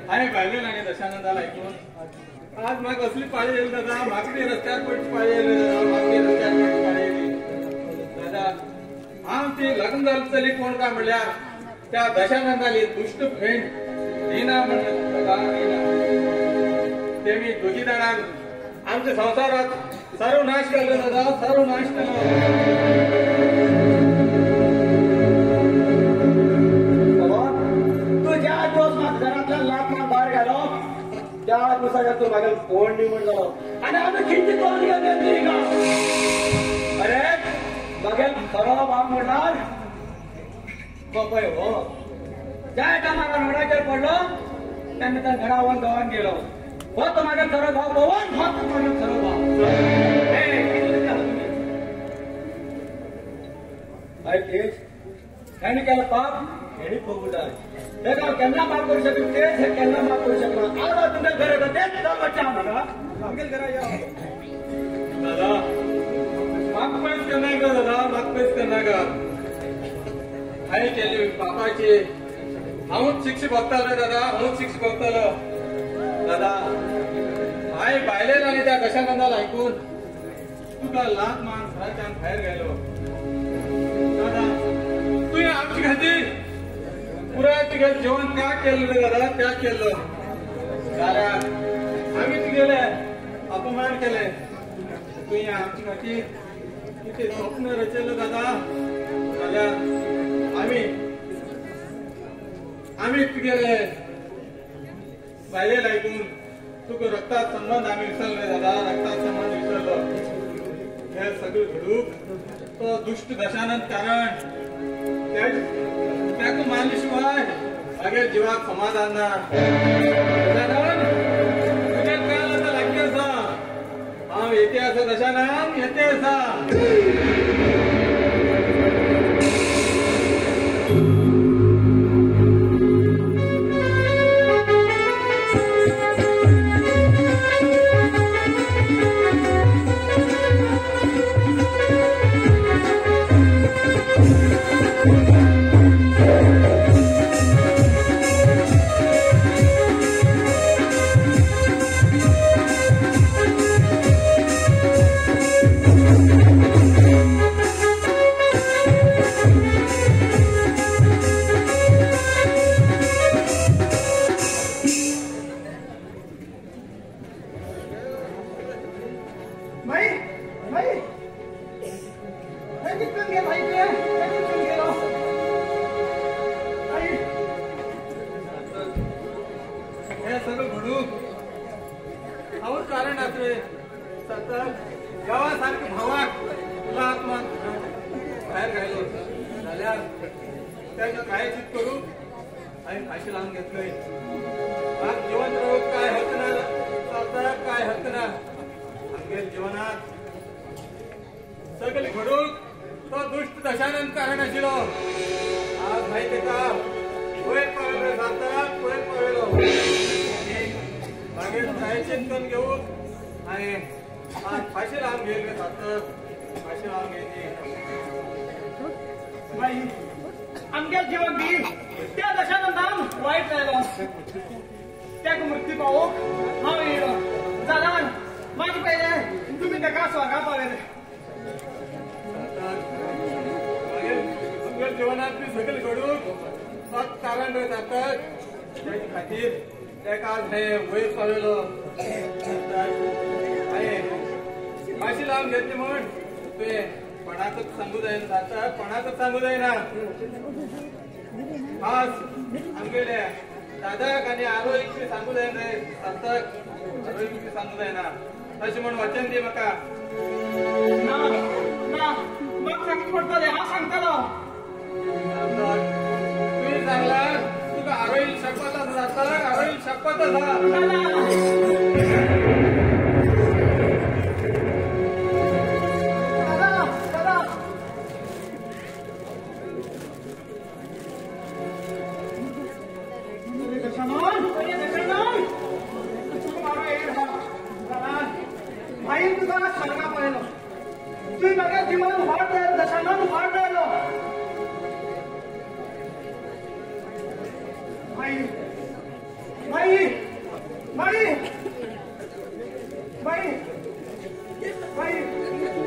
आणि पाहिजे नाही दशानंदाला ऐकून आज मग असली पाळी येईल दादा. मागणी रस्त्यावर पडची पाळी येईल दादा. मागणी रस्त्यावर पडची पाळी येईल दादा. आमची लग्न झालं तरी कोण का म्हणल्या त्या दशानंदाली दुष्ट फ्रेंड रीना म्हणलं दादा. रीना ते मी दोघी जणांना आमच्या संसारात सर्वनाश केलं दादा. सर्वनाश केलं. तू ज्या दिवस माझ्या घरातल्या लाख मान बाहेर गेलो त्या दिवसाच्या तू माझ्या कोण निवड झालो आणि आम्ही किती तोंड घेतली का. अरे बघेल खरं बाप म्हणणार बापय हो. ज्या टायमाला नोडाच्या पडलो त्यांनी त्या घरावर गव्हाण गेलो हो. तो माझ्या खरं भाव पवन हो. तो माझ्या खरं भाव त्यांनी केलं पाप हेडी बघूटाय हे गाव केन्ना माफ करू शकत तेच हे केन्ना माफ करू शकणार. आज तुमच्या घरात तेच बच्चा आम्हाला आमच्या घरा या दादा माग पैस करणार का दादा. माग पैस करणार का आई केली बापाची हाऊच शिक्षी बघतालो दादा. हाऊच शिक्षी बघतालो दादा. आई बायलेला आणि त्या दशानंदाला ऐकून तुका लाख मान घराच्या बाहेर गेलो दादा. तू आमची घाती पुरा तुझ्या जेवण का केलं रे दादा. त्या केलं कारण आम्ही तुझे अपमान केले. तू आमची घाती किती स्वप्न रचलं दादा. दादा आम्ही तुझे बायलेला ऐकून तुक रक्तात संबंध आम्ही विसरले दादा. रक्तात संबंध विसरलो. हे सगळं घडूक तो दुष्ट दशानंद कारण त्याक मानल्याशिवाय अगे जीवात समाधान ना. तुझ्या काल आता लागते असा हा येते असं दशानंद येते असा. आमच्या जीवन बी त्या दशानंदान वाईट राहिलो. त्या मृत्यू पाहू हा येलो झाला माझी पहिले तुम्ही त्या का स्वागा पावेल. जीवनात मी सगळे घडून कारण जातात त्याच्या खातीर त्या काळ हे वयर पावेलो फाशी लावून घेतली म्हण ते कोणाकच सांगू जायना जाता. कोणाकच सांगू जायना. आज आमगेले दादाक आणि आरो इतके सांगू जायना रे. सत्तक आरो इतके सांगू जायना तशें म्हण वचन दी म्हाका. ना ना मग सांगू पडटले हा सांगतालो. तुम्ही सांगला तुका आरोईल शपथ जाता. आरोईल शपथ आसा. दशामान उभार द्यायला माई माई माई माई माई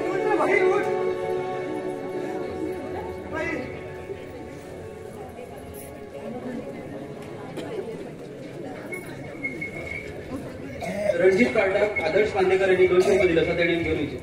उठ ना भाई उठ माई रणजित पाटक आदर्श बांदेकर यांनी 200 रुपये दिले असं त्यांनी घेऊन यायचे.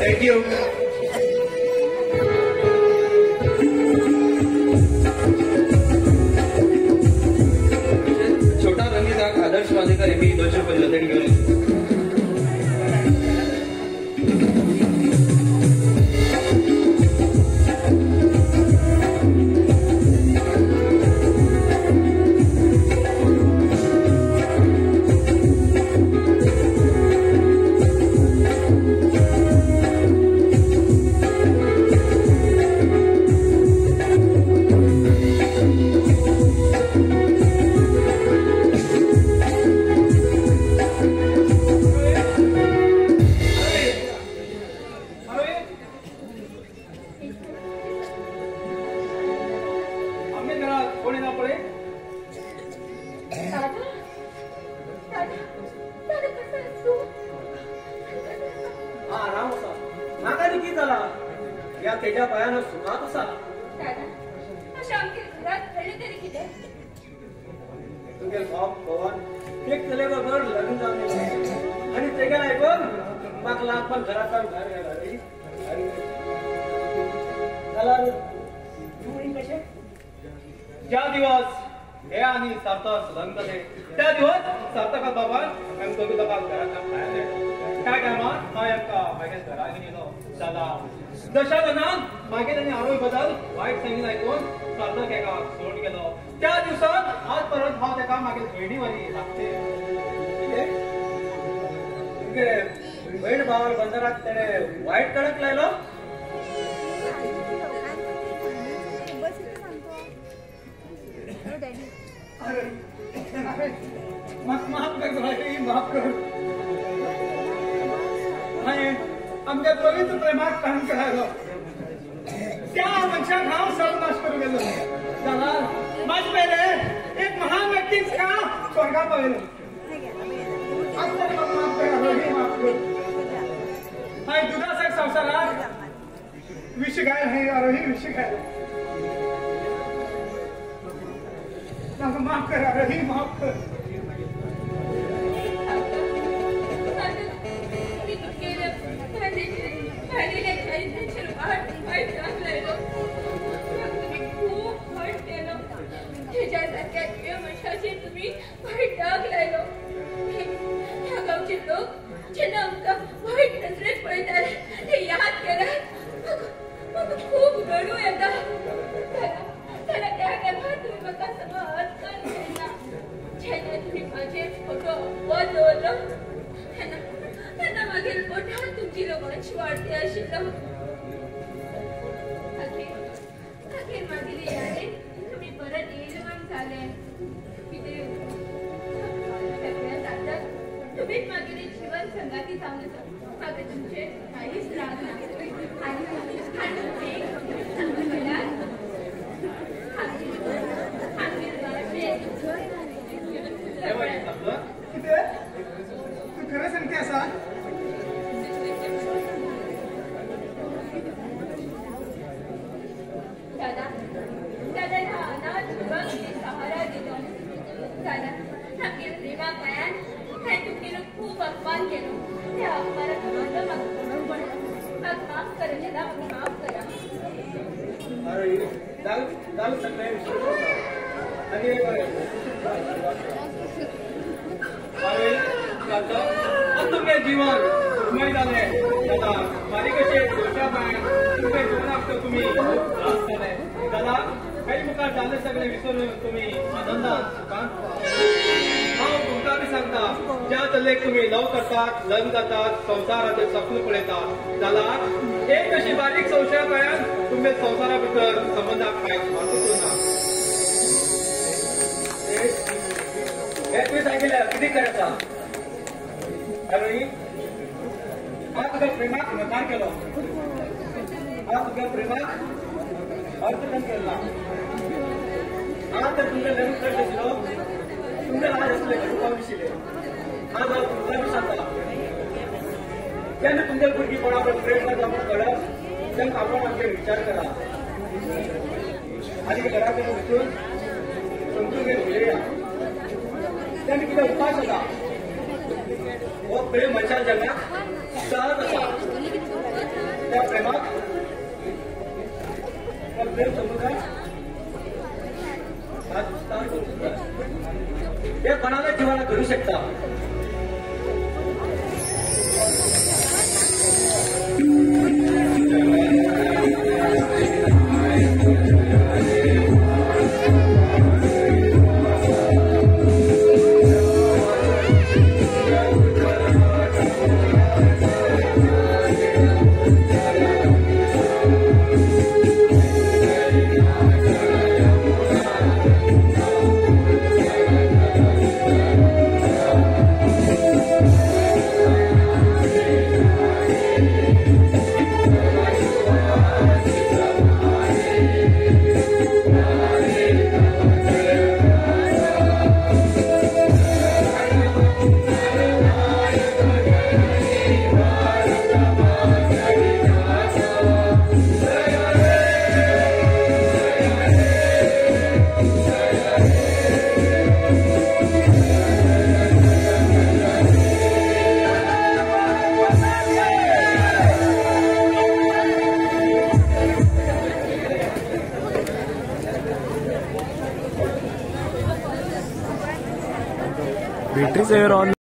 थँक्यू. छोटा रंगीत आदर्श बांदेकर यांनी 200 रुपये दिले त्यांनी घेऊन यायचे. ज्या दिवस हे आणि सार्थक लग्न झाले त्या दिवस सार्थका बाबा आमचो तुका घरात खायला काय टायमार हांव आमकां मागीर घरा घेवन येयलो दादा जशा लग्नाक मागीर तांणी आवय बद्दल वायट सांगीत आयकून सार्थक एका सोडून गेलो. त्या दिवसात आज परत हांव ताका मागीर भयणी वरी लागते तुमगे भयण भावार बंदराक तेणे वायट कडक लायलो. माफ कर भाई माफ कर आमच्या पवित्र प्रेमात काम करायला त्या मनशाक हांव सर्वनाश करू गेलो. जाल्यार माझ पयले एक महान व्यक्तीक का स्वर्गात पावयलो. माफ कर माफ कर हाय दुधासाक संवसारात विष गाय नाही आरोही विष गाय माफ कर आरोही माफ कर. तुम्ही वाईट डाग लायलो. ह्या गावचे लोक जेन्ना आमकां वाईट नजरेत पळयतात ते याद केल्यार म्हाका खूब रडू येता. त्या टायमार तुम्ही म्हाका समजकान केला. जेन्ना तुम्ही म्हाजेर फोटो वर दवरलो तेन्ना मागीर पोटांत तुमची लोकांची वाडती आशिल्लो. अखेर मागीर यादे तुम्ही परत येयलवान जाले. तुम्हीच मागीर जीवन संगाती जावन आसा. म्हाका तुमचे काहीच राग ना. तू खरं सांगते असा दादा दादा ह्या अनाथ युवक सहारा दिलो. दादा आमगे प्रेमा पायान हांवें तुमगेलो खूब अपमान केलो. त्या अपमानाक लागून म्हाका माफ करा दादा. म्हाका माफ करा. अरे जाल सगळे आणि तुमगे जीवन सुखमय जाले. दादा मारी कशे गोश्या पायान तुमगे जीवनाक तुम्ही त्रास केले. दादा काही मुखार जाले सगळे विसरून तुम्ही आनंदात सुखांत हांव तुमकां आम्ही सांगता ज्या चलयेक तुम्ही लव करतात लग्न जातात संसाराचे स्वप्न पळयतात जाल्यार एक अशी बारीक संशय कळ्यान तुमचे संसारा भितर संबंधाक कांयच म्हत्व ना. हे तुवें सांगिल्लें कितें करायचा हॅलो हा तुका प्रेमाक नकार केलो हा तुका प्रेमाक अर्थकन केला हा तर तुमच्या लग्न करत आशिल्लो तुमचे ल्हान आसले तुका विशिल्ले आज हांव तुमकां बी सांगता जेन्ना तुमच्या भुरगीं कोणा कडेन प्रेम करता म्हूण कळप तेन्ना आपण आमचे विचार करा आनी घरा कडेन वचून समजून घेवन उलया तेन्ना कितें उपाय जाता हो प्रेम मनशाच्या जगात सहज आसा त्या प्रेमाक प्रेम समुद्रात हे कोणाला जीवाला घडू शकता. Batteries are on.